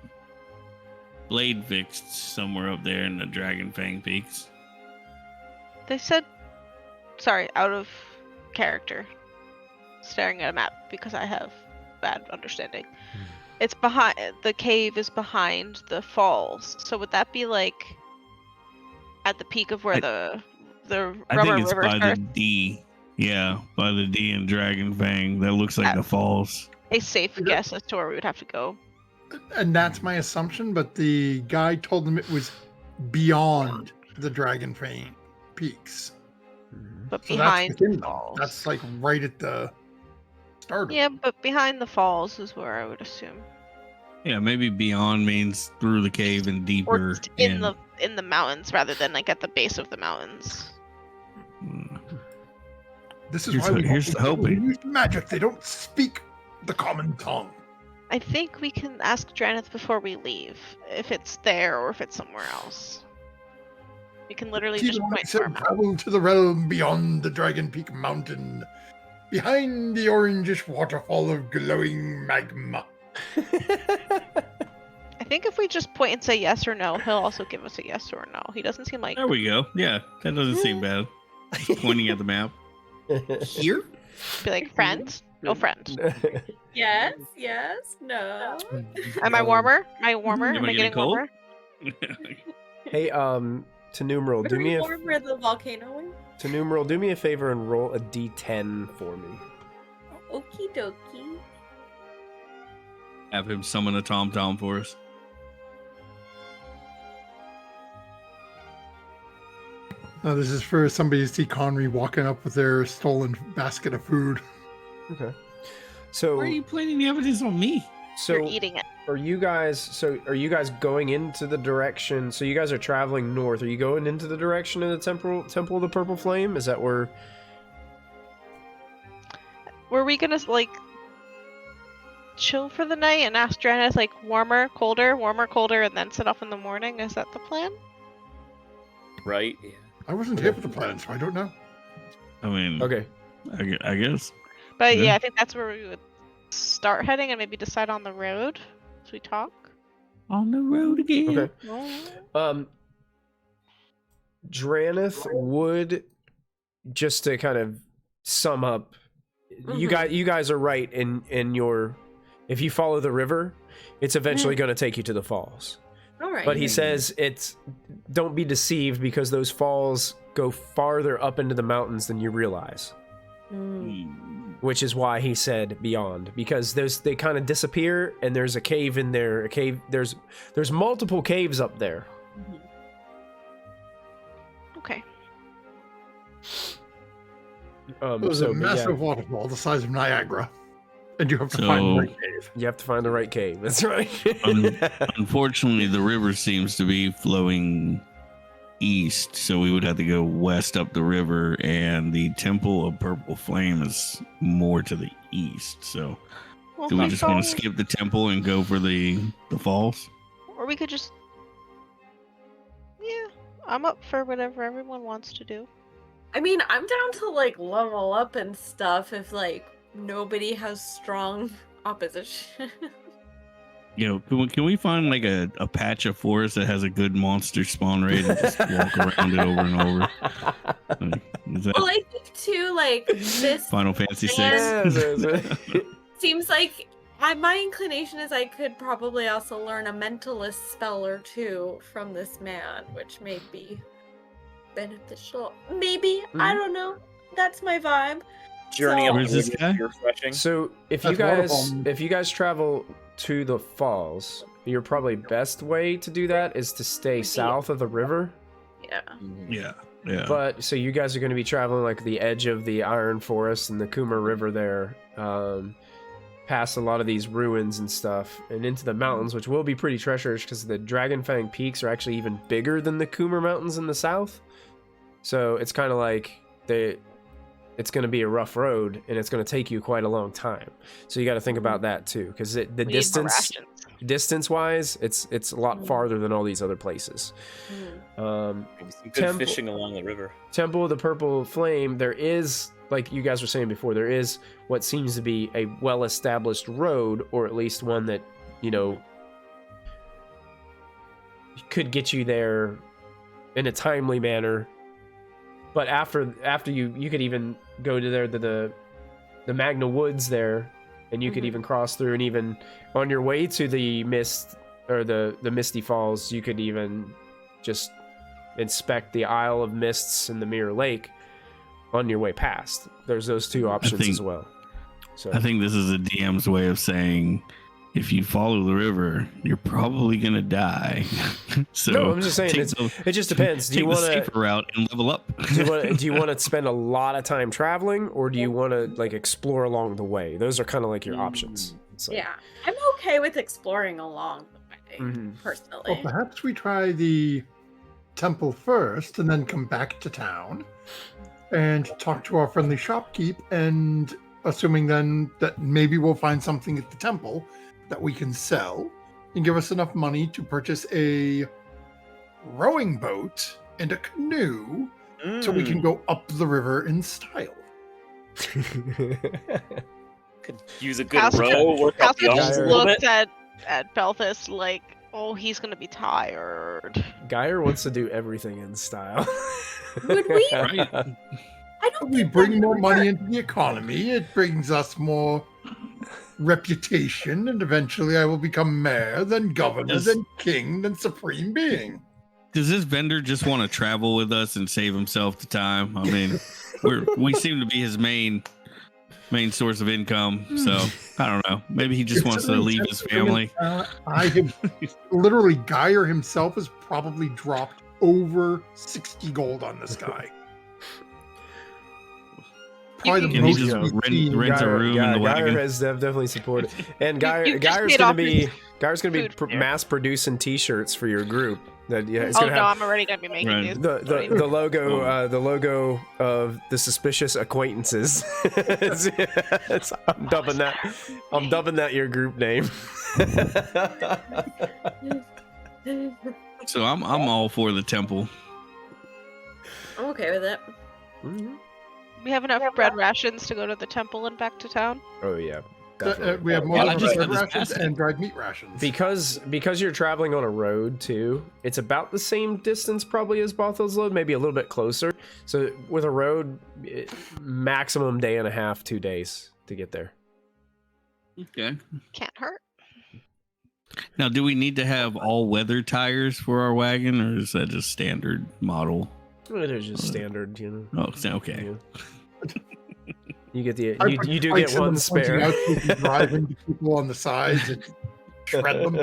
blade fixed somewhere up there in the Dragon Fang Peaks. They said, sorry, out of character, staring at a map because I have bad understanding. It's behind, the cave is behind the falls. So would that be like at the peak of where the I think it's river by starts? the D. Yeah, by the D and Dragon Fang. That looks like the falls. A safe guess as to where we would have to go. And that's my assumption, but the guy told them it was beyond the Dragon Fang Peaks. But So behind that's within the them. falls. That's like right at the start of Yeah, it. but behind the falls is where I would assume. Yeah, maybe beyond means through the cave and Or deeper just in the mountains rather than like at the base of the mountains. This is Here's why we here's people hoping. use magic. They don't speak the common tongue. I think we can ask Draneth before we leave if it's there or if it's somewhere else. We can literally just point to our map. Travel to the realm beyond the Dragon Peak Mountain, behind the orangish waterfall of glowing magma. I think if we just point and say yes or no, he'll also give us a yes or a no. He doesn't seem like... There we go. Yeah, that doesn't seem bad. Just pointing at the map. Here? Be like, friend? No friend. Yes, no. Am I warmer? Am I warmer? Am Am I I getting getting cold? warmer? Hey, to numeral, do me Very a warm where the volcano is. to numeral, do me a favor and roll a d10 for me. Okie dokie. Have him summon a tom-tom for us. Now, this is for somebody to see Connery walking up with their stolen basket of food. Okay. So Why are you planting the evidence on me? You're so eating it. are you guys going into the direction? So you guys are traveling north. Are you going into the direction of the Temple of the Purple Flame? Is that where? Were we gonna, like, chill for the night and ask Draneth, like, warmer, colder, and then set off in the morning? Is that the plan? Right? I wasn't here for the plan, so I don't know. I mean, Okay. I guess. But Yeah. yeah, I think that's where we would start heading and maybe decide on the road as we talk. On the road again. Okay. Draneth would, just to kind of sum up, you guys are right in your, if you follow the river, it's eventually going to take you to the falls. All right. But he says don't be deceived because those falls go farther up into the mountains than you realize. Which is why he said beyond, because they kind of disappear and there's a cave in there, there's multiple caves up there. Okay. There's a massive waterfall the size of Niagara, and you have to find the right cave. You have to find the right cave. That's right. Unfortunately, the river seems to be flowing east, so we would have to go west up the river, and the Temple of Purple Flame is more to the east. So, do we just want to skip the temple and go for the falls? Or we could just... Yeah, I'm up for whatever everyone wants to do. I mean, I'm down to, like, level up and stuff if, like, nobody has strong opposition. You know, can we find like a patch of forest that has a good monster spawn rate and just walk around it over and over? Is that Well, I think too, like, this Final Fantasy VI? seems like my inclination is I could probably also learn a mentalist spell or two from this man, which may be beneficial. Maybe, I don't know. That's my vibe. Journey up Where's this guy? refreshing. So if you guys travel to the falls, your probably best way to do that is to stay south of the river. Yeah. Yeah. But so you guys are going to be traveling like the edge of the Iron Forest and the Kuma River there, past a lot of these ruins and stuff, and into the mountains, which will be pretty treacherous because the Dragonfang Peaks are actually even bigger than the Kuma Mountains in the south. So it's kind of like it's going to be a rough road, and it's going to take you quite a long time. So you got to think about that too, because the distance-wise, it's a lot farther than all these other places. Maybe some good fishing along the river. Temple of the Purple Flame, there is, like you guys were saying before, there is what seems to be a well-established road, or at least one that, you know, could get you there in a timely manner. But after you could even go to the Magna Woods there, and you could even cross through, and even on your way to the mist or the Misty Falls, you could even just inspect the Isle of Mists and the Mirror Lake on your way past. There's those two options as well. So I think this is a DM's way of saying, if you follow the river, you're probably gonna die. So no, I'm just saying it just depends. Do you want the safer route and level up? do you want to spend a lot of time traveling, or do you want to like explore along the way? Those are kind of like your options. So. Yeah, I'm okay with exploring along the way, personally. Well, perhaps we try the temple first, and then come back to town and talk to our friendly shopkeep, and assuming then that maybe we'll find something at the temple that we can sell and give us enough money to purchase a rowing boat and a canoe so we can go up the river in style. Could use a good row, work out the arms a little bit. Looked at Belthus like, oh, he's gonna be tired. Geyer wants to do everything in style. Would we? Right. I don't We bring more money into the economy. It brings us more reputation, and eventually I will become mayor, then governor, then king, then supreme being. Does this vendor just want to travel with us and save himself the time? I mean, we seem to be his main source of income. So I don't know. Maybe he just wants to leave his family. I have literally, Geyer himself has probably dropped over 60 gold on this guy. Can he just rent a room in the wagon? Geyer has definitely supported, and Geyer's gonna be mass producing T-shirts for your group. That I'm already gonna be making these. The logo of the suspicious acquaintances. I'm dubbing that your group name. So I'm all for the temple. I'm okay with it. Mm-hmm. We have enough bread rations to go to the temple and back to town. Oh yeah. We have more bread rations and dried meat rations. Because you're traveling on a road too, it's about the same distance probably as Bothel's Load, maybe a little bit closer. So with a road, maximum day and a half, 2 days to get there. Okay. Can't hurt. Now, do we need to have all-weather tires for our wagon, or is that just standard model? They're just standard, you know. Oh, okay. Yeah. You get the you do get one spare. Driving the people on the sides and shred them.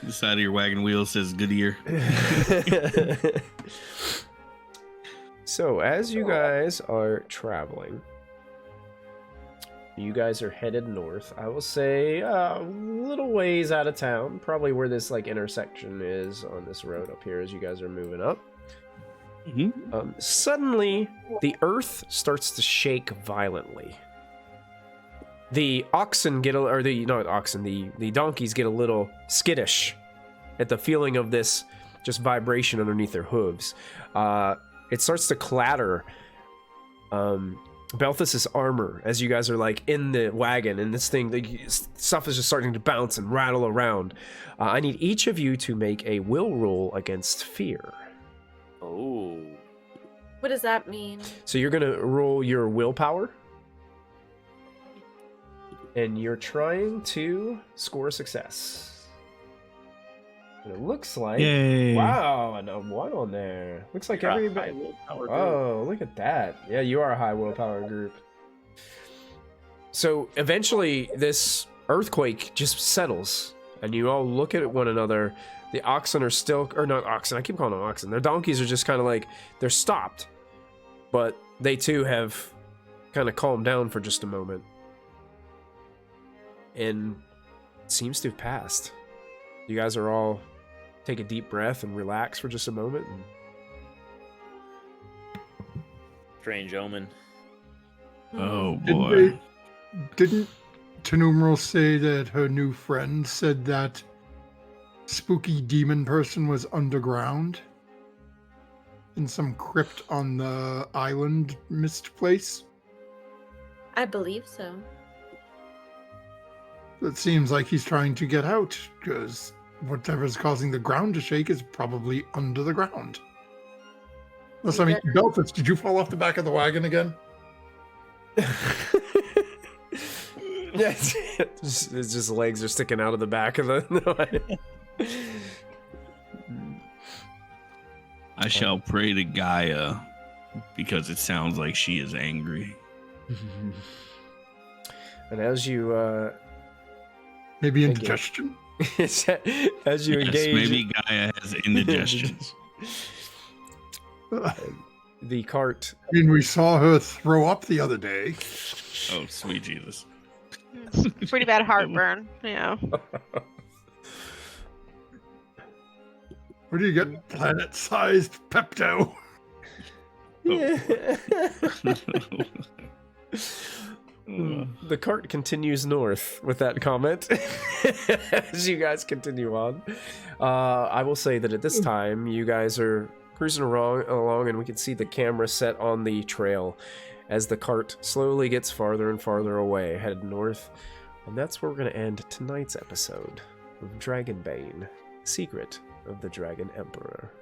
The side of your wagon wheel says Goodyear. So as you guys are traveling, you guys are headed north. I will say a little ways out of town, probably where this like intersection is on this road up here as you guys are moving up. Suddenly, the earth starts to shake violently. The oxen get, the donkeys get a little skittish at the feeling of this just vibration underneath their hooves. It starts to clatter Belthus's armor as you guys are like in the wagon, and this thing, the stuff is just starting to bounce and rattle around. I need each of you to make a will roll against fear. Oh. What does that mean? So you're gonna roll your willpower, and you're trying to score success. And it looks like, wow, and a 1 on there. Looks like everybody. Oh, look at that. Yeah, you are a high willpower group. So eventually, this earthquake just settles, and you all look at one another. The oxen are still, or not oxen, I keep calling them oxen. Their donkeys are just kind of like, they're stopped. But they too have kind of calmed down for just a moment. And it seems to have passed. You guys are all take a deep breath and relax for just a moment. And... Strange omen. Oh boy. Didn't Tenumeral say that her new friend said that spooky demon person was underground? In some crypt on the island mist place? I believe so. It seems like he's trying to get out, because whatever's causing the ground to shake is probably under the ground. Unless, I mean, Belfast, did you fall off the back of the wagon again? Yeah, it's just legs are sticking out of the back of the... I shall pray to Gaia, because it sounds like she is angry. And as you... maybe indigestion? As you engage... Maybe Gaia has indigestion. The cart... I mean, we saw her throw up the other day. Oh, sweet Jesus. Pretty bad heartburn, yeah. Where do you get planet-sized Pepto? The cart continues north with that comment as you guys continue on. I will say that at this time, you guys are cruising along, and we can see the camera set on the trail as the cart slowly gets farther and farther away, headed north. And that's where we're going to end tonight's episode of Dragonbane, Secret of the Dragon Emperor.